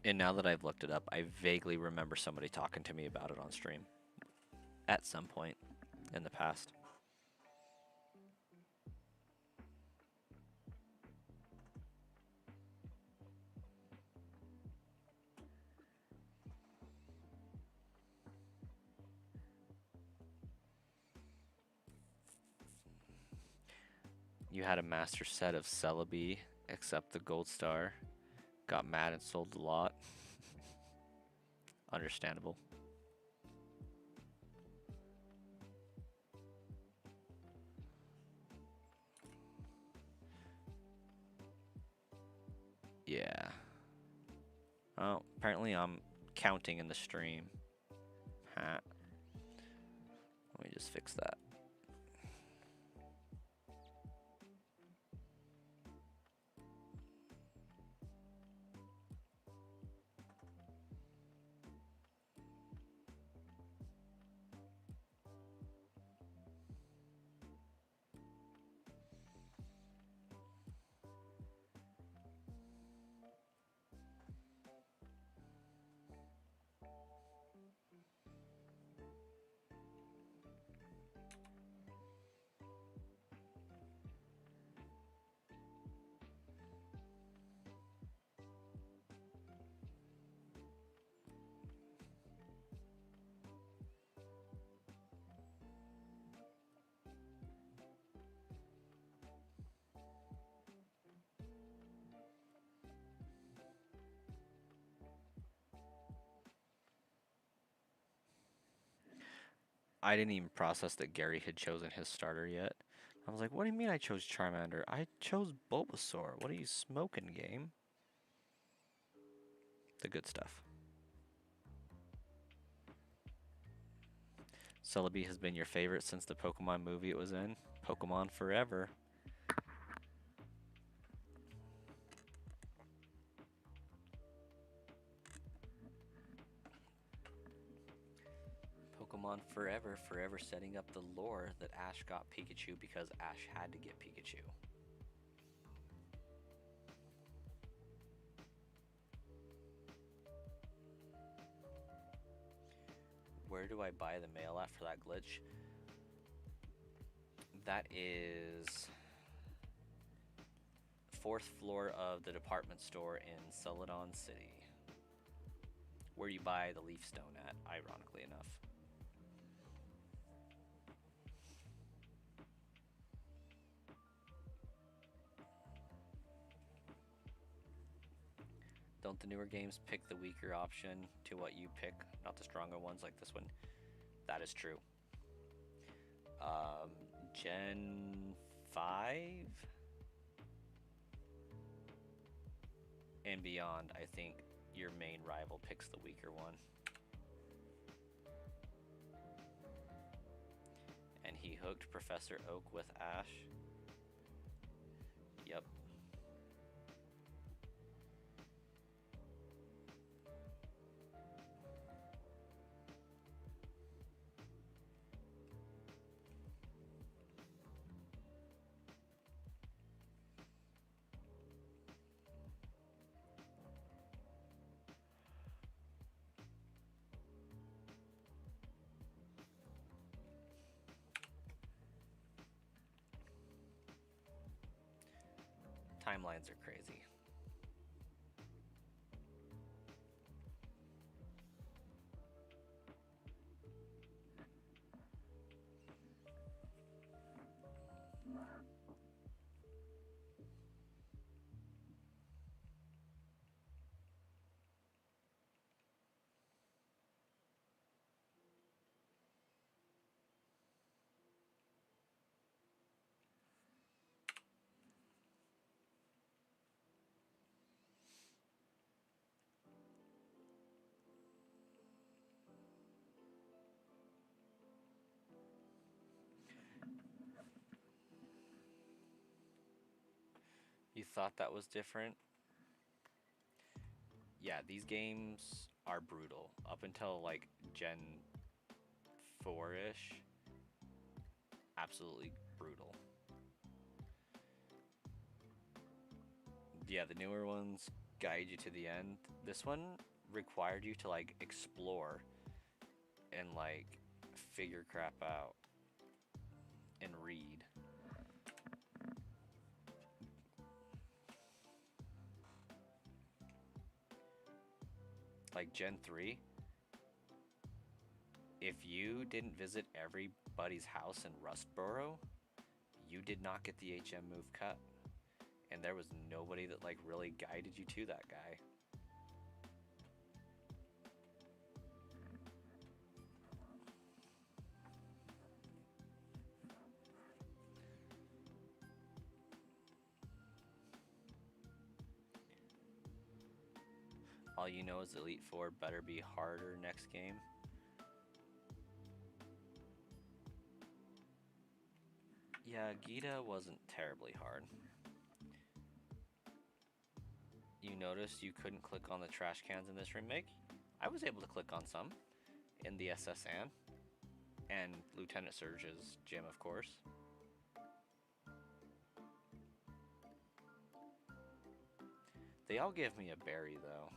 And now that I've looked it up, I vaguely remember somebody talking to me about it on stream at some point in the past. You had a master set of Celebi, except the gold star. Got mad and sold a lot. Understandable. Yeah. Oh, apparently I'm counting in the stream. Ha. Let me just fix that. I didn't even process that Gary had chosen his starter yet. I was like, what do you mean I chose Charmander? I chose Bulbasaur. What are you smoking, game? The good stuff. Celebi has been your favorite since the Pokemon movie it was in. Pokemon forever. Pokemon forever, forever setting up the lore that Ash got Pikachu because Ash had to get Pikachu. Where do I buy the mail at for that glitch? That is 4th floor of the department store in Celadon City, where you buy the leaf stone at, ironically enough. Don't the newer games pick the weaker option to what you pick, not the stronger ones like this one? That is true. Gen 5 and beyond, I think your main rival picks the weaker one. And he hooked Professor Oak with Ash. Yep. Timelines are crazy. You thought that was different? Yeah, these games are brutal. Up until like Gen 4-ish, absolutely brutal. Yeah, the newer ones guide you to the end. This one required you to like explore and like figure crap out and read. Like Gen 3, if you didn't visit everybody's house in Rustboro, you did not get the HM move cut. And there was nobody that like really guided you to that guy. All you know is Elite Four better be harder next game. Yeah, Gita wasn't terribly hard. You noticed you couldn't click on the trash cans in this remake? I was able to click on some in the SSN and Lieutenant Surge's gym, of course. They all give me a berry, though.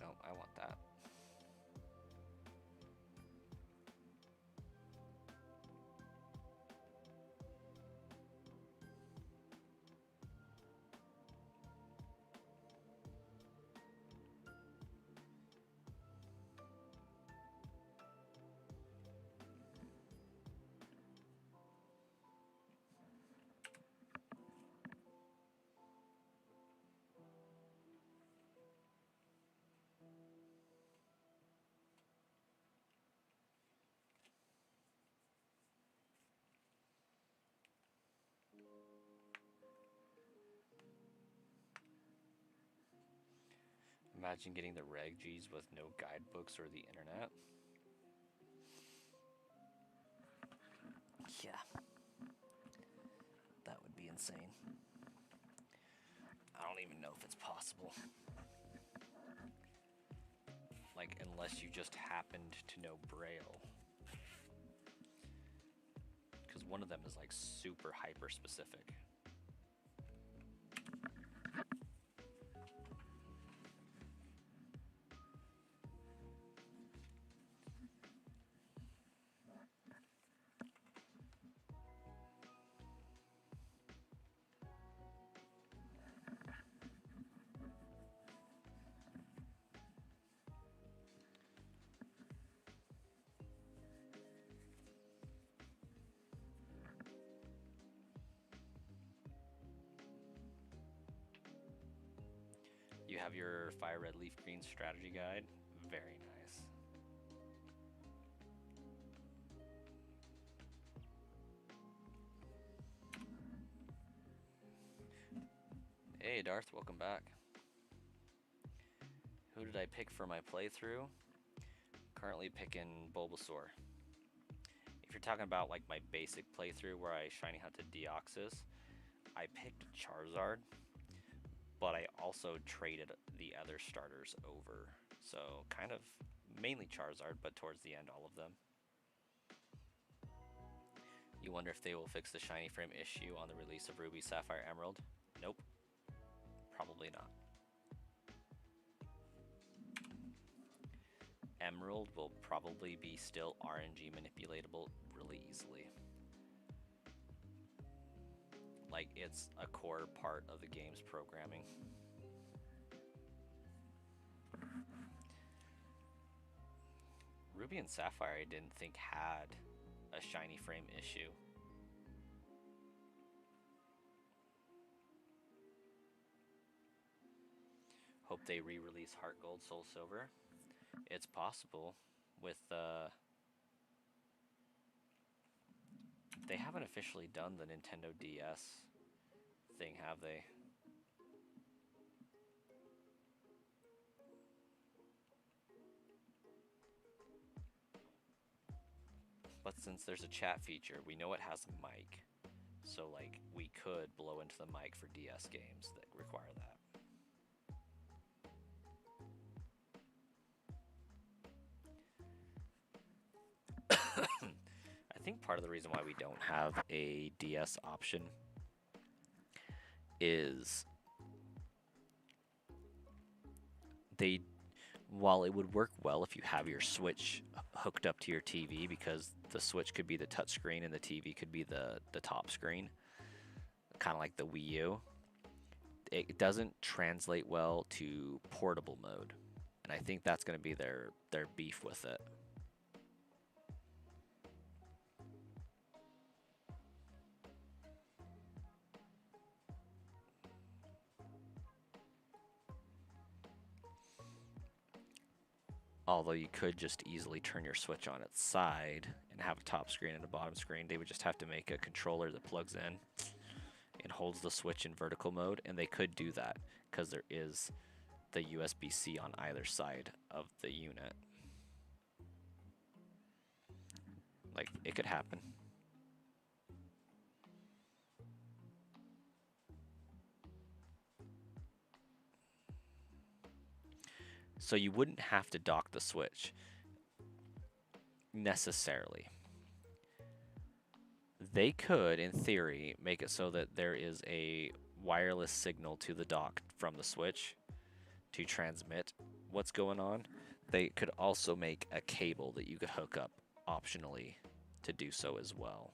No, I want that. Imagine getting the Reg Gs with no guidebooks or the internet. Yeah. That would be insane. I don't even know if it's possible. Like, unless you just happened to know Braille. Because one of them is like super hyper specific. have your fire red leaf green strategy guide. Very nice. Hey Darth, welcome back. Who did I pick for my playthrough? Currently picking Bulbasaur. If you're talking about like my basic playthrough where I shiny hunted Deoxys, I picked Charizard, but I also traded the other starters over. So kind of mainly Charizard, but towards the end all of them. You wonder if they will fix the shiny frame issue on the release of Ruby, Sapphire, Emerald? Nope. Probably not. Emerald will probably be still RNG manipulatable really easily. Like, it's a core part of the game's programming. Ruby and Sapphire I didn't think had a shiny frame issue. Hope they re-release Heart Gold, Soul Silver. It's possible with they haven't officially done the Nintendo DS thing, have they? But since there's a chat feature, we know it has a mic. So like we could blow into the mic for DS games that require that. I think part of the reason why we don't have a DS option is while it would work well if you have your Switch hooked up to your TV, because the Switch could be the touch screen and the TV could be the top screen, kind of like the Wii U, it doesn't translate well to portable mode. And I think that's going to be their beef with it. Although you could just easily turn your Switch on its side and have a top screen and a bottom screen. They would just have to make a controller that plugs in and holds the Switch in vertical mode, and they could do that because there is the USB-C on either side of the unit. Like, it could happen. So you wouldn't have to dock the Switch necessarily. They could, in theory, make it so that there is a wireless signal to the dock from the Switch to transmit what's going on. They could also make a cable that you could hook up optionally to do so as well.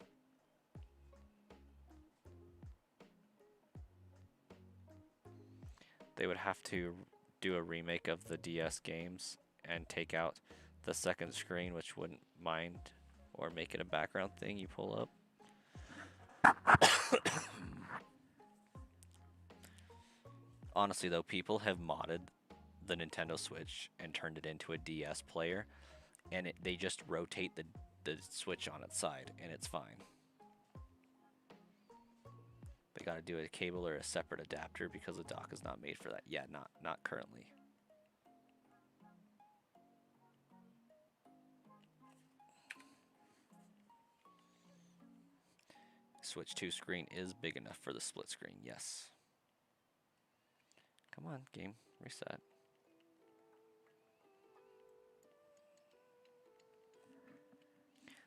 They would have to do a remake of the DS games and take out the second screen, which wouldn't mind, or make it a background thing you pull up. Honestly though, people have modded the Nintendo Switch and turned it into a DS player, and they just rotate the Switch on its side and it's fine. They gotta do a cable or a separate adapter because the dock is not made for that. Yeah, not currently. Switch 2 screen is big enough for the split screen, yes. Come on, game, reset.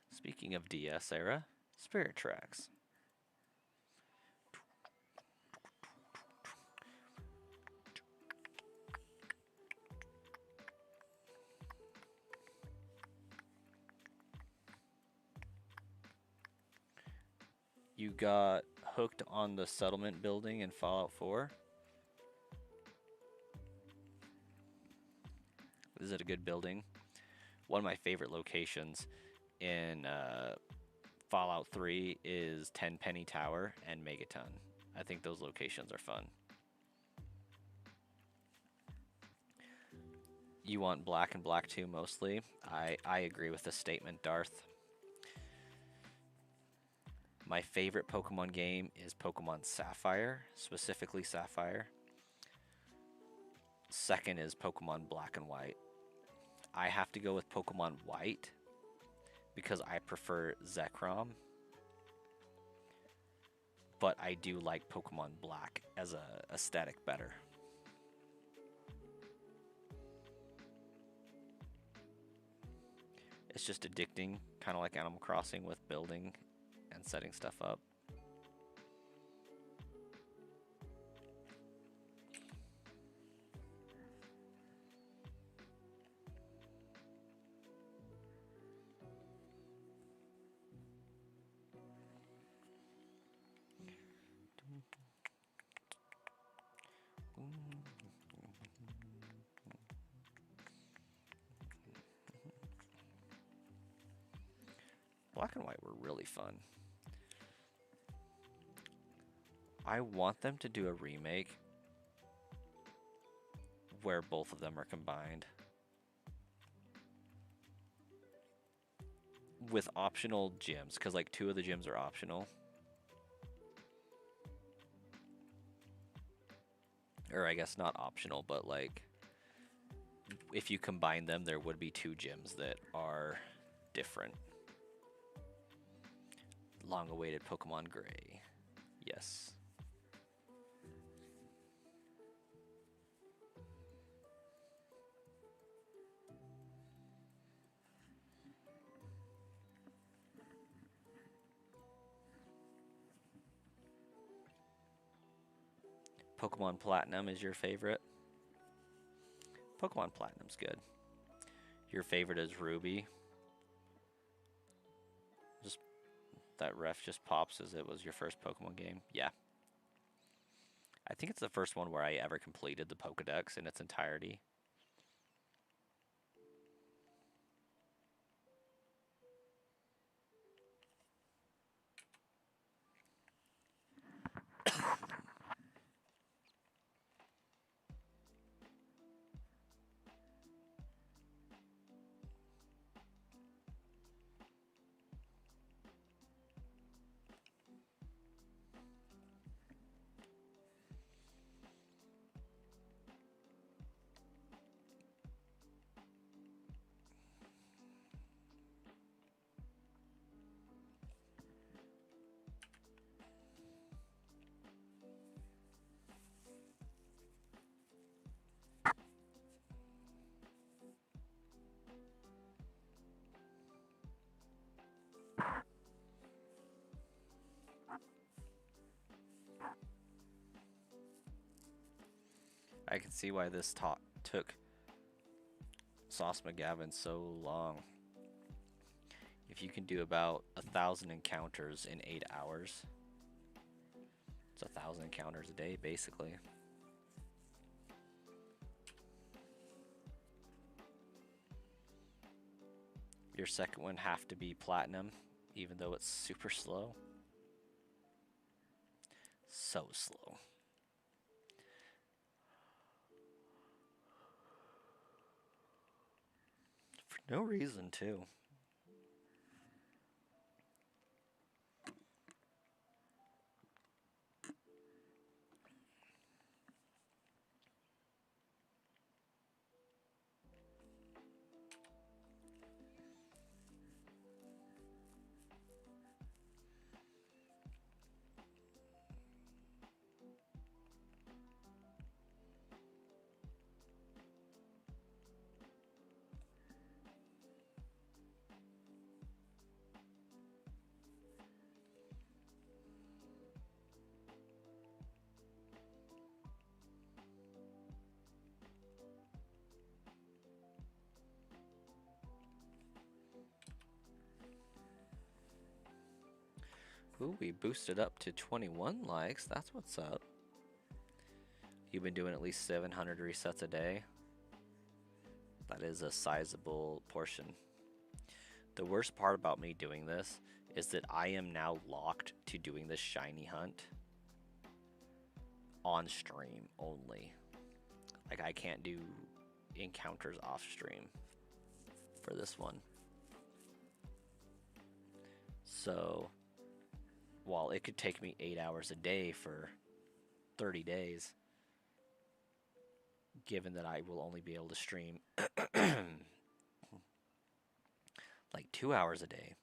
Speaking of DS era, Spirit Tracks. You got hooked on the settlement building in Fallout 4. Is it a good building? One of my favorite locations in Fallout 3 is Tenpenny Tower and Megaton. I think those locations are fun. You want black and black too, mostly. I agree with this statement, Darth. My favorite Pokemon game is Pokemon Sapphire, specifically Sapphire. Second is Pokemon Black and White. I have to go with Pokemon White because I prefer Zekrom, but I do like Pokemon Black as a aesthetic better. It's just addicting, kind of like Animal Crossing with building and setting stuff up. Black and White were really fun. I want them to do a remake where both of them are combined with optional gyms, because like 2 of the gyms are optional. Or I guess not optional, but like if you combine them, there would be 2 gyms that are different. Long-awaited Pokemon Gray. Yes. Pokemon Platinum is your favorite? Pokemon Platinum's good. Your favorite is Ruby. Just that ref just pops as it was your first Pokemon game. Yeah. I think it's the first one where I ever completed the Pokedex in its entirety. I can see why this talk took Sauce McGavin so long. If you can do about 1,000 encounters in 8 hours, it's 1,000 encounters a day, basically. Your second one have to be platinum, even though it's super slow. So slow. For no reason, too. Ooh, we boosted up to 21 likes. That's what's up. You've been doing at least 700 resets a day. That is a sizable portion. The worst part about me doing this is that I am now locked to doing this shiny hunt on stream only. Like I can't do encounters off stream for this one. So while it could take me 8 hours a day for 30 days, given that I will only be able to stream like 2 hours a day,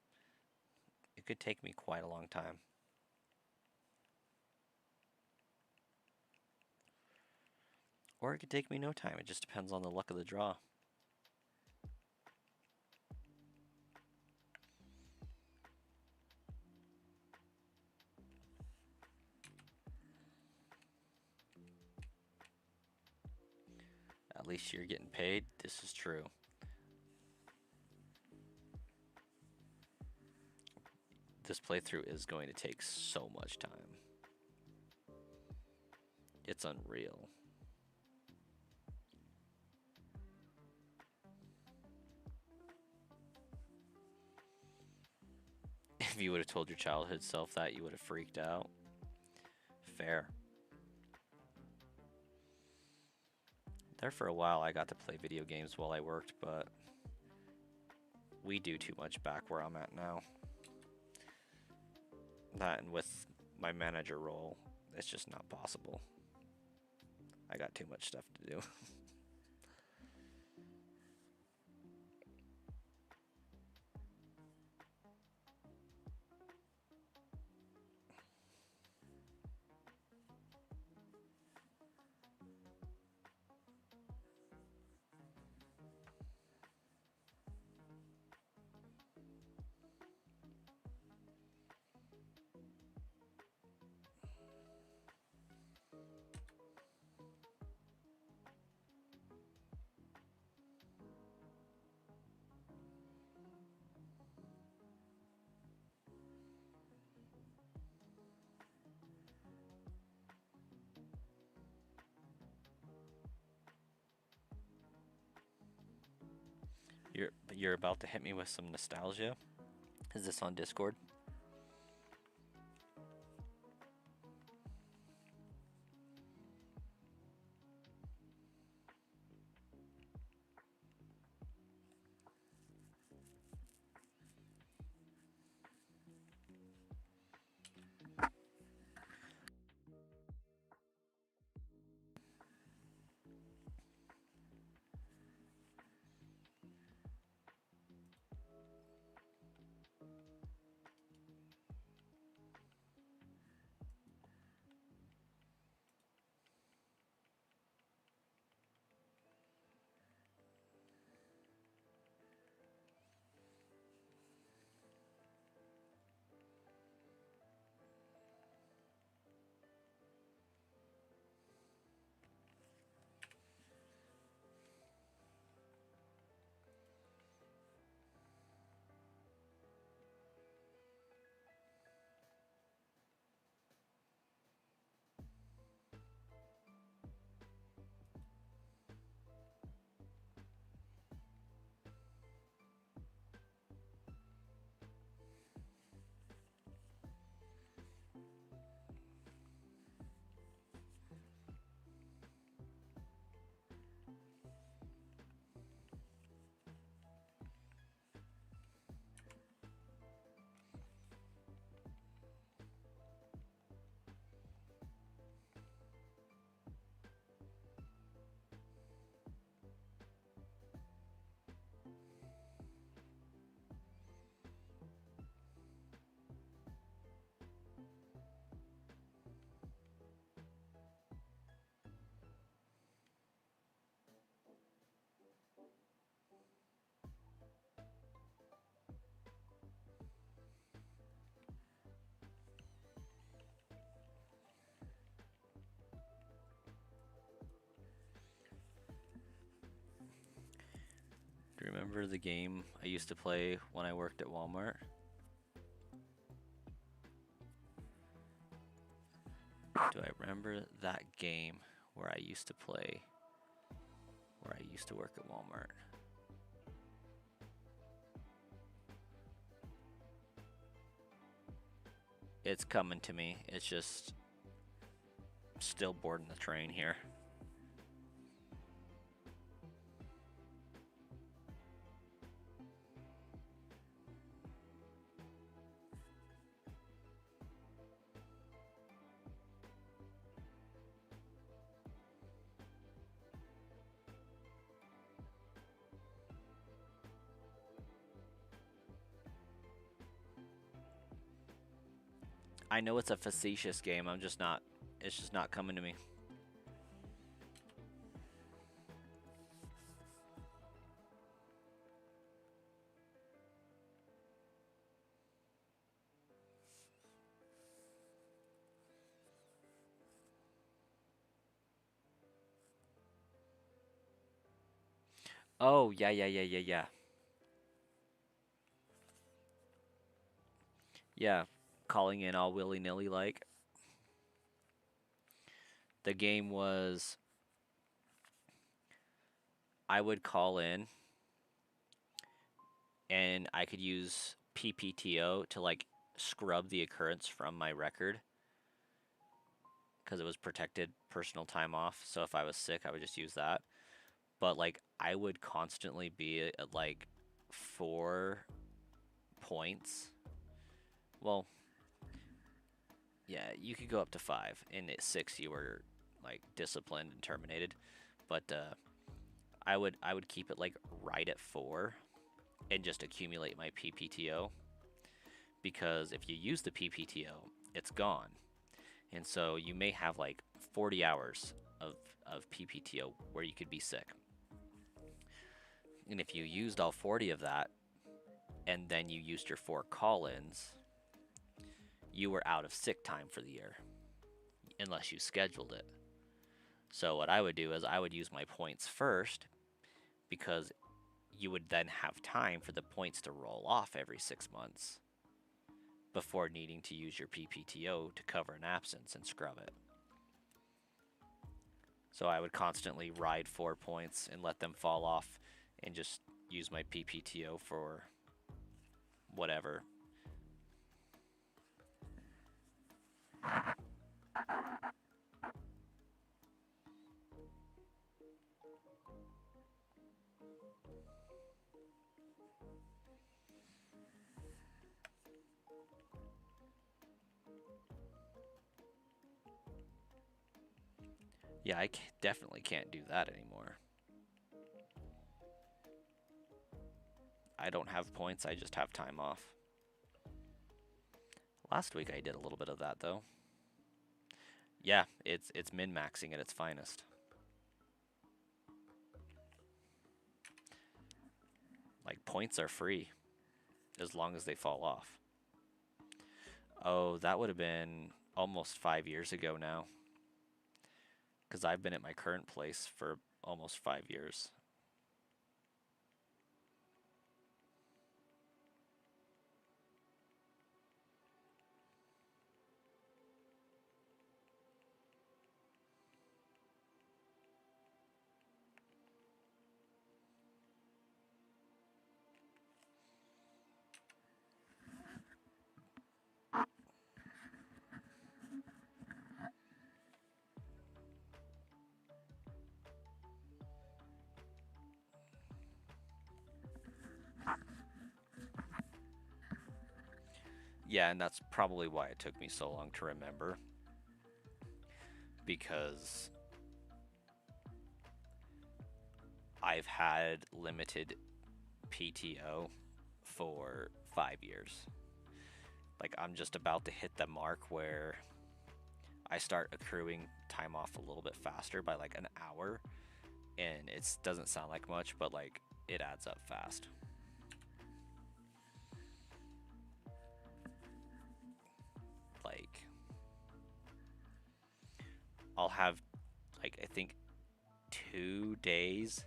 it could take me quite a long time. Or it could take me no time. It just depends on the luck of the draw. At least you're getting paid. This is true. This playthrough is going to take so much time. It's unreal. If you would have told your childhood self that, you would have freaked out. Fair. There for a while, I got to play video games while I worked, but we do too much back where I'm at now. That, and with my manager role, it's just not possible. I got too much stuff to do. You're about to hit me with some nostalgia. Is this on Discord? Do you remember the game I used to play when I worked at Walmart? Do I remember that game where I used to play, where I used to work at Walmart? It's coming to me. It's just still boarding the train here. I know it's a facetious game. I'm just not. It's just not coming to me. Oh, yeah, yeah, yeah, yeah, yeah. Yeah, calling in all willy-nilly like. The game was I would call in and I could use PPTO to like scrub the occurrence from my record because it was protected personal time off. So if I was sick, I would just use that. But like I would constantly be at like 4 points. Well, yeah, you could go up to 5, and at 6 you were like disciplined and terminated. But I would keep it like right at 4 and just accumulate my PPTO because if you use the PPTO, it's gone. And so you may have like 40 hours of PPTO where you could be sick. And if you used all 40 of that and then you used your 4 call ins, you were out of sick time for the year unless you scheduled it. So what I would do is I would use my points first because you would then have time for the points to roll off every 6 months before needing to use your PPTO to cover an absence and scrub it. So I would constantly ride 4 points and let them fall off and just use my PPTO for whatever. Yeah, definitely can't do that anymore. I don't have points, I just have time off. Last week I did a little bit of that though. Yeah, it's min-maxing at its finest. Like points are free as long as they fall off. Oh, that would have been almost 5 years ago now. Because I've been at my current place for almost 5 years. Yeah, and that's probably why it took me so long to remember. Because I've had limited PTO for 5 years. Like, I'm just about to hit the mark where I start accruing time off a little bit faster by like an hour. And it doesn't sound like much, but like, it adds up fast. Like, I'll have, like, I think 2 days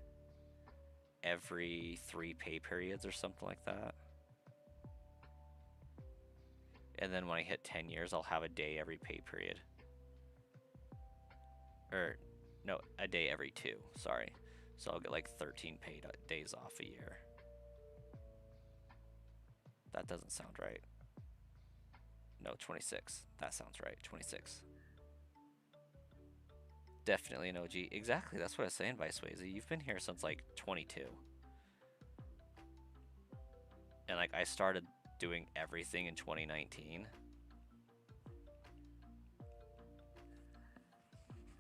every 3 pay periods or something like that. And then when I hit 10 years, I'll have a day every pay period. Or, no, a day every 2, sorry. So I'll get like 13 paid days off a year. That doesn't sound right. No, 26. That sounds right. 26. Definitely an OG. Exactly, that's what I was saying, Viceways. You've been here since like 22. And like I started doing everything in 2019.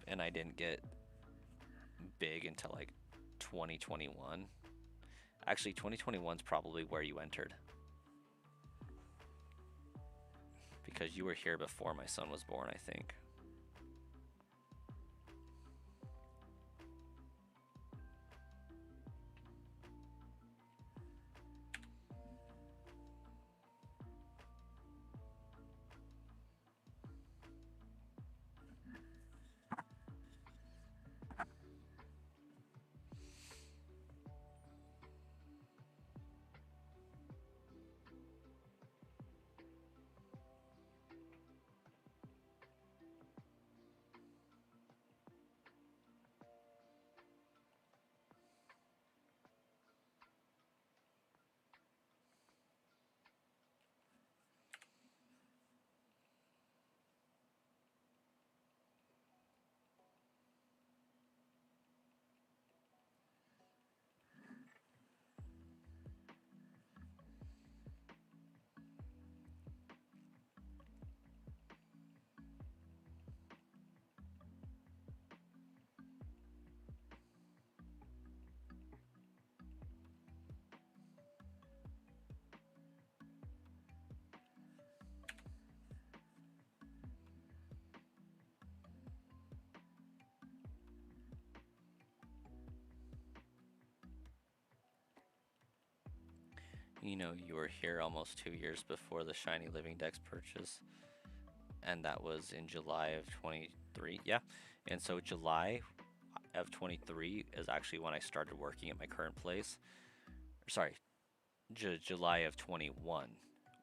And I didn't get big until like 2021. Actually, 2021 is probably where you entered. because you were here before my son was born, I think. You know, you were here almost 2 years before the Shiny Living Dex purchase, and that was in July of 23. Yeah, and so July of 23 is actually when I started working at my current place. Sorry, July of 21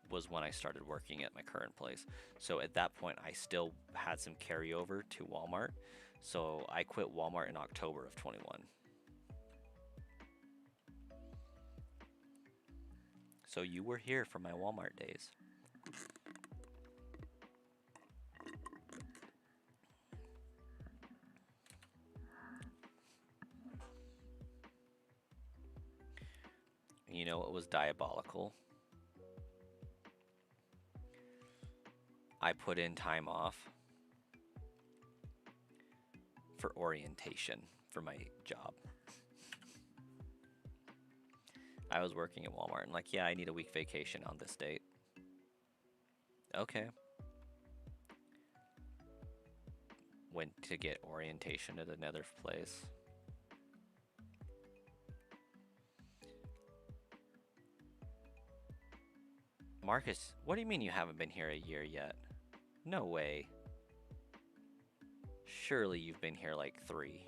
was when I started working at my current place. So at that point, I still had some carryover to Walmart. So I quit Walmart in October of 21. So you were here for my Walmart days. You know what was diabolical? I put in time off for orientation for my job. I was working at Walmart and like, yeah, I need a week vacation on this date. Okay. Went to get orientation at another place. Marcus, what do you mean you haven't been here a year yet? No way. Surely you've been here like 3.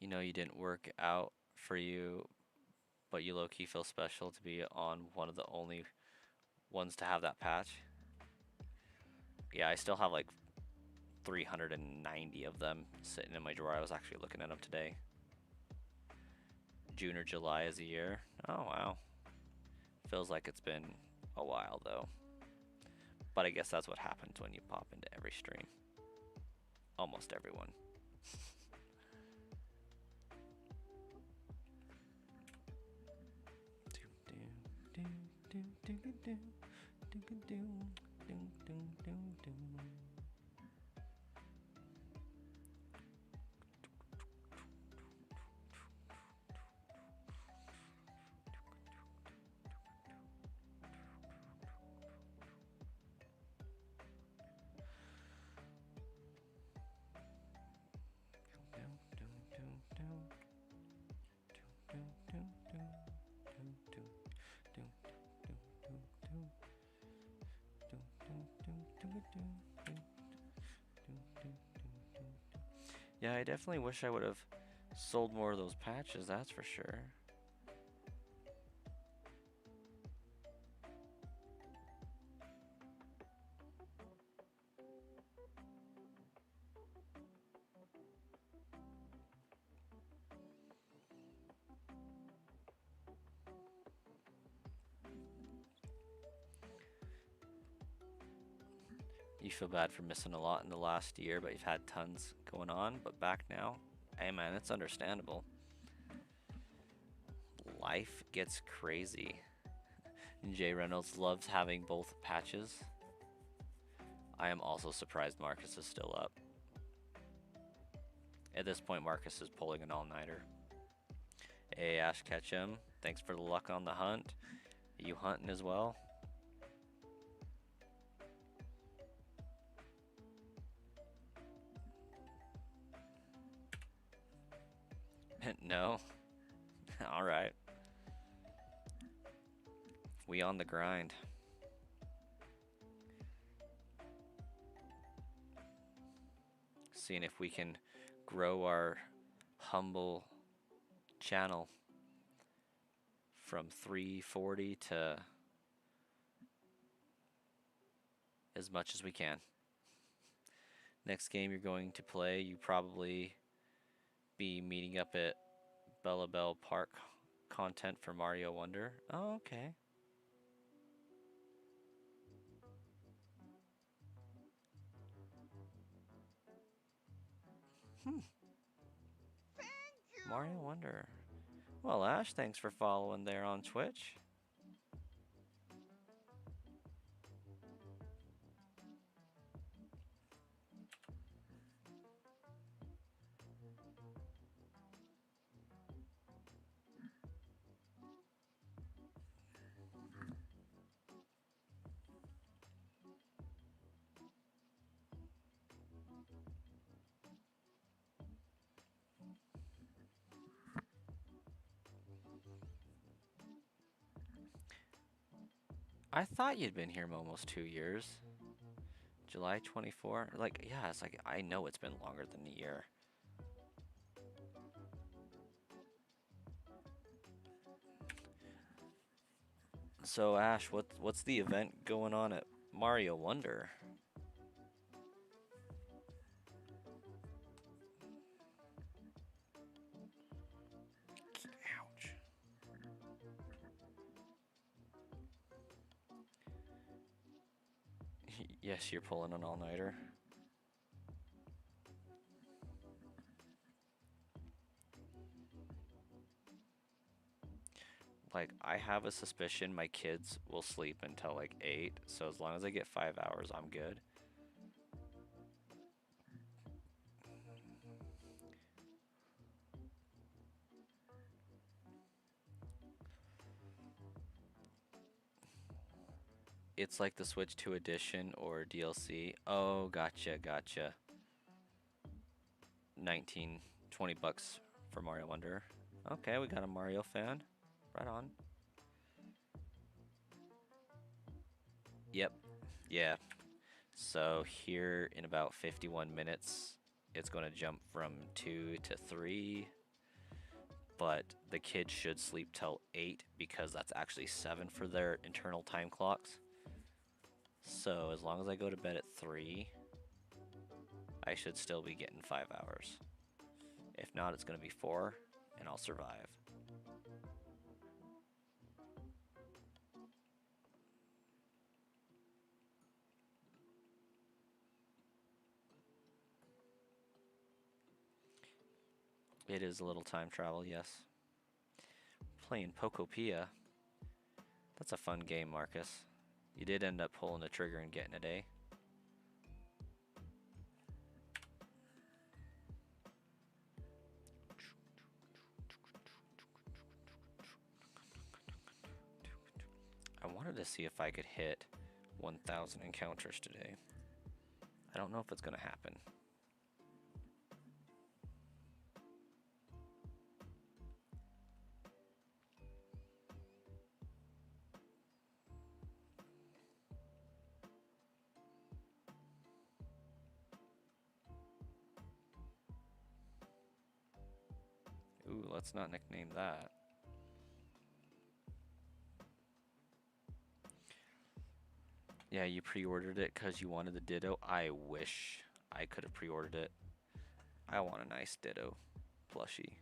You know you didn't work out for you, but you low-key feel special to be on one of the only ones to have that patch. Yeah, I still have like 390 of them sitting in my drawer. I was actually looking at them today. June or July is a year. Oh, wow. Feels like it's been a while, though. But I guess that's what happens when you pop into every stream. Almost everyone. Yeah, I definitely wish I would have sold more of those patches, that's for sure. You feel bad for missing a lot in the last year, but you've had tons going on, but back now, Hey man, it's understandable. Life gets crazy. Jay Reynolds loves having both patches. I am also surprised Marcus is still up. At this point, Marcus is pulling an all-nighter. Hey, Ash Ketchum, thanks for the luck on the hunt. Are you hunting as well? No? Alright. We on the grind. Seeing if we can grow our humble channel from 340 to as much as we can. Next game you're going to play, you probably be meeting up at Bella Bell Park content for Mario Wonder. Oh, okay. Mario Wonder. Well, Ash, thanks for following there on Twitch. I thought you'd been here almost 2 years. July 24? Like, yeah, it's like, I know it's been longer than a year. So, Ash, what's the event going on at Mario Wonder? Ouch. Yes, you're pulling an all-nighter. Like, I have a suspicion my kids will sleep until like 8, so as long as I get 5 hours, I'm good. It's like the Switch 2 edition or DLC. Oh, gotcha. 19, 20 bucks for Mario Wonder. Okay, we got a Mario fan. Right on. Yep. Yeah. So here in about 51 minutes, it's going to jump from 2 to 3. But the kids should sleep till 8 because that's actually 7 for their internal time clocks. So as long as I go to bed at 3, I should still be getting 5 hours. If not, it's going to be 4, and I'll survive. It is a little time travel, yes. Playing Pokopia. That's a fun game, Marcus. You did end up pulling the trigger and getting it, eh? I wanted to see if I could hit 1,000 encounters today. I don't know if it's going to happen. Ooh, let's not nickname that. Yeah, you pre-ordered it because you wanted the Ditto. I wish I could have pre-ordered it. I want a nice Ditto plushie.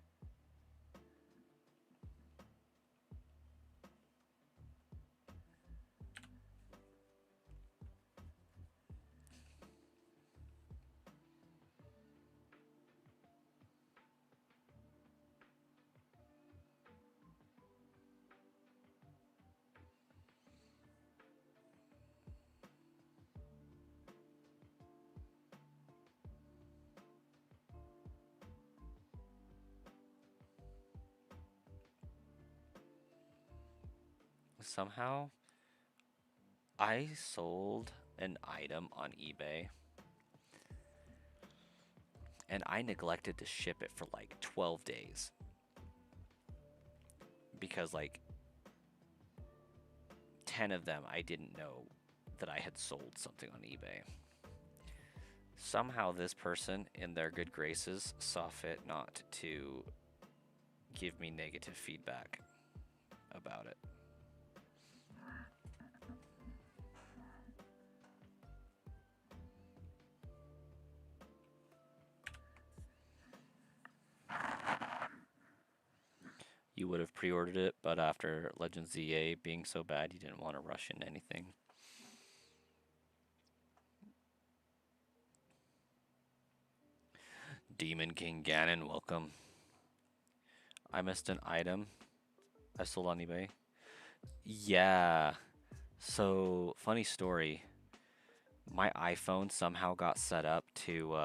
somehow I sold an item on eBay and I neglected to ship it for like 12 days because like 10 of them I didn't know that I had sold something on eBay. Somehow this person in their good graces saw fit not to give me negative feedback about it. You would have pre-ordered it, but after Legends ZA being so bad, you didn't want to rush into anything. Demon King Ganon, welcome. I missed an item I sold on eBay. Yeah. So, funny story. My iPhone somehow got set up to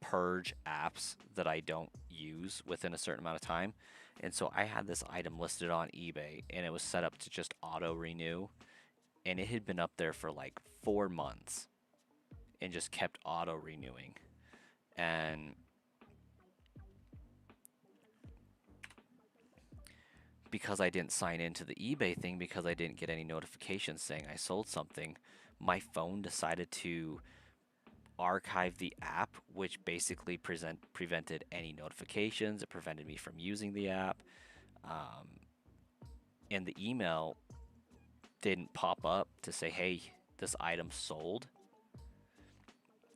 purge apps that I don't use within a certain amount of time. And so I had this item listed on eBay and it was set up to just auto renew. And it had been up there for like 4 months and just kept auto renewing. And because I didn't sign into the eBay thing, because I didn't get any notifications saying I sold something, my phone decided to archive the app, which basically prevented any notifications. It prevented me from using the app. Um, and the email didn't pop up to say, hey, this item sold.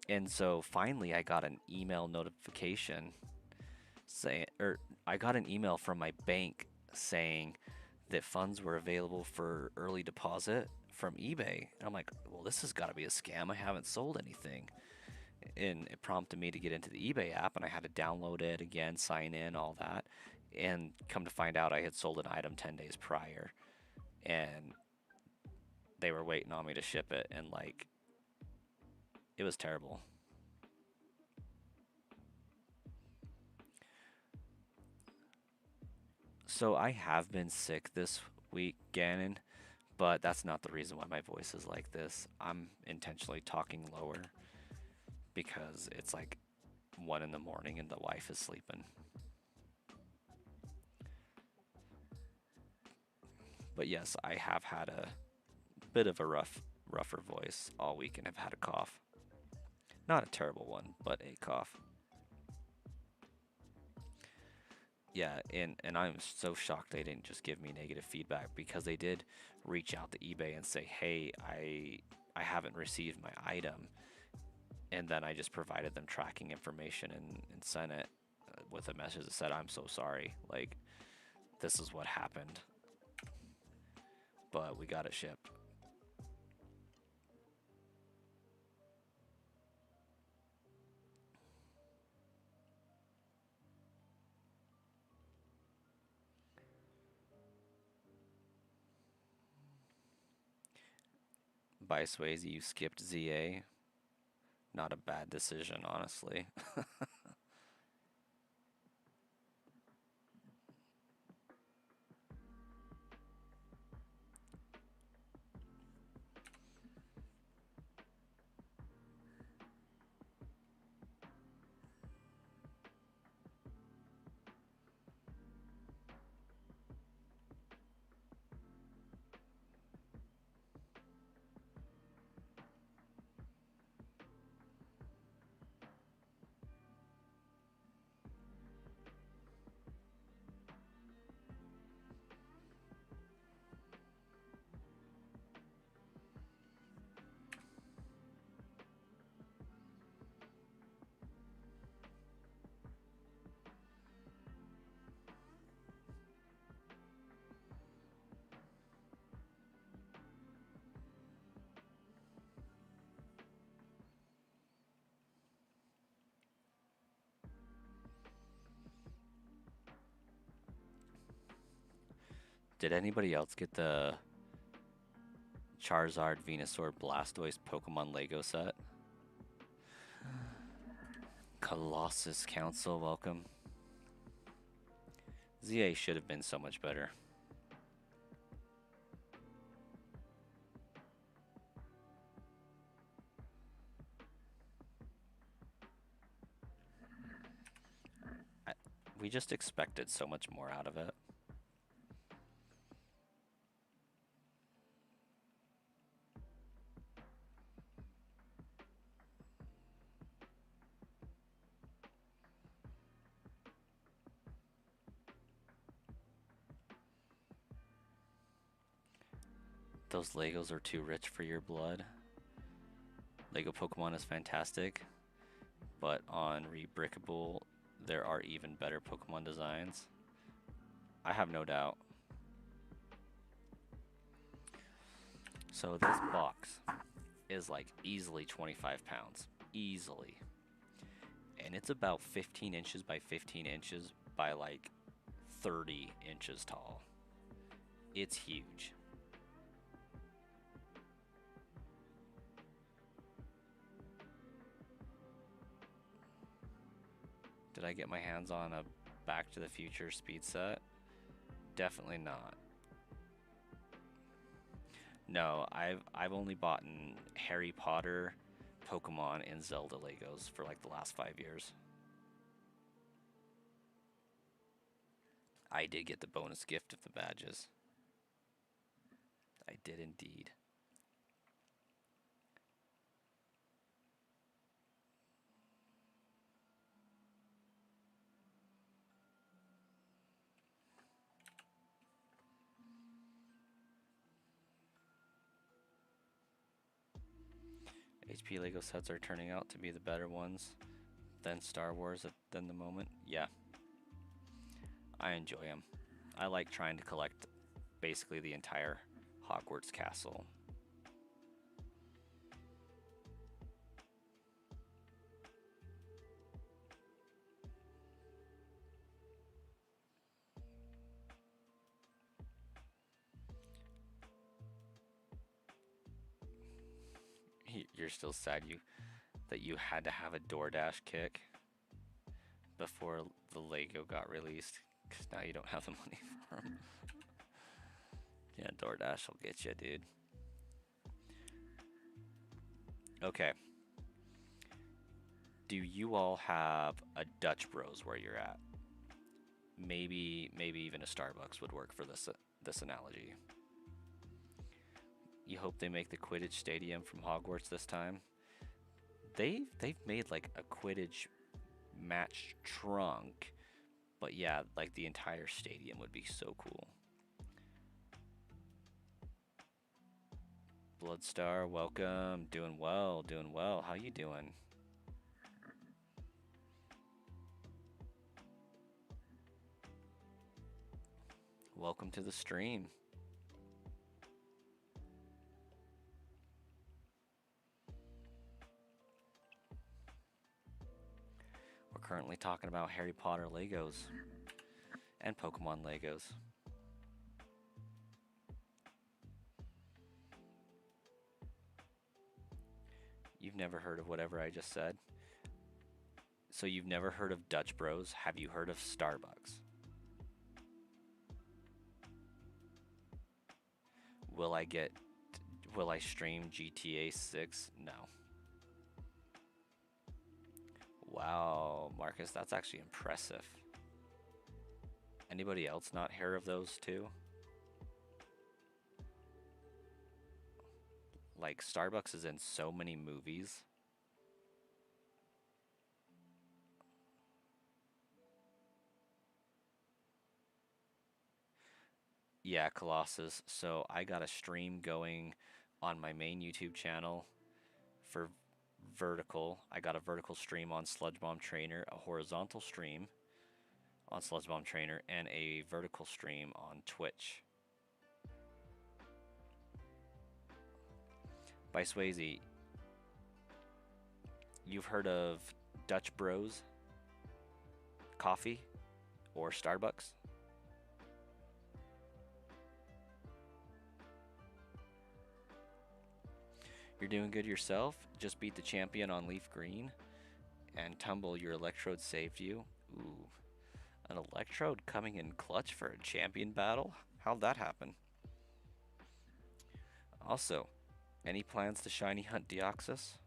And so finally, I got an email notification saying, or I got an email from my bank saying that funds were available for early deposit from eBay. And I'm like, well, this has got to be a scam. I haven't sold anything. And it prompted me to get into the eBay app, and I had to download it again, sign in, all that. And come to find out, I had sold an item 10 days prior. And they were waiting on me to ship it, and like, it was terrible. So I have been sick this week, Gannon, but that's not the reason why my voice is like this. I'm intentionally talking lower because it's like 1 in the morning and the wife is sleeping. But yes, I have had a bit of a rougher voice all week and have had a cough. Not a terrible one, but a cough. Yeah, and I'm so shocked they didn't just give me negative feedback, because they did reach out to eBay and say, hey, I haven't received my item. And then I just provided them tracking information and sent it with a message that said, I'm so sorry. Like, this is what happened. But we got it shipped. By Swayze, you skipped ZA. Not a bad decision, honestly. Did anybody else get the Charizard, Venusaur, Blastoise Pokemon Lego set? Colossus Council, welcome. ZA should have been so much better. We just expected so much more out of it. Those Legos are too rich for your blood. Lego Pokemon is fantastic, but on Rebrickable, there are even better Pokemon designs. I have no doubt. So this box is like easily 25 pounds. Easily. And it's about 15 inches by 15 inches by like 30 inches tall. It's huge. Did I get my hands on a Back to the Future speed set? Definitely not. No, I've only bought Harry Potter, Pokemon, and Zelda Legos for like the last 5 years. I did get the bonus gift of the badges. I did indeed. HP Lego sets are turning out to be the better ones than Star Wars at the moment. Yeah, I enjoy them. I like trying to collect basically the entire Hogwarts castle. You're still sad that you had to have a DoorDash kick before the Lego got released, because now you don't have the money for them. Yeah, DoorDash will get you, dude. Okay. Do you all have a Dutch Bros where you're at? Maybe even a Starbucks would work for this analogy. You hope they make the Quidditch Stadium from Hogwarts this time. They've made like a Quidditch match trunk, but yeah, like the entire stadium would be so cool. Bloodstar, welcome. Doing well, doing well. How you doing? Welcome to the stream. We're currently talking about Harry Potter Legos and Pokemon Legos. You've never heard of whatever I just said? So you've never heard of Dutch Bros? Have you heard of Starbucks? Will I stream GTA 6? No. Wow, Marcus, that's actually impressive. Anybody else not hear of those too? Like, Starbucks is in so many movies. Yeah, Colossus. So I got a stream going on my main YouTube channel for vertical. I got a vertical stream on Sludge Bomb Trainer, a horizontal stream on Sludge Bomb Trainer, and a vertical stream on Twitch. By Swayze, you've heard of Dutch Bros coffee or Starbucks? You're doing good yourself? Just beat the champion on Leaf Green and Tumble, your electrode saved you. Ooh, an electrode coming in clutch for a champion battle? How'd that happen? Also, any plans to shiny hunt Deoxys?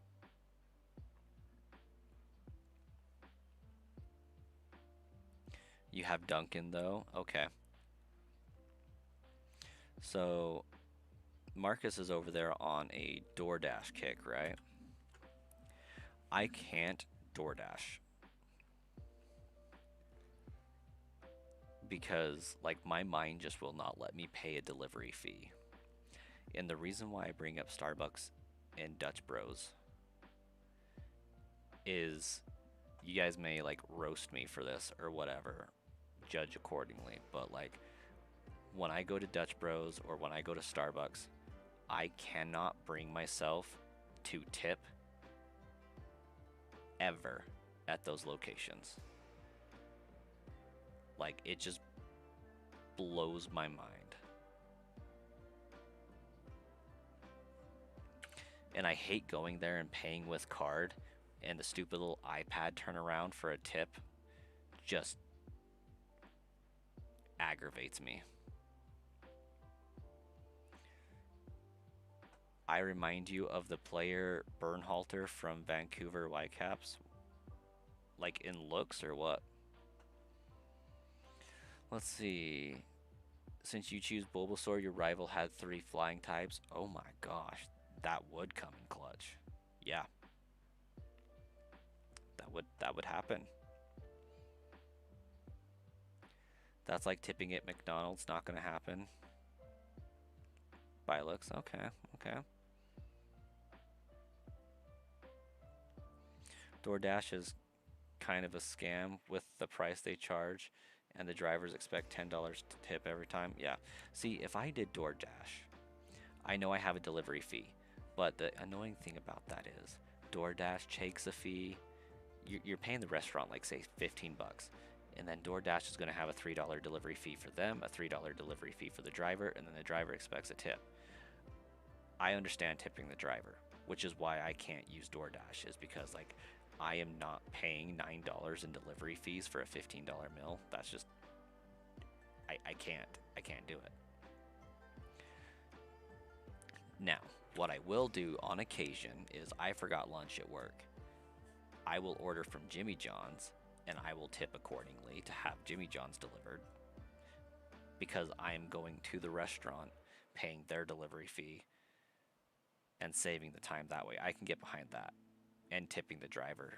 You have Dunkin' though? Okay. So Marcus is over there on a DoorDash kick, right? I can't DoorDash because like my mind just will not let me pay a delivery fee. And the reason why I bring up Starbucks and Dutch Bros is you guys may like roast me for this or whatever, judge accordingly, but like when I go to Dutch Bros or when I go to Starbucks, I cannot bring myself to tip ever at those locations. Like it just blows my mind. And I hate going there and paying with card and the stupid little iPad turnaround for a tip just aggravates me. I remind you of the player Bernhalter from Vancouver Whitecaps, like in looks or what? Let's see. Since you choose Bulbasaur, your rival had 3 flying types. Oh my gosh, that would come in clutch. Yeah, that would happen. That's like tipping at McDonald's, not gonna happen. By looks, okay, okay. DoorDash is kind of a scam with the price they charge, and the drivers expect $10 to tip every time. Yeah. See, if I did DoorDash, I know I have a delivery fee, but the annoying thing about that is DoorDash takes a fee. You're paying the restaurant like say 15 bucks, and then DoorDash is going to have a $3 delivery fee for them, a $3 delivery fee for the driver, and then the driver expects a tip. I understand tipping the driver, which is why I can't use DoorDash, is because like I am not paying $9 in delivery fees for a $15 meal. That's just I can't do it. Now, what I will do on occasion is I forgot lunch at work. I will order from Jimmy John's and I will tip accordingly to have Jimmy John's delivered because I am going to the restaurant, paying their delivery fee, and saving the time that way. I can get behind that and tipping the driver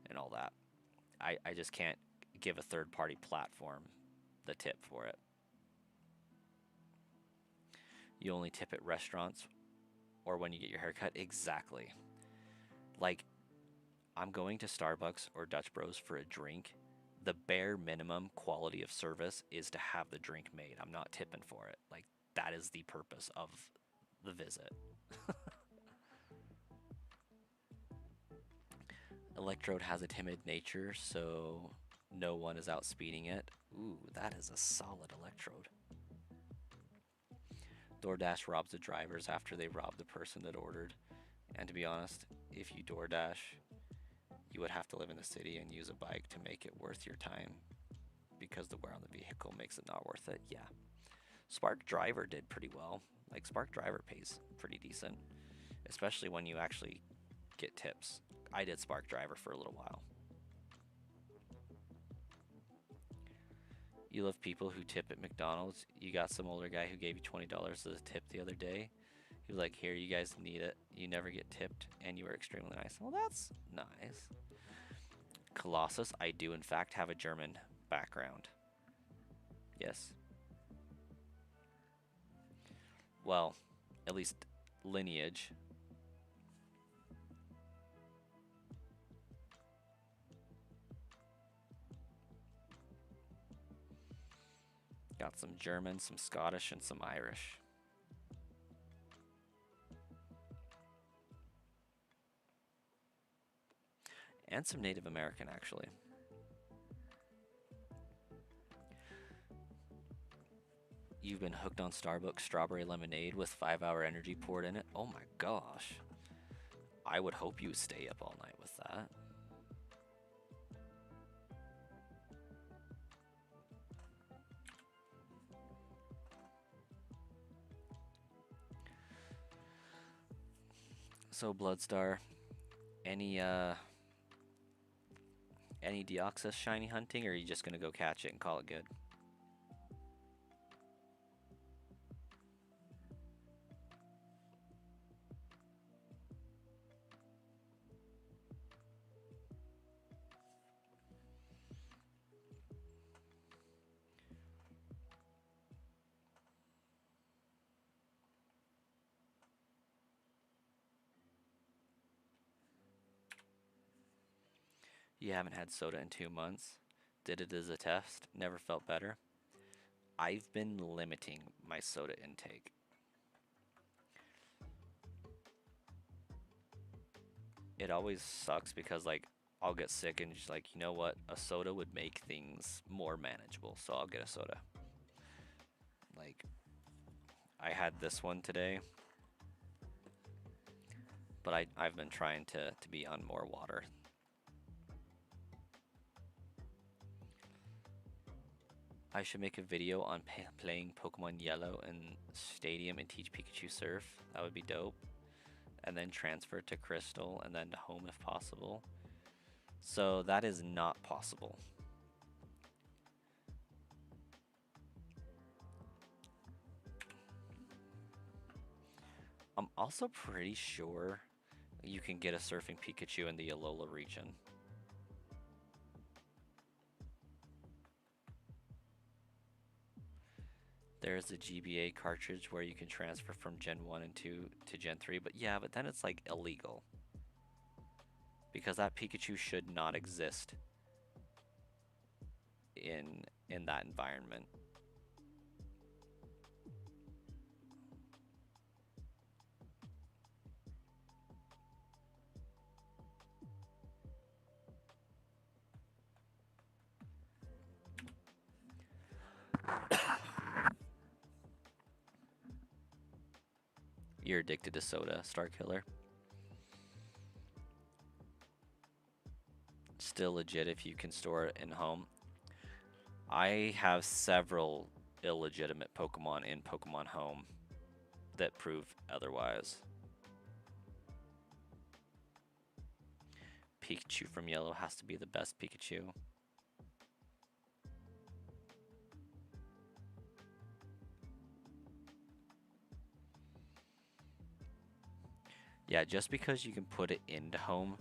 and all that. I just can't give a third party platform the tip for it. You only tip at restaurants or when you get your haircut? Exactly. Like, I'm going to Starbucks or Dutch Bros for a drink. The bare minimum quality of service is to have the drink made. I'm not tipping for it. Like, that is the purpose of the visit. Electrode has a timid nature, so no one is outspeeding it. Ooh, that is a solid Electrode. DoorDash robs the drivers after they rob the person that ordered. And to be honest, if you DoorDash, you would have to live in the city and use a bike to make it worth your time because the wear on the vehicle makes it not worth it. Yeah. Spark Driver did pretty well. Like, Spark Driver pays pretty decent, especially when you actually get tips. I did Spark Driver for a little while. You love people who tip at McDonald's. You got some older guy who gave you $20 as a tip the other day. He was like, here, you guys need it. You never get tipped, and you were extremely nice. Well, that's nice. Colossus, I do in fact have a German background. Yes. Well, at least lineage. Got some German, some Scottish, and some Irish. And some Native American, actually. You've been hooked on Starbucks strawberry lemonade with 5-hour energy poured in it? Oh my gosh. I would hope you stay up all night with that. So Bloodstar, any Any Deoxys shiny hunting, or are you just gonna go catch it and call it good? You haven't had soda in 2 months. Did it as a test. Never felt better. I've been limiting my soda intake. It always sucks because like I'll get sick and just like, you know what? A soda would make things more manageable, so I'll get a soda. Like I had this one today, but I've been trying to be on more water. I should make a video on playing Pokemon Yellow in Stadium and teach Pikachu Surf. That would be dope. And then transfer to Crystal and then to home if possible. So that is not possible. I'm also pretty sure you can get a surfing Pikachu in the Alola region. There's a GBA cartridge where you can transfer from Gen 1 and 2 to Gen 3, but yeah, but then it's like illegal. Because that Pikachu should not exist in that environment. You're addicted to soda, Star Killer. Still legit if you can store it in home. I have several illegitimate Pokemon in Pokemon Home that prove otherwise. Pikachu from Yellow has to be the best Pikachu. Yeah, just because you can put it into home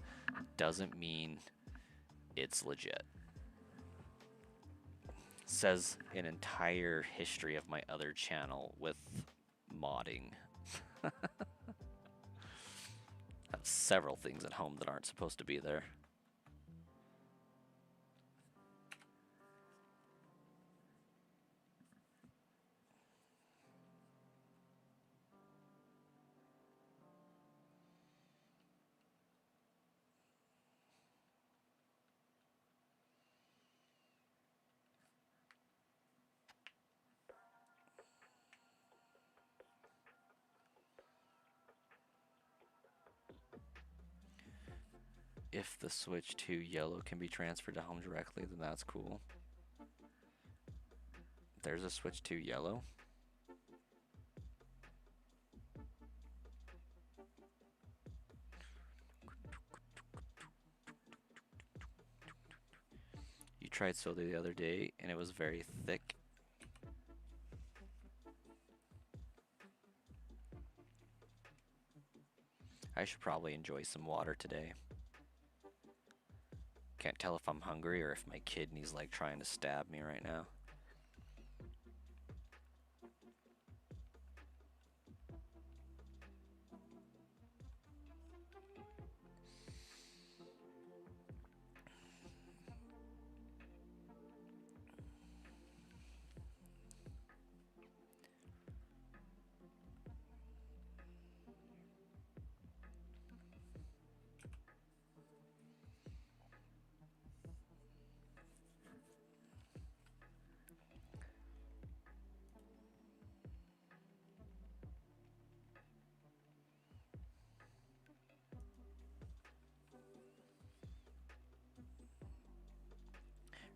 doesn't mean it's legit. Says an entire history of my other channel with modding. I have several things at home that aren't supposed to be there. If the Switch to Yellow can be transferred to home directly, then that's cool. There's a Switch to Yellow. You tried soda the other day and it was very thick. I should probably enjoy some water today. Can't tell if I'm hungry or if my kidney's like trying to stab me right now.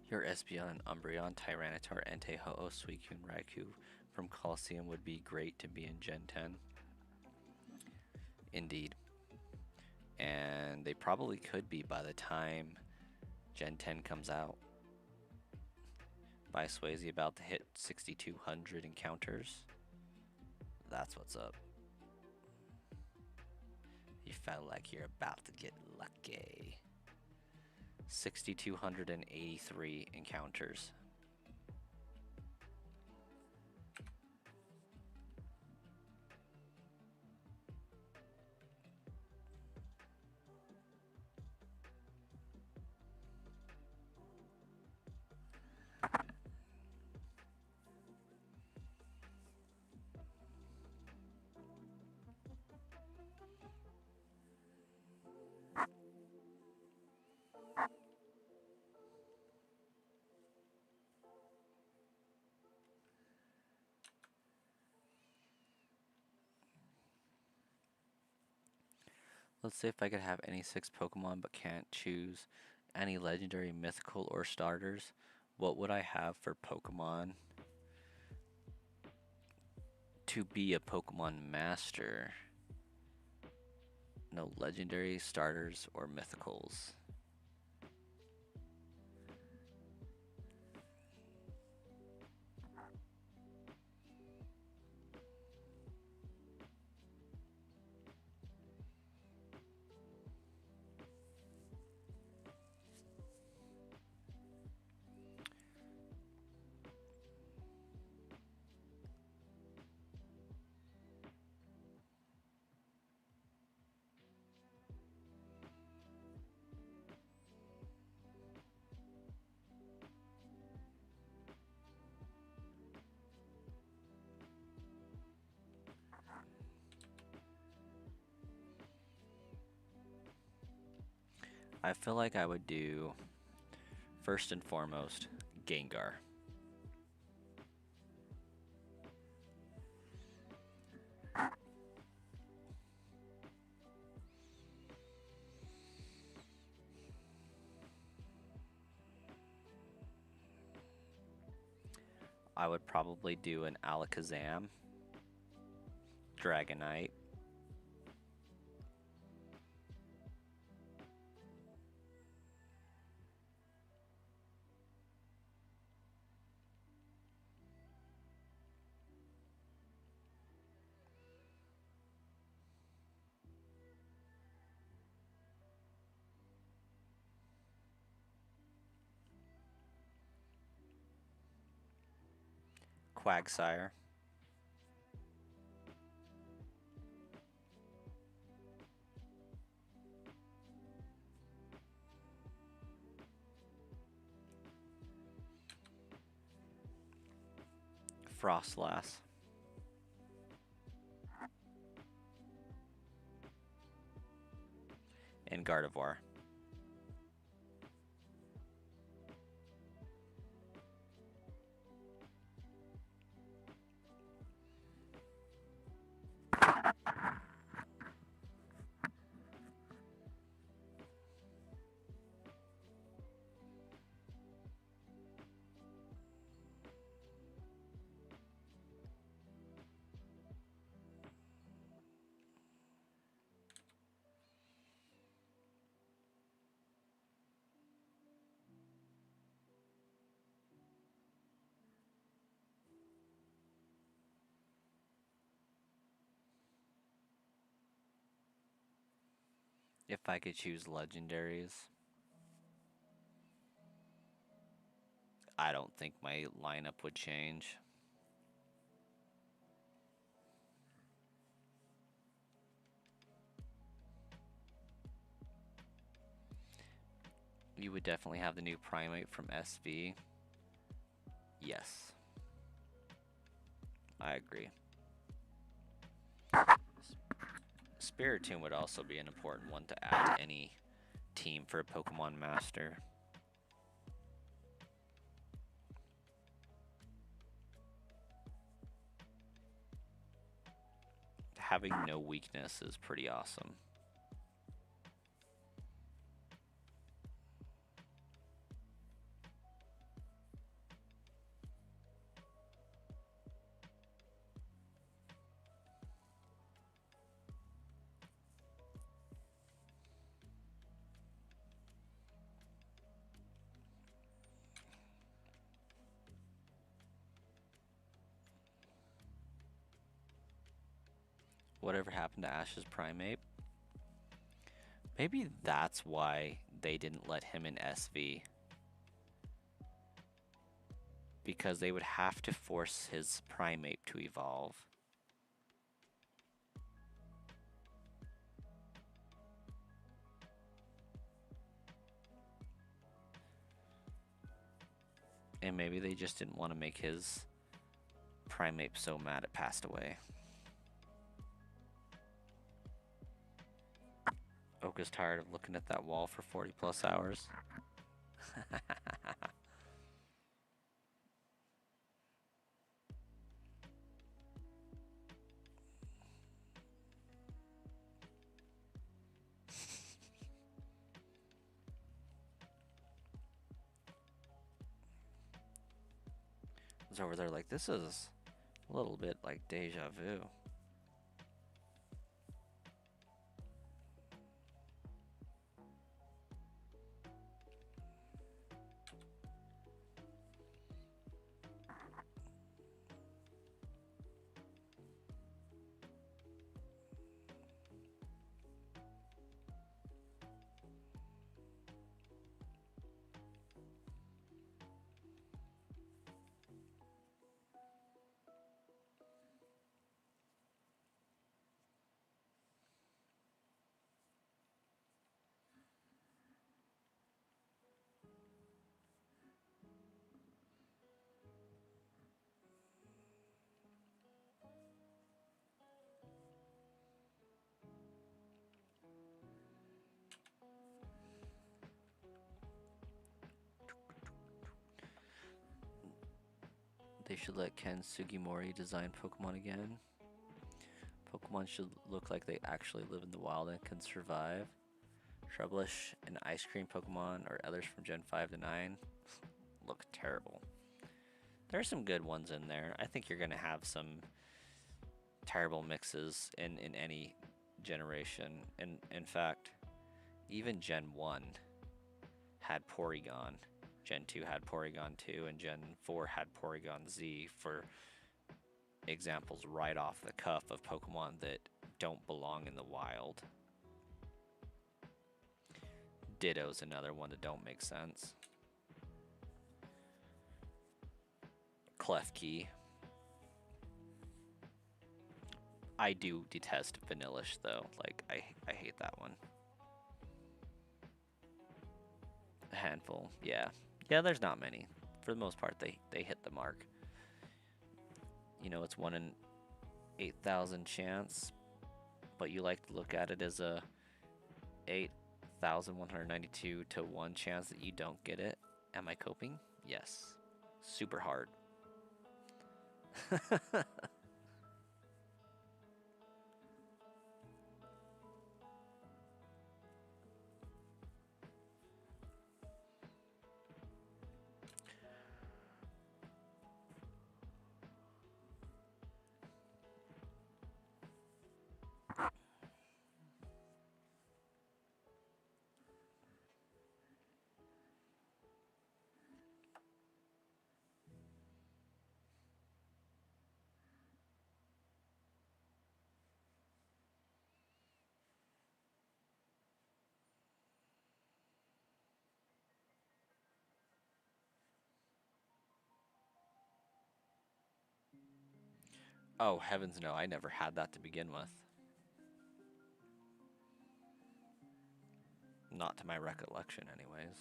Your Espeon and Umbreon, Tyranitar, Entei, Ho-Oh, Suicune, Raikou from Colosseum would be great to be in Gen 10. Indeed. And they probably could be by the time Gen 10 comes out. By Swayze about to hit 6,200 encounters. That's what's up. You felt like you're about to get lucky. 6,283 encounters. Let's see if I could have any 6 Pokemon but can't choose any legendary, mythical, or starters. What would I have for Pokemon to be a Pokemon master? No legendary, starters, or mythicals. I feel like I would do, first and foremost, Gengar. I would probably do an Alakazam, Dragonite, Quagsire, Frostlass, and Gardevoir. If I could choose legendaries, I don't think my lineup would change. You would definitely have the new Primate from SV. Yes, I agree. Spiritomb would also be an important one to add to any team for a Pokemon Master. Having no weakness is pretty awesome. Whatever happened to Ash's primate? Maybe that's why they didn't let him in SV. Because they would have to force his primate to evolve. And maybe they just didn't want to make his primate so mad it passed away. Oak is tired of looking at that wall for 40 plus hours. It's over there like, this is a little bit like deja vu. They should let Ken Sugimori design Pokemon again. Pokemon should look like they actually live in the wild and can survive. Shrubbush and Ice Cream Pokemon or others from Gen 5 to 9 look terrible. There are some good ones in there. I think you're going to have some terrible mixes in any generation. And in fact, even Gen 1 had Porygon. Gen 2 had Porygon 2, and Gen 4 had Porygon Z for examples right off the cuff of Pokemon that don't belong in the wild. Ditto's another one that don't make sense. Klefki. I do detest Vanillish though. Like I hate that one. A handful, yeah. Yeah, there's not many. For the most part, they hit the mark. You know, it's 1 in 8,000 chance, but you like to look at it as a 8,192 to 1 chance that you don't get it. Am I coping? Yes. Super hard. Oh, heavens no, I never had that to begin with. Not to my recollection, anyways.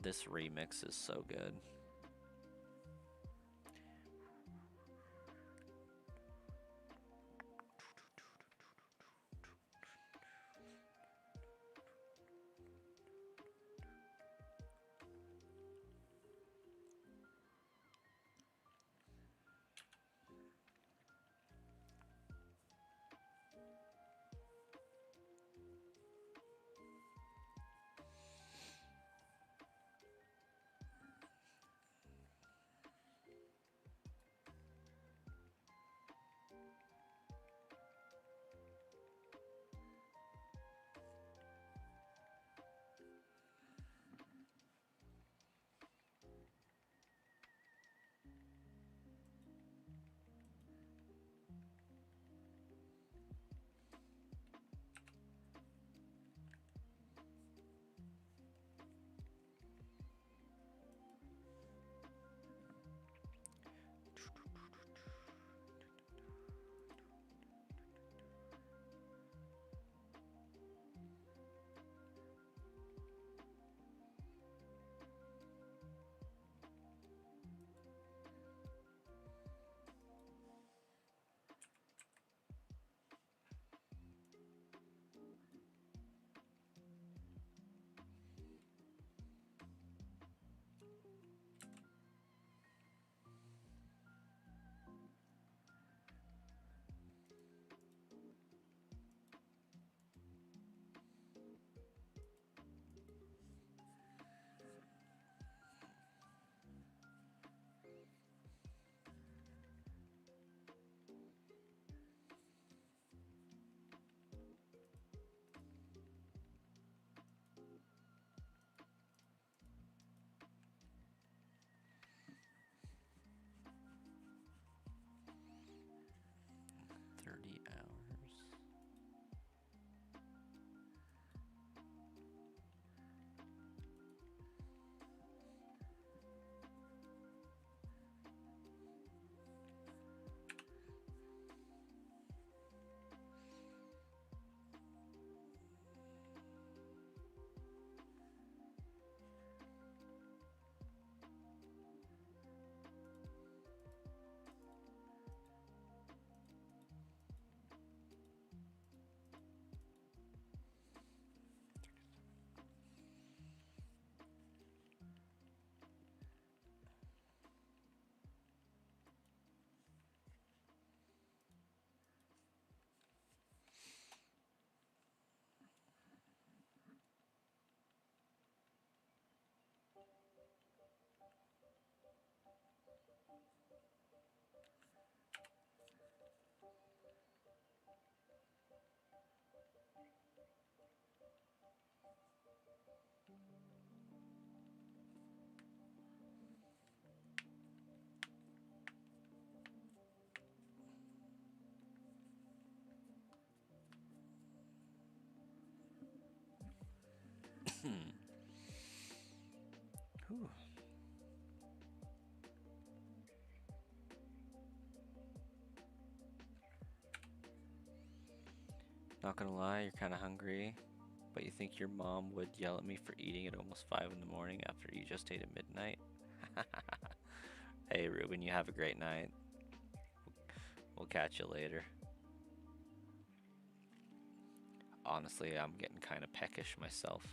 This remix is so good. Not gonna lie, you're kind of hungry, but you think your mom would yell at me for eating at almost 5 in the morning after you just ate at midnight? Hey, Ruben, you have a great night. We'll catch you later. Honestly, I'm getting kind of peckish myself.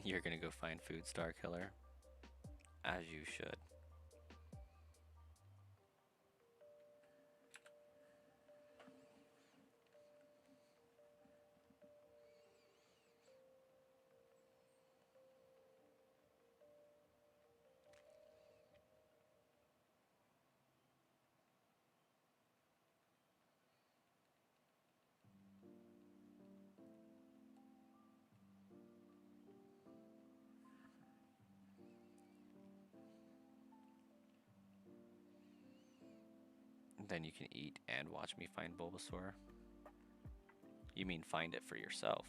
You're gonna go find Food Star Killer, as you should. Then you can eat and watch me find Bulbasaur. You mean find it for yourself.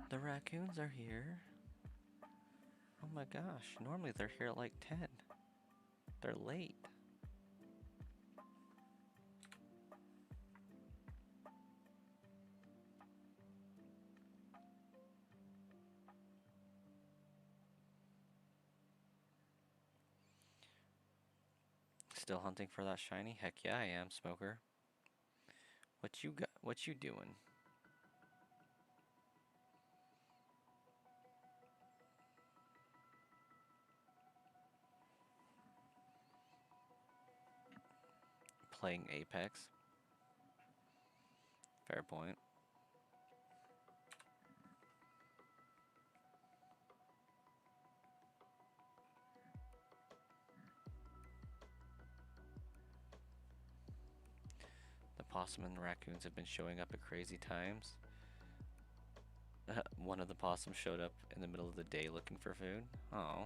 The raccoons are here. Oh my gosh, normally they're here at like 10. They're late. Still hunting for that shiny? Heck yeah, I am, Smoker. What you got? What you doing? Playing Apex. Fair point. The possum and raccoons have been showing up at crazy times. One of the possums showed up in the middle of the day looking for food. Oh.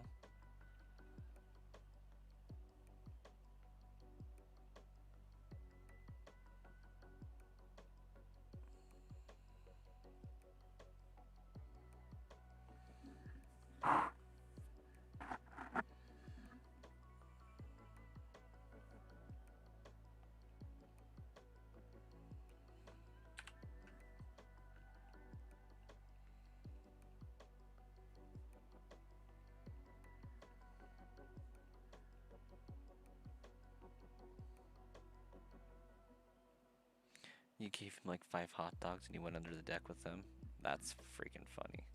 You gave him like 5 hot dogs and he went under the deck with them. That's freaking funny.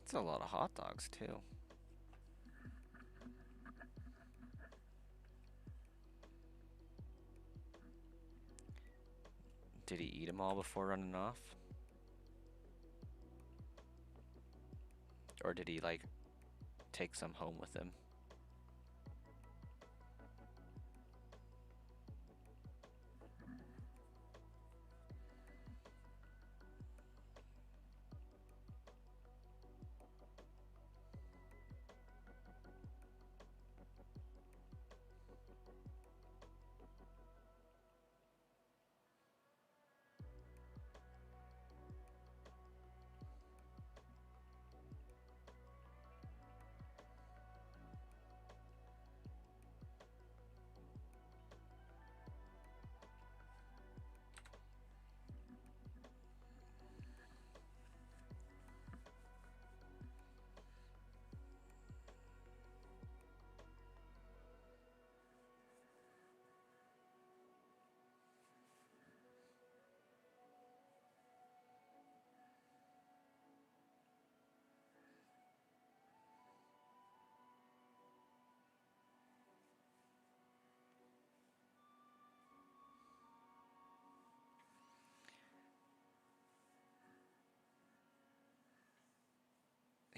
That's a lot of hot dogs too. Did he eat them all before running off? Or did he like take some home with him?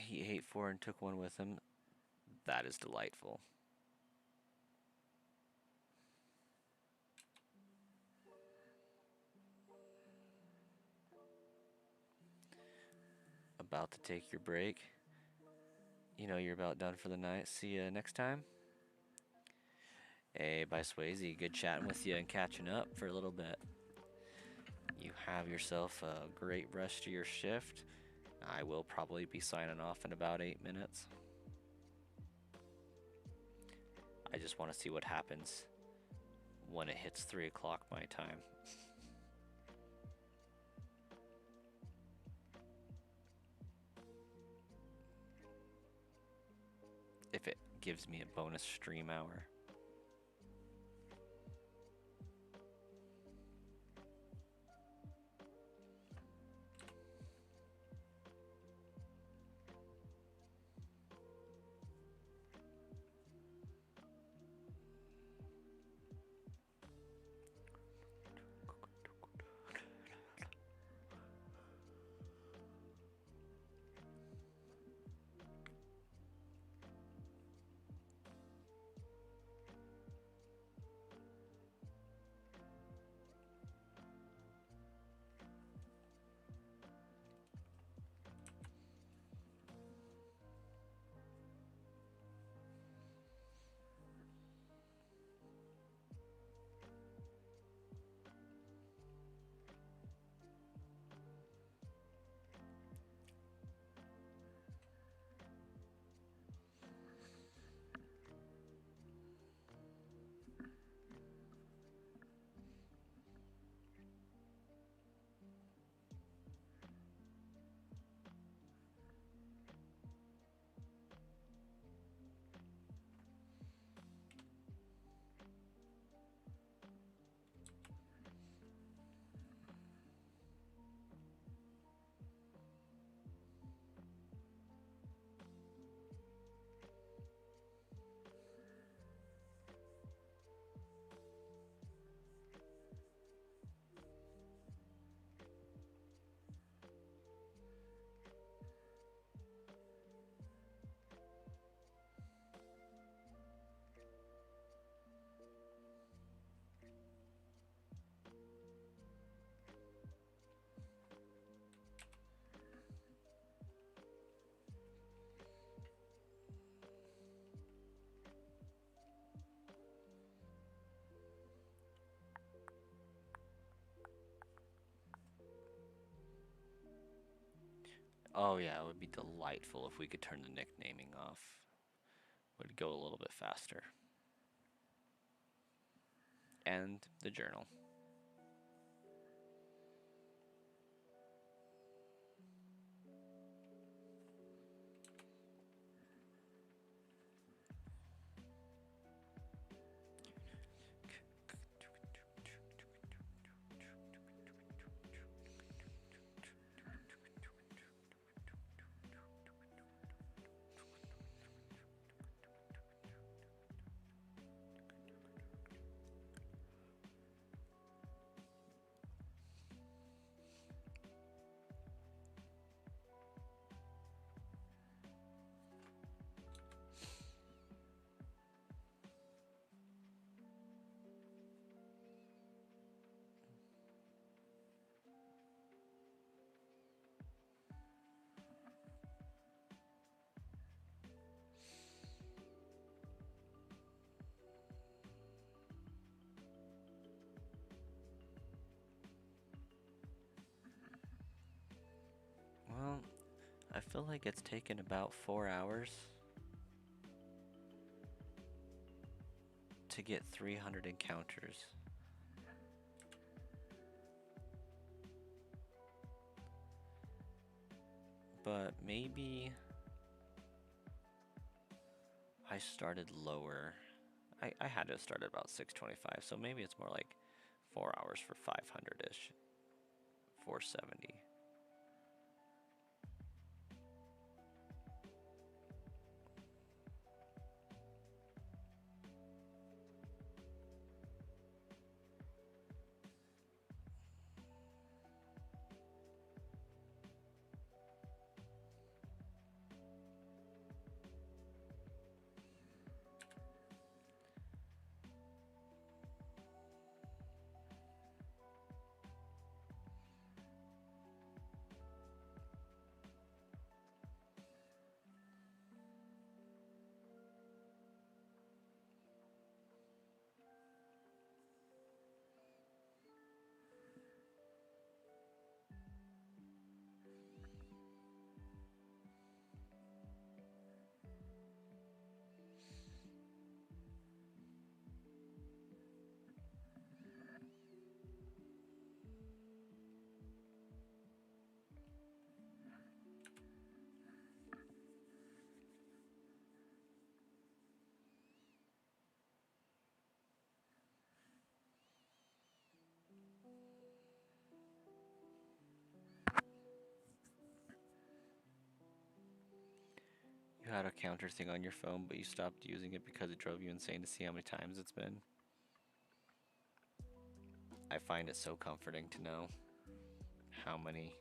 He ate 4 and took 1 with him. That is delightful. About to take your break. You know you're about done for the night. See you next time. Hey, bye Swayze. Good chatting with you and catching up for a little bit. You have yourself a great rest of your shift. I will probably be signing off in about 8 minutes. I just want to see what happens when it hits 3 o'clock my time. If it gives me a bonus stream hour. Oh yeah, it would be delightful if we could turn the nicknaming off. Would go a little bit faster. And the journal. Well, I feel like it's taken about 4 hours to get 300 encounters. But maybe I started lower. I had to start at about 625, so maybe it's more like 4 hours for 500-ish. 470. You had a counter thing on your phone, but you stopped using it because it drove you insane to see how many times it's been. I find it so comforting to know how many.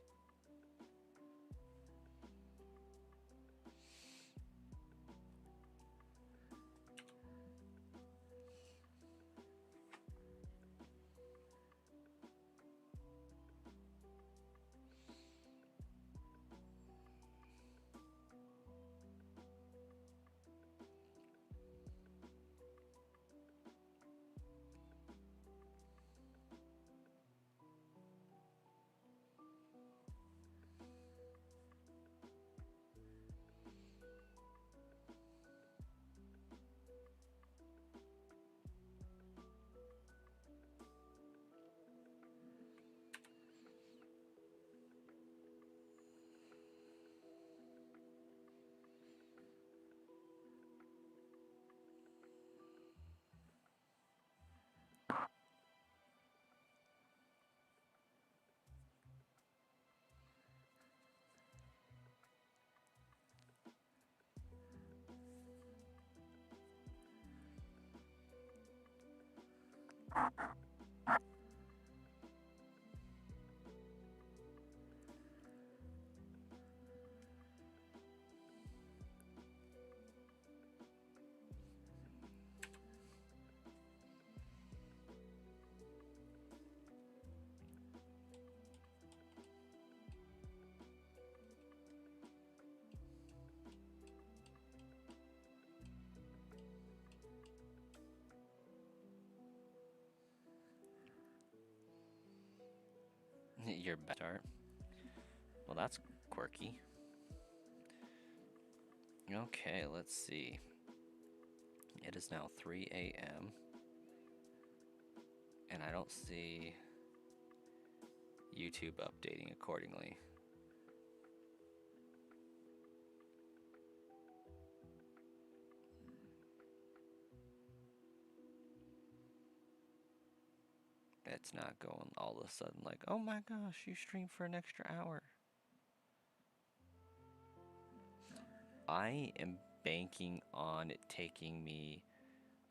Your best art. Well, that's quirky. Okay, let's see. It is now 3 a.m. and I don't see YouTube updating accordingly. It's not going all of a sudden like, oh my gosh, you streamed for an extra hour. I am banking on it taking me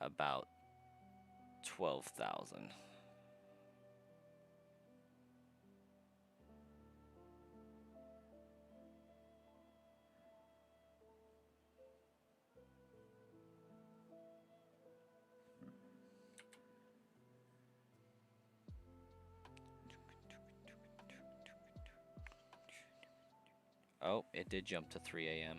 about 12,000. Oh, it did jump to 3 a.m.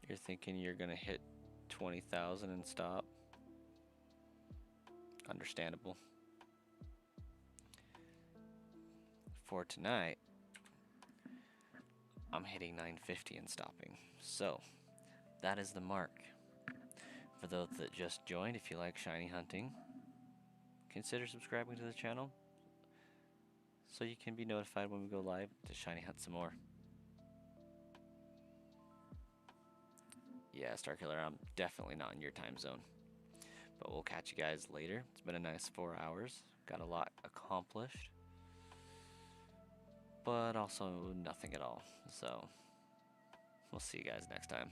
You're thinking you're gonna hit 20,000 and stop? Understandable. For tonight, I'm hitting 950 and stopping. So, that is the mark. For those that just joined, if you like shiny hunting, consider subscribing to the channel so you can be notified when we go live to shiny hunt some more. Yeah, Starkiller, I'm definitely not in your time zone. But we'll catch you guys later. It's been a nice 4 hours. Got a lot accomplished. But also nothing at all. So, we'll see you guys next time.